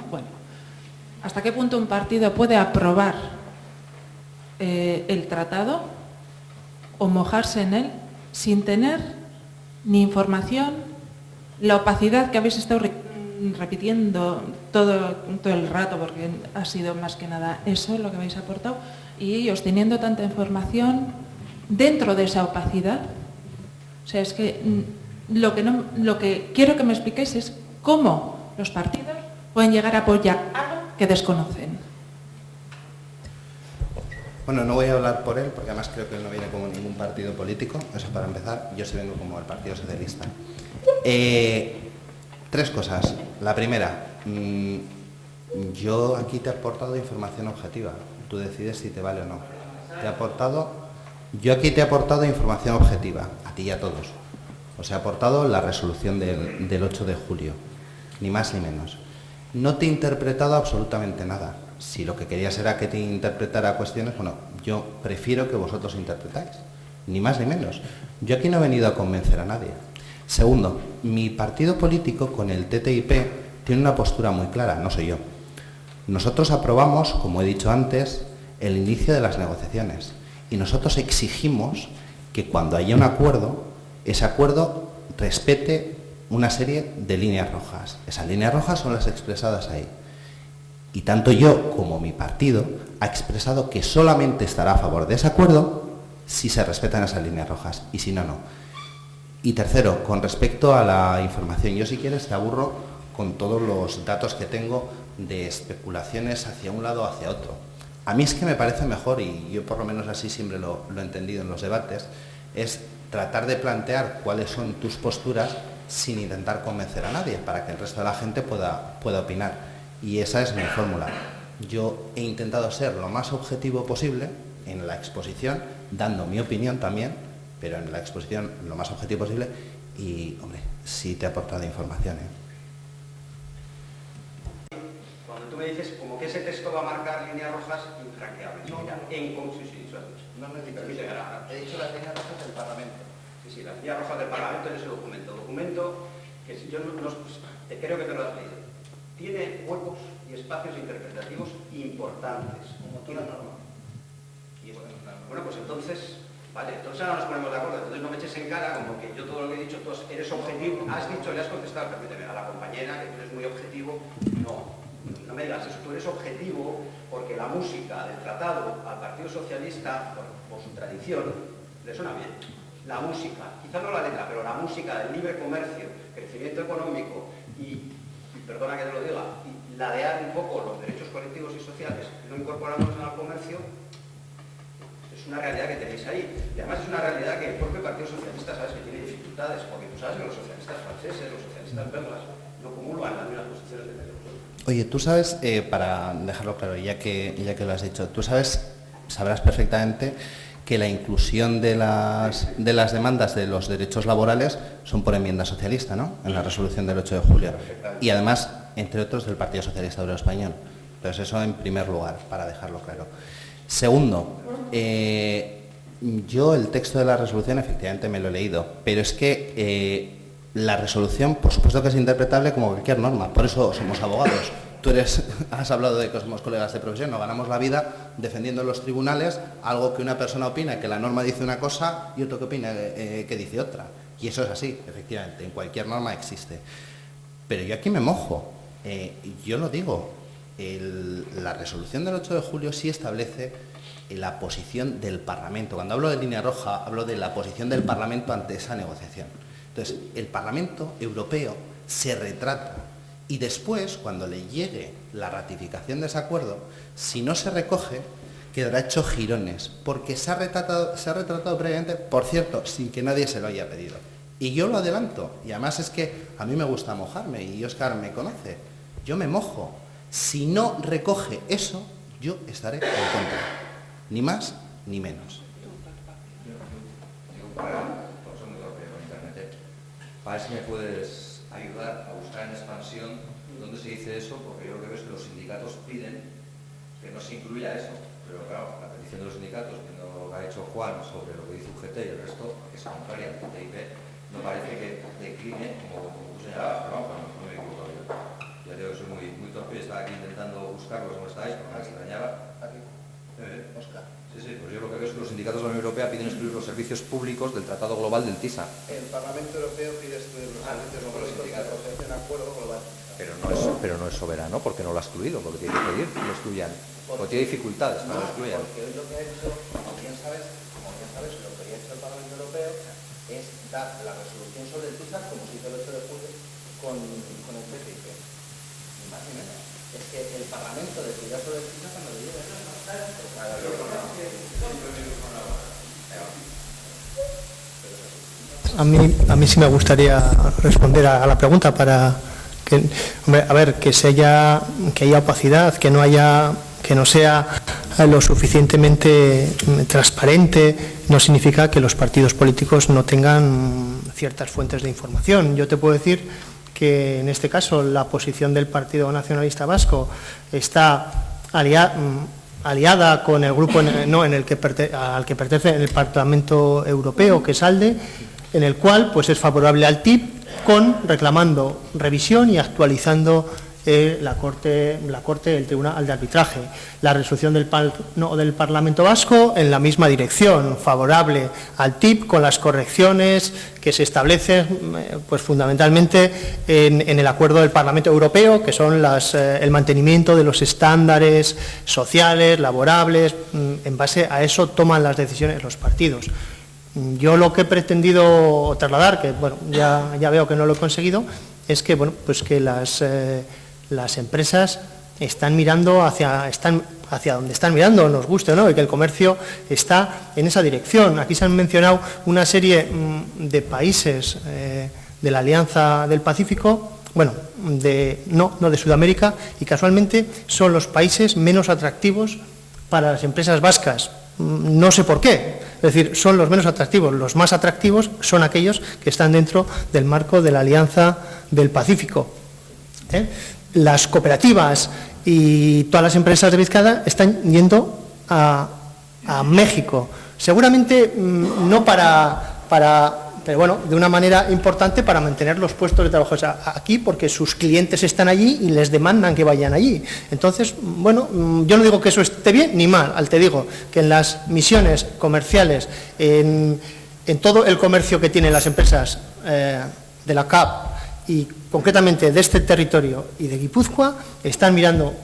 ¿hasta qué punto un partido puede aprobar el tratado o mojarse en él sin tener ni información, la opacidad que habéis estado repitiendo todo el rato, porque ha sido más que nada eso lo que habéis aportado, y ellos teniendo tanta información dentro de esa opacidad? O sea, es que lo que quiero que me expliquéis es cómo los partidos pueden llegar a apoyar algo que desconocen. Bueno, no voy a hablar por él, porque además creo que él no viene como ningún partido político, eso para empezar. Yo sí vengo como el Partido Socialista. 3 cosas. La primera, yo aquí te he aportado información objetiva. Tú decides si te vale o no. Yo aquí te he aportado información objetiva, a ti y a todos. Os he aportado la resolución del 8 de julio, ni más ni menos. No te he interpretado absolutamente nada. Si lo que querías era que te interpretara cuestiones, bueno, yo prefiero que vosotros interpretáis, ni más ni menos. Yo aquí no he venido a convencer a nadie. Segundo, mi partido político con el TTIP tiene una postura muy clara, no soy yo. Nosotros aprobamos, como he dicho antes, el inicio de las negociaciones y nosotros exigimos que cuando haya un acuerdo, ese acuerdo respete una serie de líneas rojas. Esas líneas rojas son las expresadas ahí. Y tanto yo como mi partido ha expresado que solamente estará a favor de ese acuerdo si se respetan esas líneas rojas y si no, no. Y tercero, con respecto a la información, yo si quieres te aburro con todos los datos que tengo de especulaciones hacia un lado o hacia otro. A mí es que me parece mejor, y yo por lo menos así siempre lo he entendido en los debates, es tratar de plantear cuáles son tus posturas sin intentar convencer a nadie, para que el resto de la gente pueda opinar. Y esa es mi fórmula. Yo he intentado ser lo más objetivo posible en la exposición, dando mi opinión también, pero en la exposición lo más objetivo posible y, hombre, sí te he aportado información, ¿eh? Cuando tú me dices como que ese texto va a marcar líneas rojas infranqueables. No, no me he dicho eso. He dicho las líneas rojas del Parlamento. Sí, las líneas rojas del Parlamento en ese documento. Documento que yo creo que te lo has leído. Tiene huecos y espacios interpretativos importantes. Como toda norma. Bueno, pues entonces, vale, entonces ahora nos ponemos de acuerdo. Entonces no me eches en cara como que yo todo lo que he dicho, tú eres objetivo. Has dicho, le has contestado, permíteme, a la compañera que tú eres muy objetivo. No me digas eso, tú eres objetivo porque la música del tratado al Partido Socialista, por su tradición, le suena bien. La música, quizás no la letra, pero la música del libre comercio, crecimiento económico y perdona que te lo diga, y ladear un poco los derechos colectivos y sociales, no incorporándolos al comercio, es una realidad que tenéis ahí. Y además es una realidad que el propio Partido Socialista sabes que tiene dificultades, porque tú sabes que los socialistas franceses, los socialistas belgas, no comulgan las mismas posiciones de vosotros. Oye, tú sabes, para dejarlo claro, ya que lo has dicho, tú sabrás perfectamente que la inclusión de las demandas de los derechos laborales son por enmienda socialista, ¿no?, en la resolución del 8 de julio. Y además, entre otros, del Partido Socialista Obrero Español. Entonces, eso en primer lugar, para dejarlo claro. Segundo, yo el texto de la resolución efectivamente me lo he leído, pero es que la resolución, por supuesto que es interpretable como cualquier norma, por eso somos abogados. Tú has hablado de que somos colegas de profesión, nos ganamos la vida defendiendo en los tribunales algo que una persona opina, que la norma dice una cosa y otro que opina que dice otra. Y eso es así, efectivamente, en cualquier norma existe. Pero yo aquí me mojo, yo lo digo, la resolución del 8 de julio sí establece la posición del Parlamento. Cuando hablo de línea roja, hablo de la posición del Parlamento ante esa negociación. Entonces, el Parlamento Europeo se retrata. Y después, cuando le llegue la ratificación de ese acuerdo, si no se recoge, quedará hecho jirones, porque se ha retratado previamente, por cierto, sin que nadie se lo haya pedido. Y yo lo adelanto, y además es que a mí me gusta mojarme, y Óscar me conoce, yo me mojo. Si no recoge eso, yo estaré en contra, ni más ni menos. Para ver si me puedes ayudar a buscar en expansión dónde se dice eso, porque yo lo que veo es que los sindicatos piden que no se incluya eso, pero claro, la petición de los sindicatos, viendo lo que ha hecho Juan sobre lo que dice UGT y el resto, que es contraria al TTIP, no parece que decline, como tú señalabas, pero vamos, no me equivoco yo. Ya digo que soy muy torpe y estaba aquí intentando buscarlos donde estáis, porque me extrañaba. Aquí, Óscar. Sí, pues yo lo que veo es que los sindicatos de la Unión Europea piden excluir los servicios públicos del Tratado Global del TISA. El Parlamento Europeo pide excluir los servicios públicos de un acuerdo global. Pero no es soberano, porque no lo ha excluido, porque tiene que pedir que lo excluyan. Porque tiene dificultades para que lo excluyan. Porque hoy lo que ha hecho, como bien sabes, lo que ha hecho el Parlamento Europeo es dar la resolución sobre el TISA como se hizo el 8 de julio con el TTIP. Ni más ni menos. Es que el Parlamento decidirá sobre el TISA cuando le llegue. A mí sí me gustaría responder a la pregunta para que, hombre, a ver, que haya opacidad, que no sea lo suficientemente transparente, no significa que los partidos políticos no tengan ciertas fuentes de información. Yo te puedo decir que en este caso la posición del Partido Nacionalista Vasco está aliada con el grupo al que pertenece en el Parlamento Europeo, que es ALDE, en el cual pues es favorable al TIP, reclamando revisión y actualizando la Corte, el Tribunal de Arbitraje. La resolución del Parlamento Vasco en la misma dirección, favorable al TIP, con las correcciones que se establecen pues fundamentalmente en el acuerdo del Parlamento Europeo, que son el mantenimiento de los estándares sociales, laborables. En base a eso toman las decisiones los partidos. Yo lo que he pretendido trasladar, que bueno, ya veo que no lo he conseguido, es que bueno, pues que las empresas están mirando hacia donde están mirando, nos guste o no, y que el comercio está en esa dirección. Aquí se han mencionado una serie de países de la Alianza del Pacífico, bueno, no de Sudamérica, y casualmente son los países menos atractivos para las empresas vascas. No sé por qué, es decir, son los menos atractivos. Los más atractivos son aquellos que están dentro del marco de la Alianza del Pacífico. Las cooperativas y todas las empresas de Vizcaya están yendo a México. Seguramente no pero bueno, de una manera importante para mantener los puestos de trabajo aquí, porque sus clientes están allí y les demandan que vayan allí. Entonces, bueno, yo no digo que eso esté bien ni mal, te digo que en las misiones comerciales, en todo el comercio que tienen las empresas de la CAP y concretamente de este territorio y de Guipúzcoa, están mirando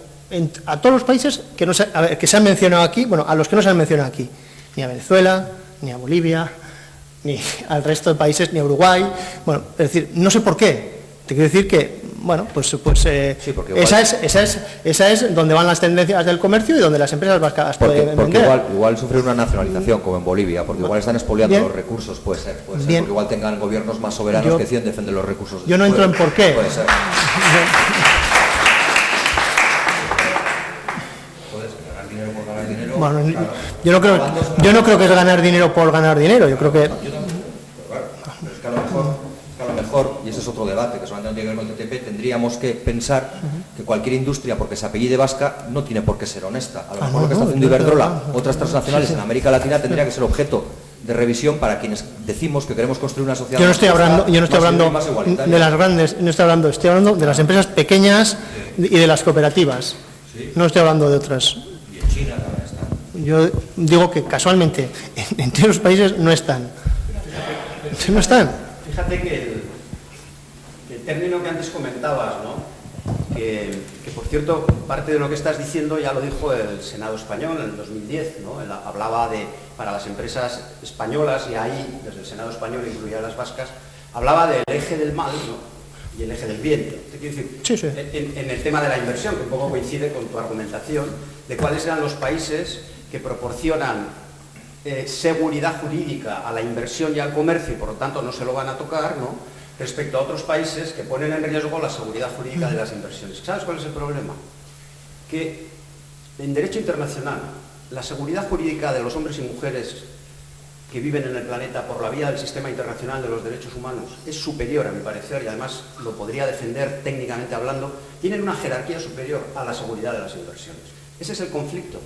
a todos los países que se han mencionado aquí, bueno, a los que no se han mencionado aquí, ni a Venezuela, ni a Bolivia, ni al resto de países, ni a Uruguay. Bueno, es decir, no sé por qué. Te quiero decir que, bueno, pues sí, esa es donde van las tendencias del comercio y donde las empresas vascas pueden vender. Porque igual sufrir una nacionalización, como en Bolivia, porque igual están expoliando los recursos, puede ser, porque igual tengan gobiernos más soberanos que deciden defender los recursos. Yo no entro en por qué. Puede ser. Bueno, yo no creo que es ganar dinero por ganar dinero. Yo creo que... Pero es que a lo mejor, y ese es otro debate, que solamente no tiene que ver con el TTIP, tendríamos que pensar que cualquier industria, porque se apellide vasca, no tiene por qué ser honesta. A lo mejor lo que está haciendo Iberdrola, otras transnacionales en América Latina, tendría que ser objeto de revisión para quienes decimos que queremos construir una sociedad. Yo no estoy hablando de las grandes, estoy hablando de las empresas pequeñas y de las cooperativas. No estoy hablando de otras. Y en China también están. Yo digo que casualmente en los países no están. No están. Fíjate que el término que antes comentabas, ¿no? que por cierto, parte de lo que estás diciendo ya lo dijo el Senado español en el 2010, ¿no? Hablaba para las empresas españolas, y ahí, desde el Senado español, incluía a las vascas, hablaba del eje del mal, ¿no? Y el eje del bien. Te quiero decir, sí. En el tema de la inversión, que un poco coincide con tu argumentación, de cuáles eran los países que proporcionan seguridad jurídica a la inversión y al comercio, y por lo tanto no se lo van a tocar, ¿no? Respecto a otros países que ponen en riesgo la seguridad jurídica de las inversiones. ¿Sabes cuál es el problema? Que en derecho internacional, la seguridad jurídica de los hombres y mujeres que viven en el planeta por la vía del sistema internacional de los derechos humanos es superior, a mi parecer, y además lo podría defender técnicamente hablando, tienen una jerarquía superior a la seguridad de las inversiones. Ese es el conflicto.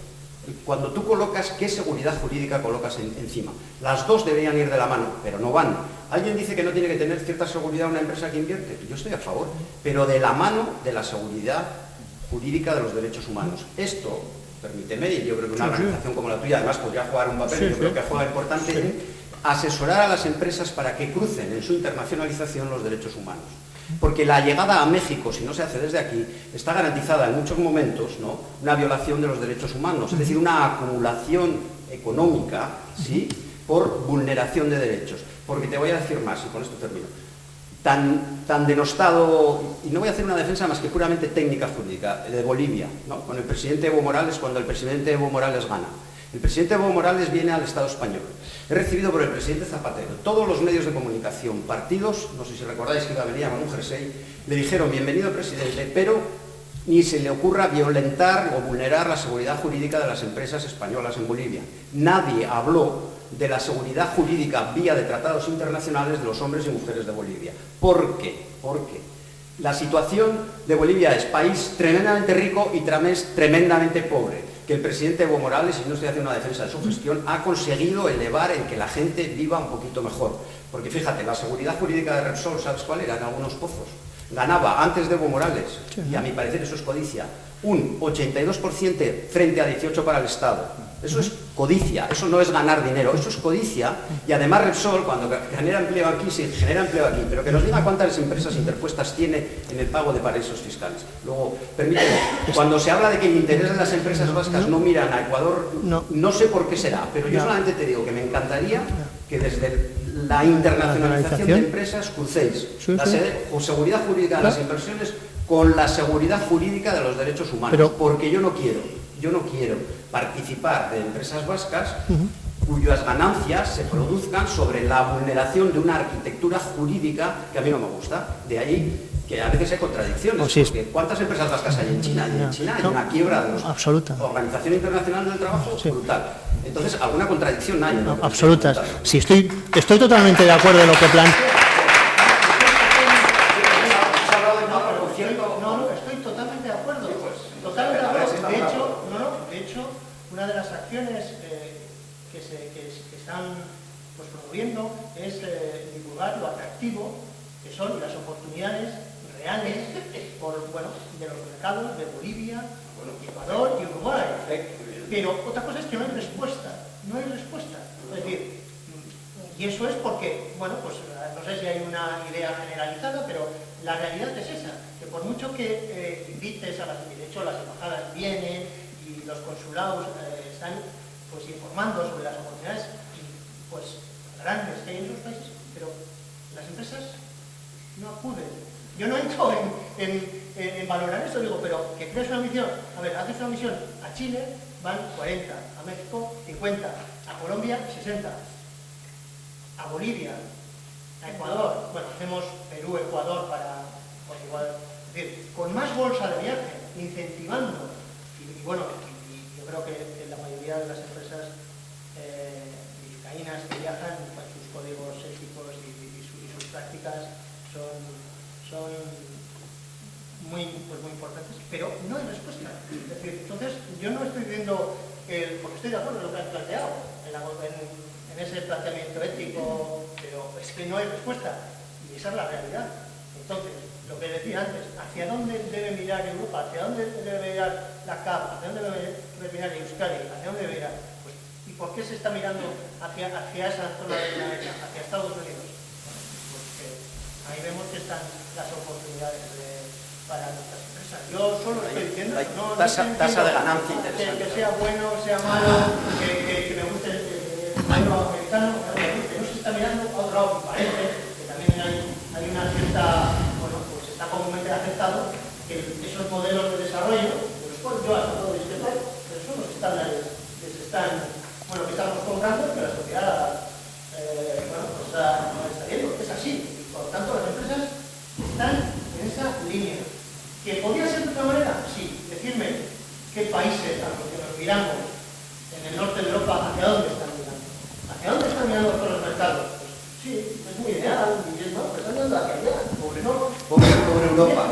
Cuando tú colocas, ¿qué seguridad jurídica colocas encima? Las dos deberían ir de la mano, pero no van. Alguien dice que no tiene que tener cierta seguridad una empresa que invierte. Yo estoy a favor, pero de la mano de la seguridad jurídica de los derechos humanos. Esto, permíteme, y yo creo que una organización como la tuya además podría jugar un papel, yo creo que juega importante, asesorar a las empresas para que crucen en su internacionalización los derechos humanos. Porque la llegada a México, si no se hace desde aquí, está garantizada en muchos momentos, ¿no?, una violación de los derechos humanos, es decir, una acumulación económica, ¿sí?, por vulneración de derechos. Porque te voy a decir más, y con esto termino. Tan denostado, y no voy a hacer una defensa más que puramente técnica jurídica, de Bolivia, ¿no? Con el presidente Evo Morales, cuando el presidente Evo Morales gana. El presidente Evo Morales viene al Estado español. Es recibido por el presidente Zapatero. Todos los medios de comunicación, partidos, no sé si recordáis que venía con un jersey, le dijeron bienvenido presidente, pero ni se le ocurra violentar o vulnerar la seguridad jurídica de las empresas españolas en Bolivia. Nadie habló de la seguridad jurídica vía de tratados internacionales de los hombres y mujeres de Bolivia. ¿Por qué? Porque la situación de Bolivia es país tremendamente rico y tremendamente pobre, que el presidente Evo Morales, y no estoy haciendo una defensa de su gestión, ha conseguido elevar en que la gente viva un poquito mejor. Porque fíjate, la seguridad jurídica de Repsol, ¿sabes cuál era? En algunos pozos. Ganaba, antes de Evo Morales, y a mi parecer eso es codicia, un 82% frente a 18% para el Estado. Eso es codicia, eso no es ganar dinero, eso es codicia. Y además Repsol, cuando genera empleo aquí, sí, genera empleo aquí, pero que nos diga cuántas empresas interpuestas tiene en el pago de paraísos fiscales. Luego, permíteme, cuando se habla de que el interés de las empresas vascas no miran a Ecuador, no sé por qué será, pero yo solamente te digo que me encantaría que desde la internacionalización de empresas crucéis la seguridad jurídica de las inversiones con la seguridad jurídica de los derechos humanos, porque yo no quiero participar de empresas vascas cuyas ganancias se produzcan sobre la vulneración de una arquitectura jurídica que a mí no me gusta. De ahí que a veces hay contradicciones, porque ¿cuántas empresas vascas hay en China? Y en China hay una quiebra de la Organización Internacional del Trabajo brutal. Entonces, alguna contradicción hay. No, absolutas. Sí, estoy totalmente de acuerdo en lo que plantea. Una de las acciones que están promoviendo es divulgar lo atractivo que son las oportunidades reales de los mercados de Bolivia, Ecuador y Uruguay. Pero otra cosa es que no hay respuesta. Es decir, y eso es porque, no sé si hay una idea generalizada, pero la realidad es esa, que por mucho que invites a de hecho las embajadas vienen y los consulados están informando sobre las oportunidades grandes que hay en esos países, pero las empresas no acuden. Yo no entro en valorar esto, digo, pero que crees una misión, haces una misión a Chile, van 40, a México 50, a Colombia 60, a Bolivia, a Ecuador, hacemos Perú, Ecuador por igual, es decir, con más bolsa de viaje, incentivando, y yo creo que la mayoría de las empresas vizcaínas que viajan, sus códigos éticos y sus prácticas son muy importantes, pero no hay respuesta. Es decir, entonces yo no estoy viendo, porque estoy de acuerdo en lo que han planteado, en ese planteamiento ético, pero es que no hay respuesta, y esa es la realidad. Entonces, lo que decía antes, ¿hacia dónde debe mirar Europa? ¿Hacia dónde debe mirar la CAP? ¿Hacia dónde debe mirar Euskadi? ¿Hacia dónde debe mirar? ¿Y por qué se está mirando hacia esa zona de la derecha, hacia Estados Unidos? Porque ahí vemos que están las oportunidades para nuestras empresas. Yo solo estoy diciendo tasa de ganancia interesante. Que sea bueno, sea malo, que me guste el modelo americano, no se está mirando a otro lado, que parece que también hay una cierta, está comúnmente aceptado que esos modelos de desarrollo, de los cuales yo hasta puedo discrepar, pero son los estándares que estamos comprando, que la sociedad no está viendo. Es así. Por lo tanto, las empresas están en esa línea. ¿Que podría ser de otra manera? Sí. Decirme qué países a los que nos miramos en el norte de Europa, ¿hacia dónde están mirando? ¿Hacia dónde están mirando todos los mercados? Pues sí, es muy ideal. Pero están mirando hacia allá. Pobre Europa.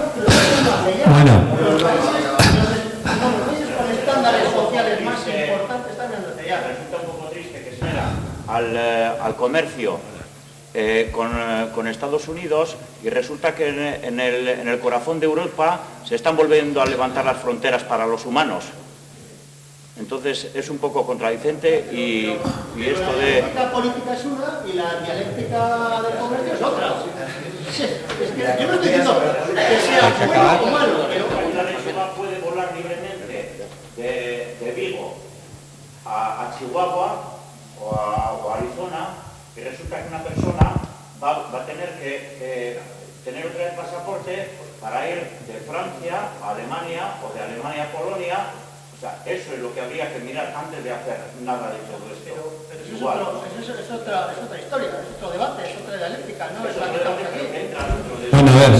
Bueno. Los países con estándares sociales más importantes están mirando hacia allá. Resulta un poco triste que se mira al comercio con Estados Unidos y resulta que en el corazón de Europa se están volviendo a levantar las fronteras para los humanos. Entonces es un poco contradicente y esto de... La política es una y la dialéctica del comercio es otra. Es que yo no estoy diciendo que sea bueno o malo, pero la lechuga puede volar libremente de Vigo a Chihuahua o a Arizona Y resulta que una persona va a tener que tener otra vez pasaporte para ir de Francia a Alemania o de Alemania a Polonia. O sea, eso es lo que habría que mirar antes de hacer nada de todo esto. Pero eso es otra historia, es otro debate, es otra dialéctica, ¿no? Es la que estamos aquí. Bueno, a ver,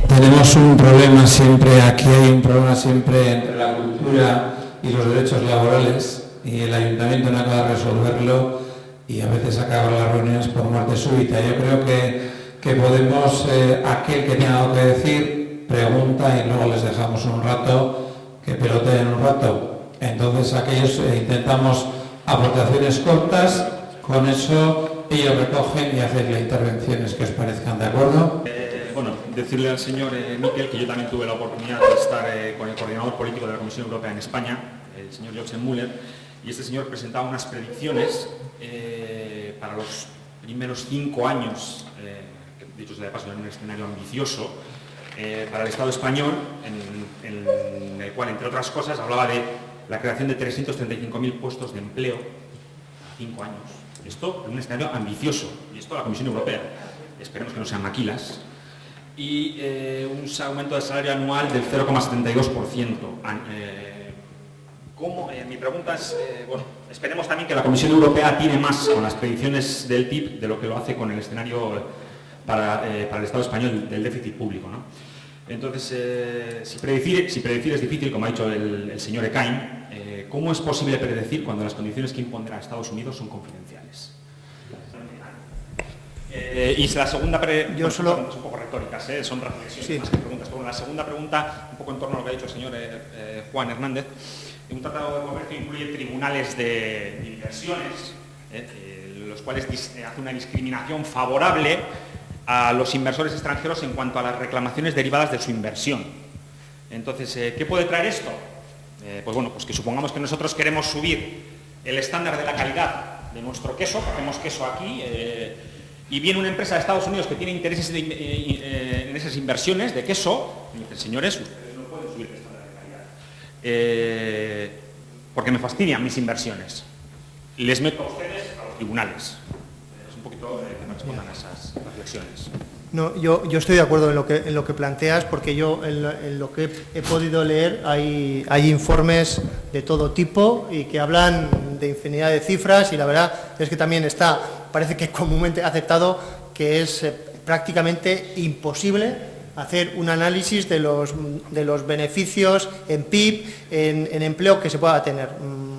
tenemos un problema siempre, aquí hay un problema siempre entre la cultura y los derechos laborales, y el ayuntamiento no acaba de resolverlo y a veces acaban las reuniones por muerte súbita. Yo creo que podemos, aquel que tenga algo que decir, pregunta y luego les dejamos un rato, que peloteen un rato. Entonces aquellos intentamos aportaciones cortas, con eso ellos recogen y hacen las intervenciones que os parezcan, ¿de acuerdo? Bueno, decirle al señor Miquel que yo también tuve la oportunidad de estar con el coordinador político de la Comisión Europea en España, el señor Josep Müller, y este señor presentaba unas predicciones para los primeros 5 años, que dicho sea de paso en un escenario ambicioso, para el Estado español, en el cual, entre otras cosas, hablaba de la creación de 335.000 puestos de empleo a 5 años. Esto en un escenario ambicioso, y esto la Comisión Europea. Esperemos que no sean maquilas. Y un aumento del salario anual del 0,72%. Mi pregunta es, bueno, esperemos también que la Comisión Europea tiene más con las predicciones del TIP de lo que lo hace con el escenario para el Estado español del déficit público, ¿no? Entonces, si predecir es difícil, como ha dicho el señor Ekain, ¿cómo es posible predecir cuando las condiciones que impondrá Estados Unidos son confidenciales? Y la segunda pregunta, son un poco retóricas, son reflexiones más que preguntas. Pero la segunda pregunta, un poco en torno a lo que ha dicho el señor Juan Hernández, un tratado de comercio incluye tribunales de inversiones, los cuales hace una discriminación favorable a los inversores extranjeros en cuanto a las reclamaciones derivadas de su inversión. Entonces, ¿qué puede traer esto? Pues bueno, pues que supongamos que nosotros queremos subir el estándar de la calidad de nuestro queso, hacemos queso aquí, y viene una empresa de Estados Unidos que tiene intereses en esas inversiones de queso, y dice, señores, ustedes no pueden subir el estándar de calidad, porque me fastidian mis inversiones. Les meto a ustedes a los tribunales. Es un poquito que me respondan a esas reflexiones. No, yo estoy de acuerdo en lo que planteas, porque yo en lo que he podido leer hay informes de todo tipo y que hablan de infinidad de cifras, y la verdad es que también parece que comúnmente aceptado que es prácticamente imposible hacer un análisis de los beneficios en PIB, en empleo que se pueda tener.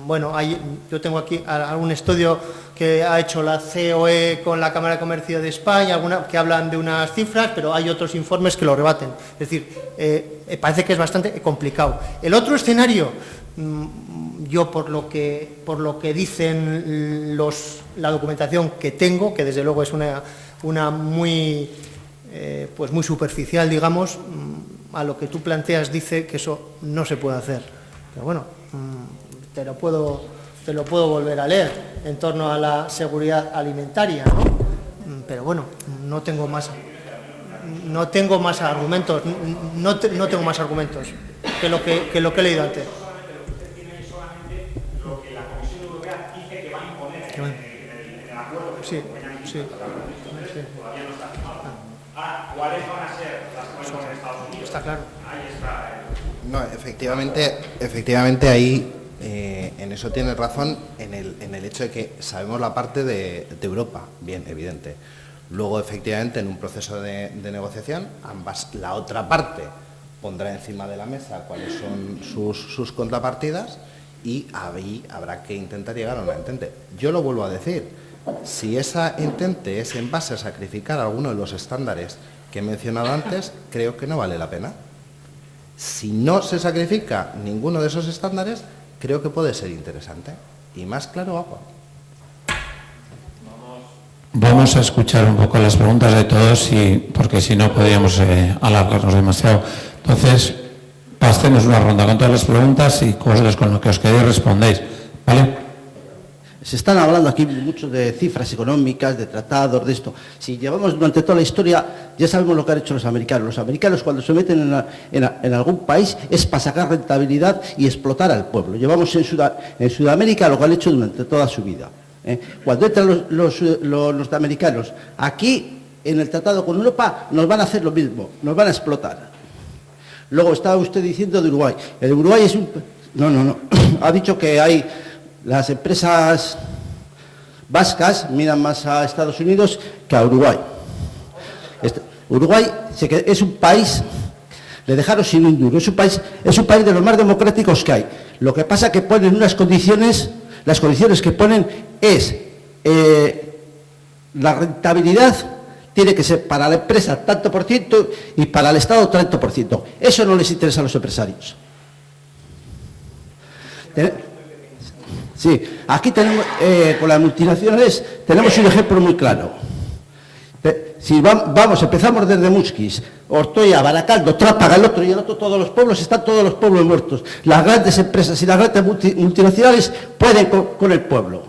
Bueno, yo tengo aquí algún estudio que ha hecho la COE con la Cámara de Comercio de España, que hablan de unas cifras, pero hay otros informes que lo rebaten. Es decir, parece que es bastante complicado. El otro escenario, yo por lo que dicen la documentación que tengo, que desde luego es una muy superficial, digamos, a lo que tú planteas dice que eso no se puede hacer. Pero bueno, te lo puedo volver a leer en torno a la seguridad alimentaria, ¿no? Pero bueno, no tengo más argumentos, no tengo más argumentos que lo que he leído antes. Sí. ¿Cuáles van a ser las cosas en Estados Unidos? Está claro. Ahí está. No, efectivamente ahí en eso tienes razón, en el hecho de que sabemos la parte de Europa, bien, evidente. Luego, efectivamente, en un proceso de negociación, la otra parte pondrá encima de la mesa cuáles son sus contrapartidas, y ahí habrá que intentar llegar a una entente. Yo lo vuelvo a decir, si esa entente es en base a sacrificar alguno de los estándares que he mencionado antes, creo que no vale la pena. Si no se sacrifica ninguno de esos estándares, creo que puede ser interesante. Y más claro, agua. Vamos a escuchar un poco las preguntas de todos, porque si no podríamos alargarnos demasiado. Entonces, pasemos una ronda con todas las preguntas y cosas con lo que os queréis respondéis. ¿Vale? Se están hablando aquí mucho de cifras económicas, de tratados, de esto. Si llevamos durante toda la historia, ya sabemos lo que han hecho los americanos. Los americanos, cuando se meten en algún país, es para sacar rentabilidad y explotar al pueblo. Llevamos en Sudamérica lo que han hecho durante toda su vida. Cuando entran los norteamericanos aquí, en el tratado con Europa, nos van a hacer lo mismo, nos van a explotar. Luego estaba usted diciendo de Uruguay. El Uruguay es un... No. Ha dicho que hay las empresas vascas miran más a Estados Unidos que a Uruguay. Uruguay es un país, le dejaron sin un duro, es un país de los más democráticos que hay. Lo que pasa es que ponen unas condiciones, las condiciones que ponen es la rentabilidad tiene que ser para la empresa tanto por ciento y para el Estado tanto por ciento. Eso no les interesa a los empresarios. Sí, aquí tenemos, con las multinacionales, tenemos un ejemplo muy claro. Si empezamos desde Musquis, Ortoya, Baracaldo, Trápaga, el otro y el otro, todos los pueblos, están todos los pueblos muertos. Las grandes empresas y las grandes multinacionales pueden con el pueblo.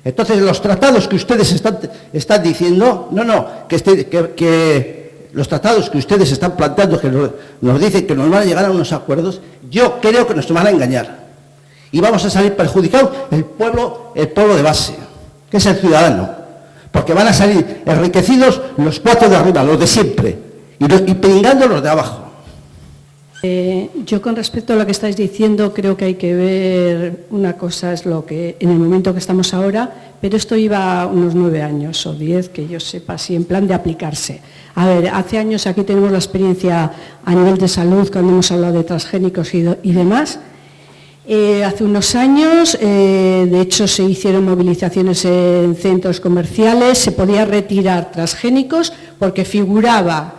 Entonces, los tratados que ustedes están diciendo, que los tratados que ustedes están planteando, que nos dicen que nos van a llegar a unos acuerdos, yo creo que nos van a engañar. Y vamos a salir perjudicados el pueblo de base, que es el ciudadano. Porque van a salir enriquecidos los 4 de arriba, los de siempre, y pringando los de abajo. Yo con respecto a lo que estáis diciendo, creo que hay que ver una cosa, es lo que en el momento que estamos ahora, pero esto iba unos 9 años o 10, que yo sepa, así en plan de aplicarse. A ver, hace años aquí tenemos la experiencia a nivel de salud, cuando hemos hablado de transgénicos y demás. Hace unos años, de hecho, se hicieron movilizaciones en centros comerciales, se podía retirar transgénicos porque figuraba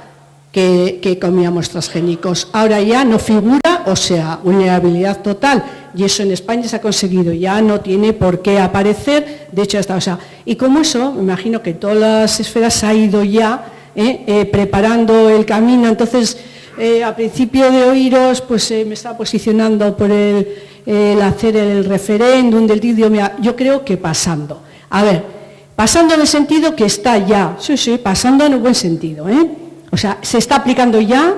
que comíamos transgénicos. Ahora ya no figura, o sea, vulnerabilidad total, y eso en España se ha conseguido, ya no tiene por qué aparecer, de hecho está, o sea, y como eso, me imagino que todas las esferas ha ido ya preparando el camino. Entonces, a principio de oíros, pues me estaba posicionando por el hacer el referéndum del idioma, yo creo que pasando. A ver, pasando en el sentido que está ya, sí, pasando en el buen sentido, O sea, se está aplicando ya,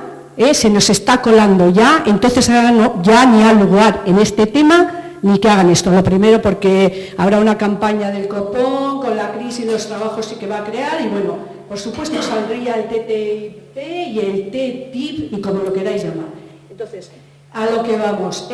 se nos está colando ya, entonces ya ni hay lugar en este tema ni que hagan esto. Lo primero porque habrá una campaña del copón, con la crisis de los trabajos que va a crear y bueno, por supuesto saldría el TTIP y el TTIP y como lo queráis llamar. Entonces, a lo que vamos,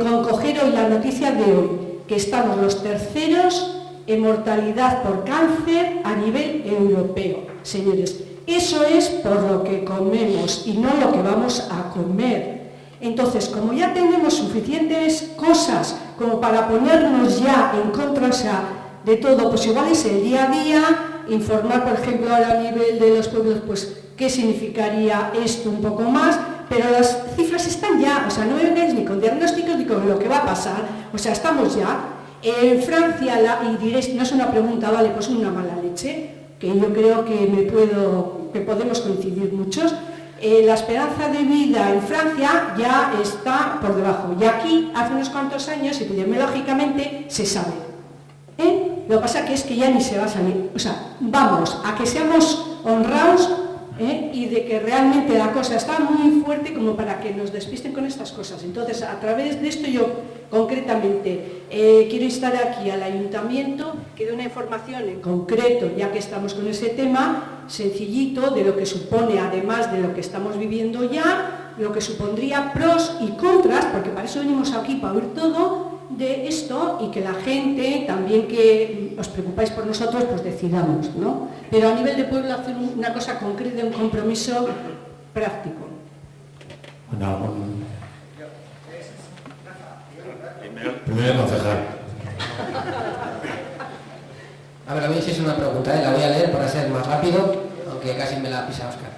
con coger hoy la noticia de hoy, que estamos los terceros en mortalidad por cáncer a nivel europeo. Señores, eso es por lo que comemos y no lo que vamos a comer. Entonces, como ya tenemos suficientes cosas como para ponernos ya en contra, o sea, de todo, pues igual es el día a día, informar, por ejemplo, ahora a nivel de los pueblos, pues, qué significaría esto un poco más, pero las cifras están ya, o sea, no me vengáis ni con diagnósticos ni con lo que va a pasar, o sea, estamos ya. En Francia, y diréis, no es una pregunta, vale, pues una mala leche, que yo creo que podemos coincidir muchos, la esperanza de vida en Francia ya está por debajo, y aquí, hace unos cuantos años, epidemiológicamente, se sabe. Lo que pasa es que ya ni se va a salir, o sea, vamos, a que seamos honrados, y de que realmente la cosa está muy fuerte como para que nos despisten con estas cosas. Entonces, a través de esto yo, concretamente, quiero instar aquí al Ayuntamiento que dé una información en concreto, ya que estamos con ese tema, sencillito, de lo que supone, además de lo que estamos viviendo ya, lo que supondría pros y contras, porque para eso venimos aquí, para oír todo de esto y que la gente, también que os preocupáis por nosotros, pues decidamos, ¿no? Pero a nivel de pueblo hacer una cosa concreta, un compromiso práctico. Bueno, primero concejal. A ver, a mí sí es una pregunta, la voy a leer para ser más rápido, aunque casi me la pisa Óscar.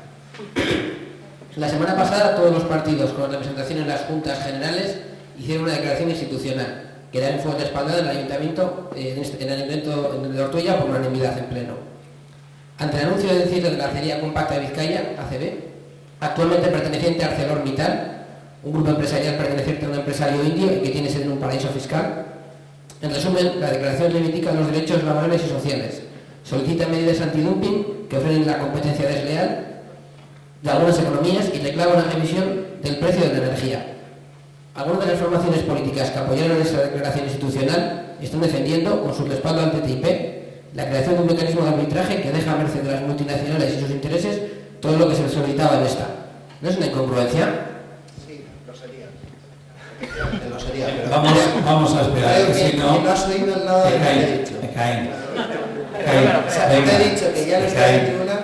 La semana pasada todos los partidos con representación en las juntas generales hicieron una declaración institucional que da respaldada en el ayuntamiento, en el evento de Ortuella por unanimidad en pleno. Ante el anuncio del cierre de la acería compacta de Vizcaya, ACB, actualmente perteneciente a ArcelorMittal, un grupo empresarial perteneciente a un empresario indio y que tiene sede en un paraíso fiscal. En resumen, la declaración reivindica los derechos laborales y sociales, solicita medidas antidumping que frenen la competencia desleal de algunas economías y reclama una revisión del precio de la energía. Algunas de las formaciones políticas que apoyaron esta declaración institucional están defendiendo, con su respaldo al TTIP, la creación de un mecanismo de arbitraje que deja a merced de las multinacionales y sus intereses todo lo que se les solicitaba en esta. ¿No es una incongruencia? Sí, lo sería. Lo sería, pero... Vamos a esperar, que si no... No has oído nada de lo que he dicho. Me caen. O sea, te he dicho que ya no está en tribuna...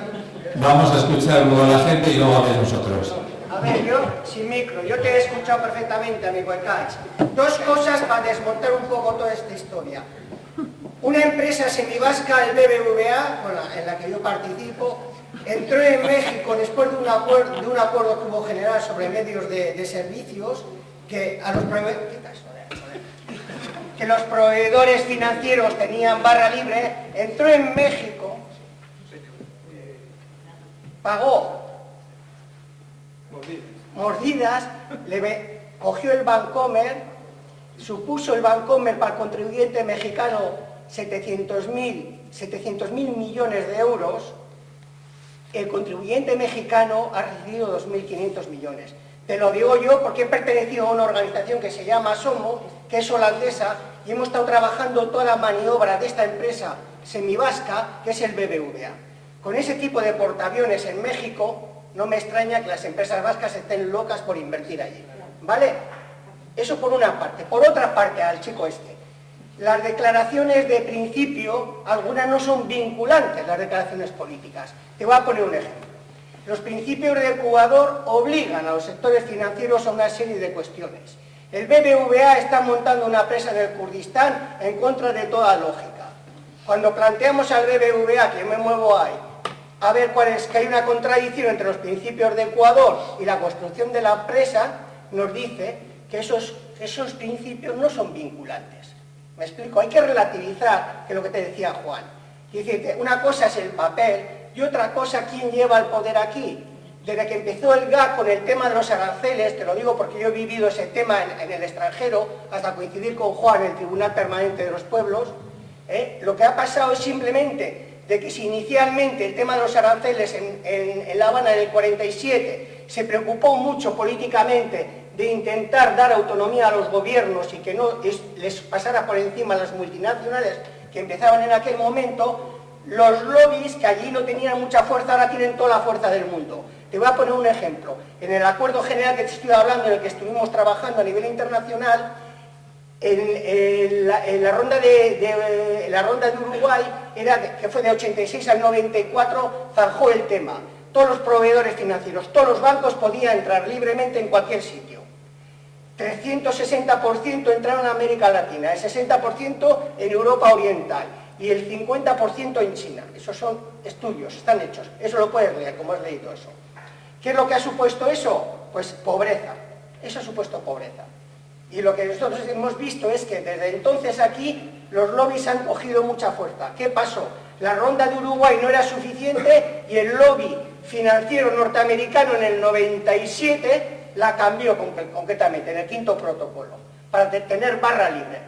Vamos a escuchar luego a la gente y luego a ver nosotros. A ver, yo, sin micro, yo te he escuchado perfectamente, amigo Ecach. Dos cosas para desmontar un poco toda esta historia. Una empresa semivasca, el BBVA, en la que yo participo, entró en México después de un acuerdo que hubo general sobre medios de servicios que a los proveedores financieros tenían barra libre, entró en México, pagó mordidas, cogió el Bancomer, supuso el Bancomer para el contribuyente mexicano 700.000 millones de euros. El contribuyente mexicano ha recibido 2.500 millones. Te lo digo yo porque he pertenecido a una organización que se llama Somo, que es holandesa, y hemos estado trabajando toda la maniobra de esta empresa semivasca, que es el BBVA. Con ese tipo de portaaviones en México, no me extraña que las empresas vascas estén locas por invertir allí. ¿Vale? Eso por una parte. Por otra parte, al chico este. Las declaraciones de principio, algunas no son vinculantes, las declaraciones políticas. Te voy a poner un ejemplo. Los principios de Ecuador obligan a los sectores financieros a una serie de cuestiones. El BBVA está montando una empresa en el Kurdistán en contra de toda lógica. Cuando planteamos al BBVA, que yo me muevo ahí, a ver cuál es, que hay una contradicción entre los principios de Ecuador y la construcción de la empresa, nos dice que esos principios no son vinculantes. Me explico, hay que relativizar, que es lo que te decía Juan. Y decirte, una cosa es el papel y otra cosa quién lleva el poder aquí. Desde que empezó el GATT con el tema de los aranceles, te lo digo porque yo he vivido ese tema en el extranjero, hasta coincidir con Juan en el Tribunal Permanente de los Pueblos, lo que ha pasado es simplemente de que si inicialmente el tema de los aranceles en La Habana en el 47 se preocupó mucho políticamente de intentar dar autonomía a los gobiernos y que no les pasara por encima a las multinacionales que empezaban en aquel momento, los lobbies que allí no tenían mucha fuerza ahora tienen toda la fuerza del mundo. Te voy a poner un ejemplo. En el acuerdo general que te estoy hablando, en el que estuvimos trabajando a nivel internacional, en la ronda de Uruguay, que fue de 86 al 94, zanjó el tema. Todos los proveedores financieros, todos los bancos podían entrar libremente en cualquier sitio. 360% entraron a América Latina, el 60% en Europa Oriental y el 50% en China. Esos son estudios, están hechos. Eso lo puedes leer, como has leído eso. ¿Qué es lo que ha supuesto eso? Pues pobreza. Eso ha supuesto pobreza. Y lo que nosotros hemos visto es que desde entonces aquí los lobbies han cogido mucha fuerza. ¿Qué pasó? La ronda de Uruguay no era suficiente y el lobby financiero norteamericano en el 97 la cambió concretamente en el 5º protocolo para tener barra libre.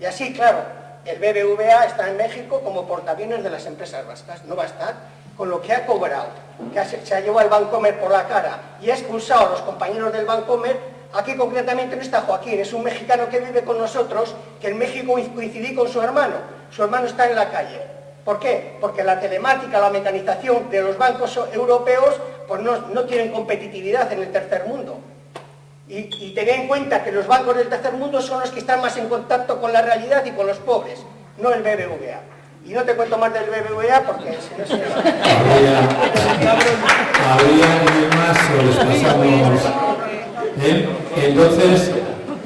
Y así, claro, el BBVA está en México como portaaviones de las empresas vascas. No va a estar con lo que ha cobrado, que se ha llevado el Bancomer por la cara y ha expulsado a los compañeros del Bancomer. Aquí concretamente no está Joaquín, es un mexicano que vive con nosotros, que en México coincidí con su hermano. Su hermano está en la calle. ¿Por qué? Porque la telemática, la mecanización de los bancos europeos pues no tienen competitividad en el tercer mundo. Y tened en cuenta que los bancos del tercer mundo son los que están más en contacto con la realidad y con los pobres, no el BBVA. Y no te cuento más del BBVA porque si no se... Habría más o les pasamos... Entonces,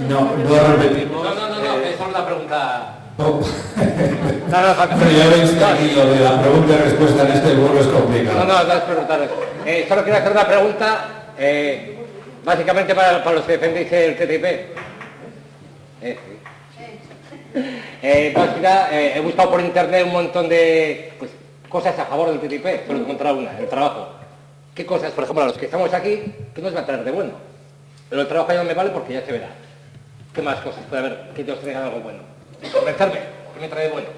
no repetimos. No, es por la pregunta... Pero ya veis que aquí lo de la pregunta y respuesta en este vuelo es complicado. No es preguntar. Solo quiero hacer una pregunta, básicamente para los que defendéis el TTIP. He buscado por internet un montón de cosas a favor del TTIP, solo he encontrado una, el trabajo. ¿Qué cosas, por ejemplo, a los que estamos aquí, qué nos va a traer de bueno? Pero el trabajo ya no me vale porque ya se verá. ¿Qué más cosas puede haber que os traigan algo bueno? Convencerme, ¿qué me trae de bueno?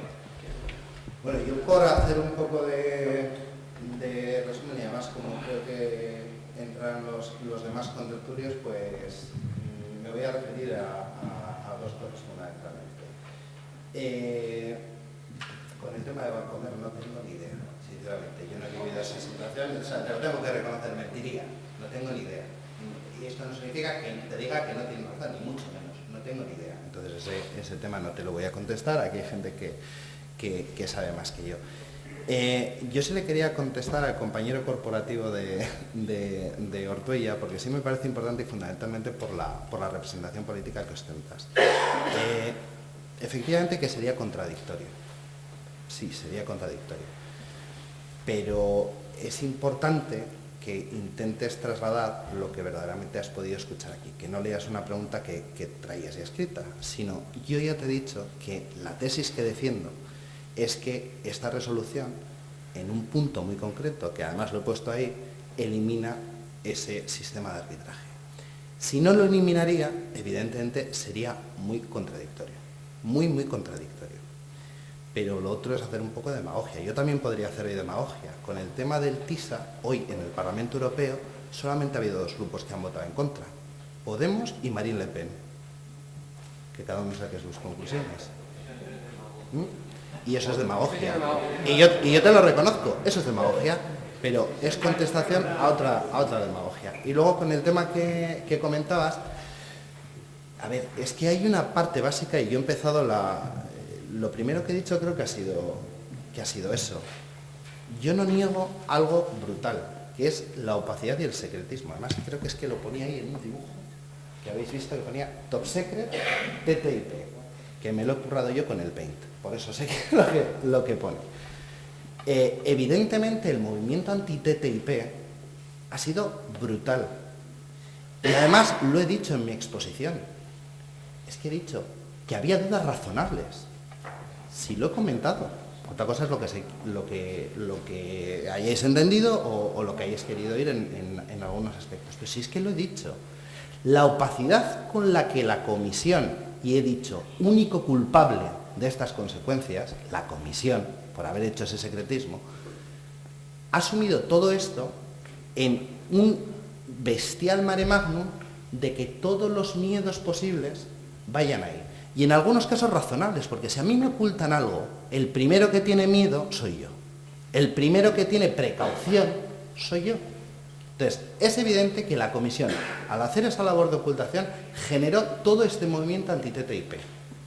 Bueno, yo por hacer un poco de resumen y además como creo que entran los demás contertulios, pues me voy a referir a dos cosas fundamentalmente. de esa situación, o sea, te lo tengo que reconocer, mentiría, no tengo ni idea. Y esto no significa que te diga que no tienes razón, ni mucho menos, no tengo ni idea. Entonces ese tema no te lo voy a contestar, aquí hay gente que sabe más que yo. Yo sí le quería contestar al compañero corporativo de Ortuella, porque sí me parece importante y fundamentalmente por la representación política que ostentas. Efectivamente que sería contradictorio. Sí, sería contradictorio. Pero es importante que intentes trasladar lo que verdaderamente has podido escuchar aquí, que no leas una pregunta que traías ya escrita, sino yo ya te he dicho que la tesis que defiendo es que esta resolución, en un punto muy concreto, que además lo he puesto ahí, elimina ese sistema de arbitraje. Si no lo eliminaría, evidentemente sería muy contradictorio, muy, muy contradictorio. Pero lo otro es hacer un poco de demagogia. Yo también podría hacer hoy demagogia. Con el tema del TISA, hoy en el Parlamento Europeo solamente ha habido dos grupos que han votado en contra. Podemos y Marine Le Pen. Que cada uno saque sus conclusiones. Y eso es demagogia. Y yo te lo reconozco, eso es demagogia, pero es contestación a otra demagogia. Y luego con el tema que comentabas, a ver, es que hay una parte básica y yo he empezado lo primero que he dicho creo que ha sido eso. Yo no niego algo brutal, que es la opacidad y el secretismo. Además creo que es que lo ponía ahí en un dibujo que habéis visto que ponía Top Secret TTIP, que me lo he currado yo con el Paint. Por eso sé que lo que pone. Evidentemente el movimiento anti-TTIP ha sido brutal. Y además lo he dicho en mi exposición. Es que he dicho que había dudas razonables. Sí lo he comentado. Otra cosa es lo que hayáis entendido o lo que hayáis querido oír en algunos aspectos. Pero sí es que lo he dicho. La opacidad con la que la Comisión, y he dicho único culpable de estas consecuencias, la Comisión, por haber hecho ese secretismo, ha asumido todo esto en un bestial mare magnum de que todos los miedos posibles vayan ahí. Y en algunos casos razonables, porque si a mí me ocultan algo, el primero que tiene miedo soy yo. El primero que tiene precaución soy yo. Entonces, es evidente que la Comisión, al hacer esa labor de ocultación, generó todo este movimiento anti-TTIP,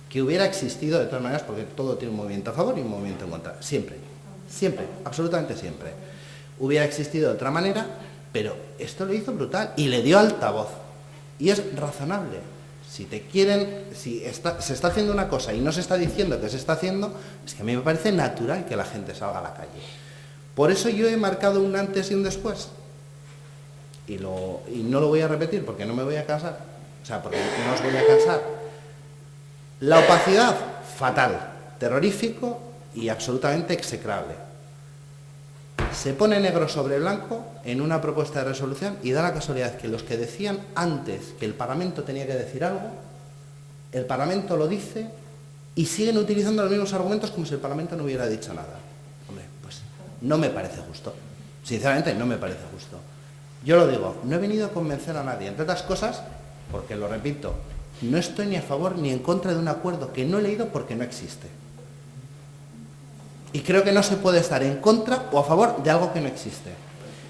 que hubiera existido de todas maneras, porque todo tiene un movimiento a favor y un movimiento en contra. Siempre, siempre, absolutamente siempre. Hubiera existido de otra manera, pero esto lo hizo brutal y le dio altavoz. Y es razonable. Si se está haciendo una cosa y no se está diciendo que se está haciendo, es que a mí me parece natural que la gente salga a la calle. Por eso yo he marcado un antes y un después. Y no lo voy a repetir porque no me voy a cansar. O sea, porque no os voy a cansar. La opacidad, fatal, terrorífico y absolutamente execrable. Se pone negro sobre blanco en una propuesta de resolución y da la casualidad que los que decían antes que el Parlamento tenía que decir algo, el Parlamento lo dice y siguen utilizando los mismos argumentos como si el Parlamento no hubiera dicho nada. Hombre, pues no me parece justo. Sinceramente, no me parece justo. Yo lo digo, no he venido a convencer a nadie, entre otras cosas, porque lo repito, no estoy ni a favor ni en contra de un acuerdo que no he leído porque no existe. Y creo que no se puede estar en contra o a favor de algo que no existe.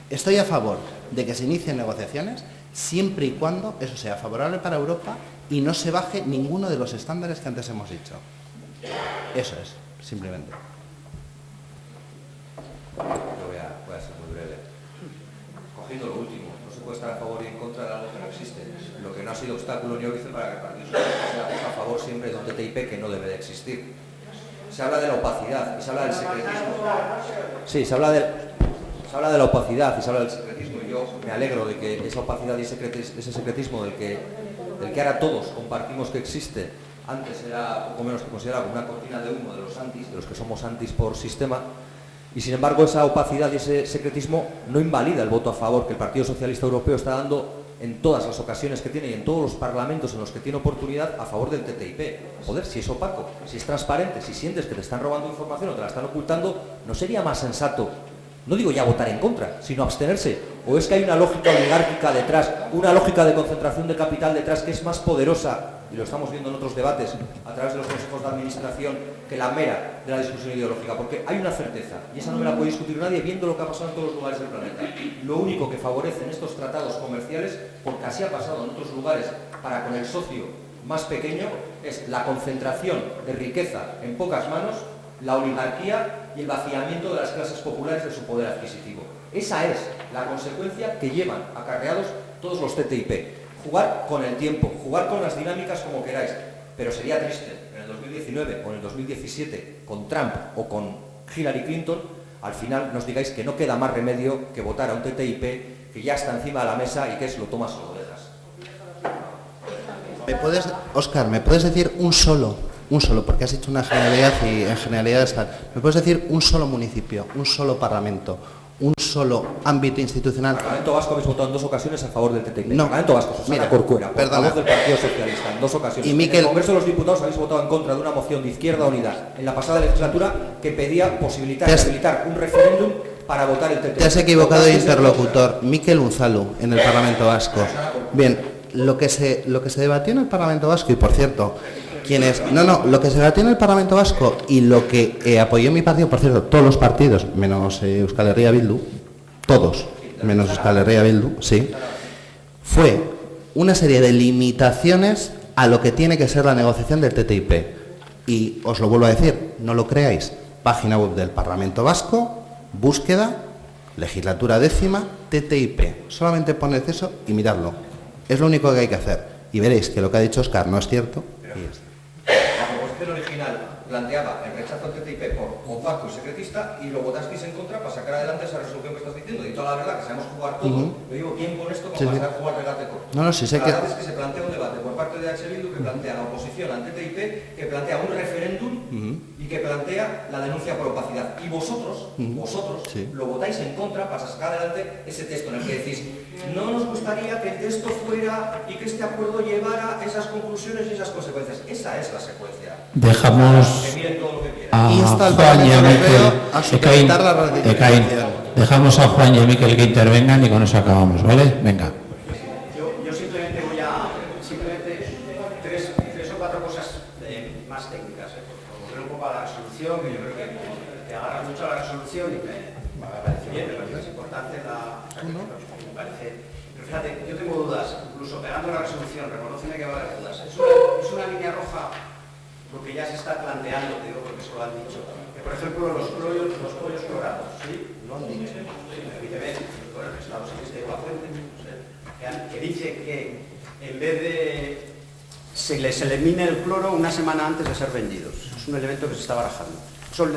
Estoy a favor de que se inicien negociaciones siempre y cuando eso sea favorable para Europa y no se baje ninguno de los estándares que antes hemos dicho. Eso es, simplemente. Voy a ser muy breve. Cogiendo lo último, no se puede estar a favor y en contra de algo que no existe. Lo que no ha sido obstáculo ni óbice para que el Partido Socialista sea a favor siempre de un TTIP que no debe de existir. Se habla de la opacidad y se habla del secretismo. Sí, se habla de la opacidad y se habla del secretismo. Y yo me alegro de que esa opacidad y ese secretismo del que ahora todos compartimos que existe, antes era poco menos que considerado una cortina de humo de los antis, de los que somos antis por sistema, y sin embargo esa opacidad y ese secretismo no invalida el voto a favor que el Partido Socialista Europeo está dando en todas las ocasiones que tiene y en todos los parlamentos en los que tiene oportunidad a favor del TTIP. Joder, si es opaco, si es transparente, si sientes que te están robando información o te la están ocultando, ¿no sería más sensato, no digo ya votar en contra, sino abstenerse? ¿O es que hay una lógica oligárquica detrás, una lógica de concentración de capital detrás que es más poderosa y lo estamos viendo en otros debates a través de los consejos de administración, que la mera de la discusión ideológica, porque hay una certeza, y esa no me la puede discutir nadie viendo lo que ha pasado en todos los lugares del planeta. Lo único que favorecen estos tratados comerciales, porque así ha pasado en otros lugares para con el socio más pequeño, es la concentración de riqueza en pocas manos, la oligarquía y el vaciamiento de las clases populares de su poder adquisitivo. Esa es la consecuencia que llevan acarreados todos los TTIP. Jugar con el tiempo, jugar con las dinámicas como queráis, pero sería triste en el 2019 o en el 2017 con Trump o con Hillary Clinton, al final nos digáis que no queda más remedio que votar a un TTIP que ya está encima de la mesa y que es lo tomas o lo dejas. Óscar, ¿me puedes decir un solo, porque has hecho una generalidad y en generalidad está, ¿me puedes decir un solo municipio, un solo parlamento, un solo ámbito institucional? El Parlamento Vasco habéis votado en 2 ocasiones a favor del TTIP. No. El Parlamento Vasco, Susana Corcuera, portavoz del Partido Socialista, en 2 ocasiones. Y Miquel... En el Congreso de los Diputados habéis votado en contra de una moción de Izquierda Unida en la pasada legislatura que pedía posibilitar y habilitar un referéndum para votar el TTIP. Te has equivocado de interlocutor. Miquel Unzalu, en el Parlamento Vasco. Bien, lo que se debatió en el Parlamento Vasco, y por cierto, lo que se debatió en el Parlamento Vasco y lo que apoyó mi partido, por cierto, todos los partidos, menos Euskal Herria Bildu, todos, menos Euskal Herria Bildu, sí, fue una serie de limitaciones a lo que tiene que ser la negociación del TTIP. Y os lo vuelvo a decir, no lo creáis, página web del Parlamento Vasco, búsqueda, legislatura 10ª, TTIP. Solamente poned eso y miradlo. Es lo único que hay que hacer. Y veréis que lo que ha dicho Óscar no es cierto. Y ya está. La proposición original planteaba el rechazo al TTIP por opaco y secretista y lo votasteis en contra para sacar adelante esa resolución que estás diciendo. Y toda la verdad que sabemos jugar todo. Yo digo, ¿quién con esto como para jugar regate corto? No, sí sé la que... verdad es que se plantea un debate por parte de H. Bildu que plantea la oposición al TTIP, que plantea un referéndum y que plantea la denuncia por opacidad. Y vosotros lo votáis en contra para sacar adelante ese texto en el que decís, no nos gustaría que el texto fuera y que este acuerdo llevara esas conclusiones y esas consecuencias. Esa es la secuencia. Dejamos a Juan y a Miquel dejamos a Juan y a Miquel que intervengan y con eso acabamos, ¿vale? Venga. Yo simplemente voy a tres o cuatro cosas más técnicas, por volver un poco a la resolución, que yo creo que te agarras mucho a la resolución y me parece bien, me parece importante me parece. Pero fíjate, yo tengo dudas, incluso pegando la resolución, reconóceme que va a haber dudas. Es una línea roja lo que ya se está planteando, te digo porque eso lo han dicho. Que por ejemplo los pollos clorados, ¿sí? Lo han dicho. Sí, me permite ver, bueno, en Estados Unidos hay una fuente, no sé, que dice que en vez de se les elimine el cloro una semana antes de ser vendidos. Es un elemento que se está barajando. ¿Eso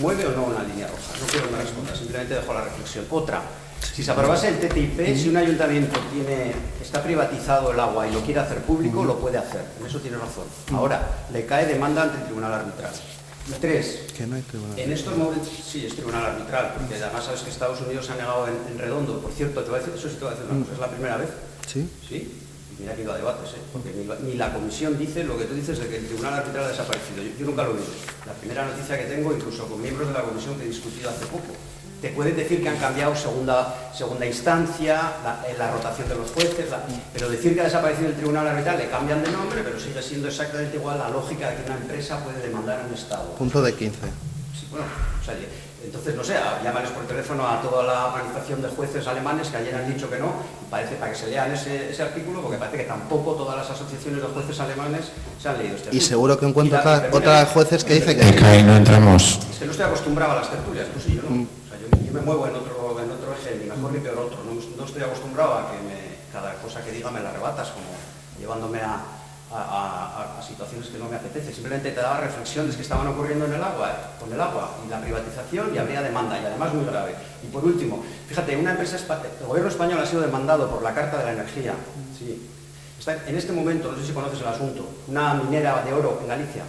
mueve o no una línea roja? No quiero una respuesta, simplemente dejo la reflexión. Otra. Si se aprobase el TTIP, si un ayuntamiento está privatizado el agua y lo quiere hacer público, lo puede hacer. En eso tiene razón. Ahora, le cae demanda ante el tribunal arbitral. Y 3, que no hay tribunal en estos momentos, sí, es tribunal arbitral, porque además sabes que Estados Unidos se ha negado en redondo. Por cierto, te voy a decir, eso sí te voy a decir una cosa, es la primera vez. ¿Sí? Sí. Mira que iba a debates, porque ni la comisión dice lo que tú dices de que el tribunal arbitral ha desaparecido. Yo nunca lo he oído. La primera noticia que tengo, incluso con miembros de la comisión que he discutido hace poco. Te pueden decir que han cambiado segunda instancia, la rotación de los jueces, pero decir que ha desaparecido el tribunal arbitral, le cambian de nombre, pero sigue siendo exactamente igual la lógica de que una empresa puede demandar a un Estado. Punto de 15. Sí, bueno, o sea, entonces, no sé, llámales por teléfono a toda la organización de jueces alemanes que ayer han dicho que no, y parece para que se lean ese artículo, porque parece que tampoco todas las asociaciones de jueces alemanes se han leído este asunto. Y seguro que encuentro otra jueces que dice que... ahí no entramos. Es que no estoy acostumbrado a las tertulias, pues sí, yo no. O sea, yo me muevo en otro eje, ni mejor ni peor otro. No estoy acostumbrado a que cada cosa que diga me la arrebatas, como llevándome a situaciones que no me apetece. Simplemente te daba reflexiones que estaban ocurriendo con el agua y la privatización, y habría demanda, y además muy grave. Y por último, fíjate, el gobierno español ha sido demandado por la Carta de la Energía. Sí. Está en este momento, no sé si conoces el asunto, una minera de oro en Galicia.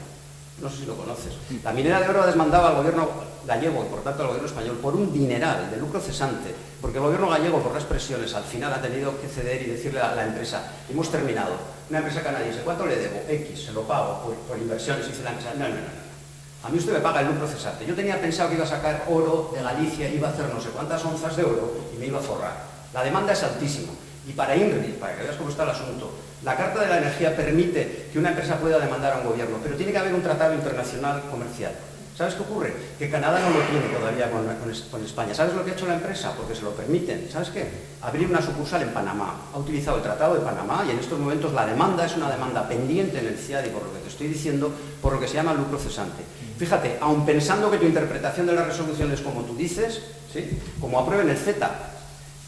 No sé si lo conoces. La minera de oro ha demandado al gobierno gallego y por tanto al gobierno español por un dineral de lucro cesante, porque el gobierno gallego, por las presiones, al final ha tenido que ceder y decirle a la empresa, hemos terminado, una empresa canadiense, ¿cuánto le debo? X, se lo pago por inversiones. Y dice la empresa, no. A mí usted me paga el lucro cesante. Yo tenía pensado que iba a sacar oro de Galicia, iba a hacer no sé cuántas onzas de oro y me iba a forrar. La demanda es altísima. Y para INRI, para que veas cómo está el asunto, la Carta de la Energía permite que una empresa pueda demandar a un gobierno, pero tiene que haber un tratado internacional comercial. ¿Sabes qué ocurre? Que Canadá no lo tiene todavía con España. ¿Sabes lo que ha hecho la empresa? Porque se lo permiten. ¿Sabes qué? Abrir una sucursal en Panamá. Ha utilizado el Tratado de Panamá y en estos momentos la demanda es una demanda pendiente en el CIADI, por lo que te estoy diciendo, por lo que se llama lucro cesante. Fíjate, aun pensando que tu interpretación de la resolución es como tú dices, ¿sí? Como aprueben el CETA,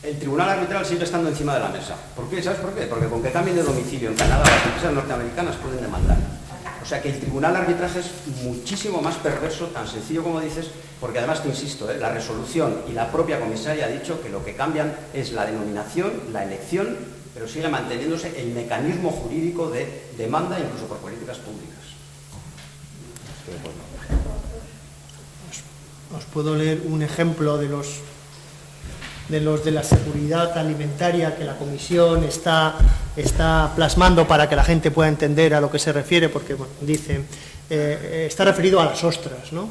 el tribunal arbitral sigue estando encima de la mesa. ¿Por qué? ¿Sabes por qué? Porque con que cambien de domicilio en Canadá, las empresas norteamericanas pueden demandar. O sea que el tribunal de arbitraje es muchísimo más perverso, tan sencillo como dices, porque además te insisto, la resolución y la propia comisaria ha dicho que lo que cambian es la denominación, la elección, pero sigue manteniéndose el mecanismo jurídico de demanda incluso por políticas públicas. Os puedo leer un ejemplo de la seguridad alimentaria que la Comisión está plasmando para que la gente pueda entender a lo que se refiere, porque bueno, dice, está referido a las ostras, ¿no?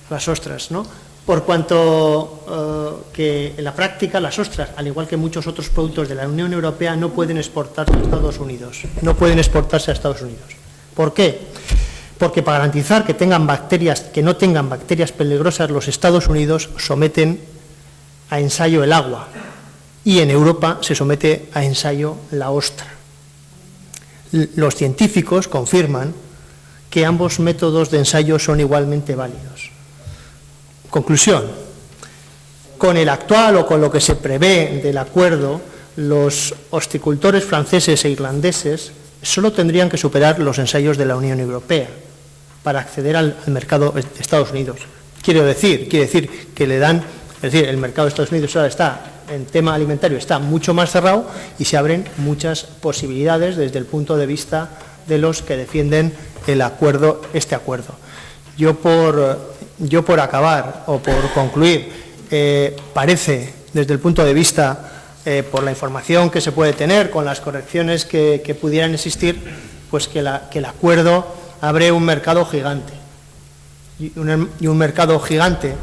Las ostras, ¿no? Por cuanto que en la práctica las ostras, al igual que muchos otros productos de la Unión Europea, no pueden exportarse a Estados Unidos. No pueden exportarse a Estados Unidos. ¿Por qué? Porque para garantizar que no tengan bacterias peligrosas, los Estados Unidos someten a ensayo el agua y en Europa se somete a ensayo la ostra. Los científicos confirman que ambos métodos de ensayo son igualmente válidos. Conclusión: con el actual o con lo que se prevé del acuerdo, los horticultores franceses e irlandeses solo tendrían que superar los ensayos de la Unión Europea para acceder al mercado de Estados Unidos. Quiere decir que le dan, es decir, el mercado de Estados Unidos ahora está, en tema alimentario, está mucho más cerrado y se abren muchas posibilidades desde el punto de vista de los que defienden este acuerdo. Yo por acabar o por concluir, parece, desde el punto de vista, por la información que se puede tener, con las correcciones que pudieran existir, pues que el acuerdo abre un mercado gigante. Y un mercado gigante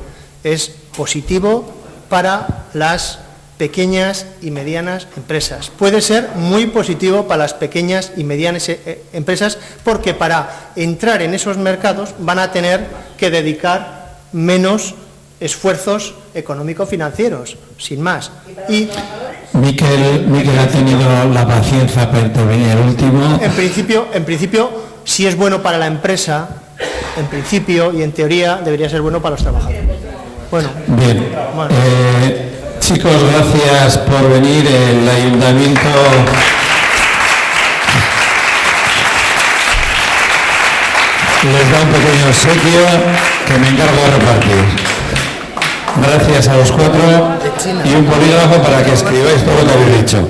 es positivo para las pequeñas y medianas empresas. Puede ser muy positivo para las pequeñas y medianas empresas, porque para entrar en esos mercados van a tener que dedicar menos esfuerzos económico-financieros, sin más. Y Miquel ha tenido la paciencia para intervenir el último. En principio, si es bueno para la empresa, en principio y en teoría debería ser bueno para los trabajadores. Bueno. Bien. Chicos, gracias por venir. El ayuntamiento les da un pequeño obsequio que me encargo de repartir. Gracias a los cuatro y un polígrafo para que escribáis todo lo que habéis dicho.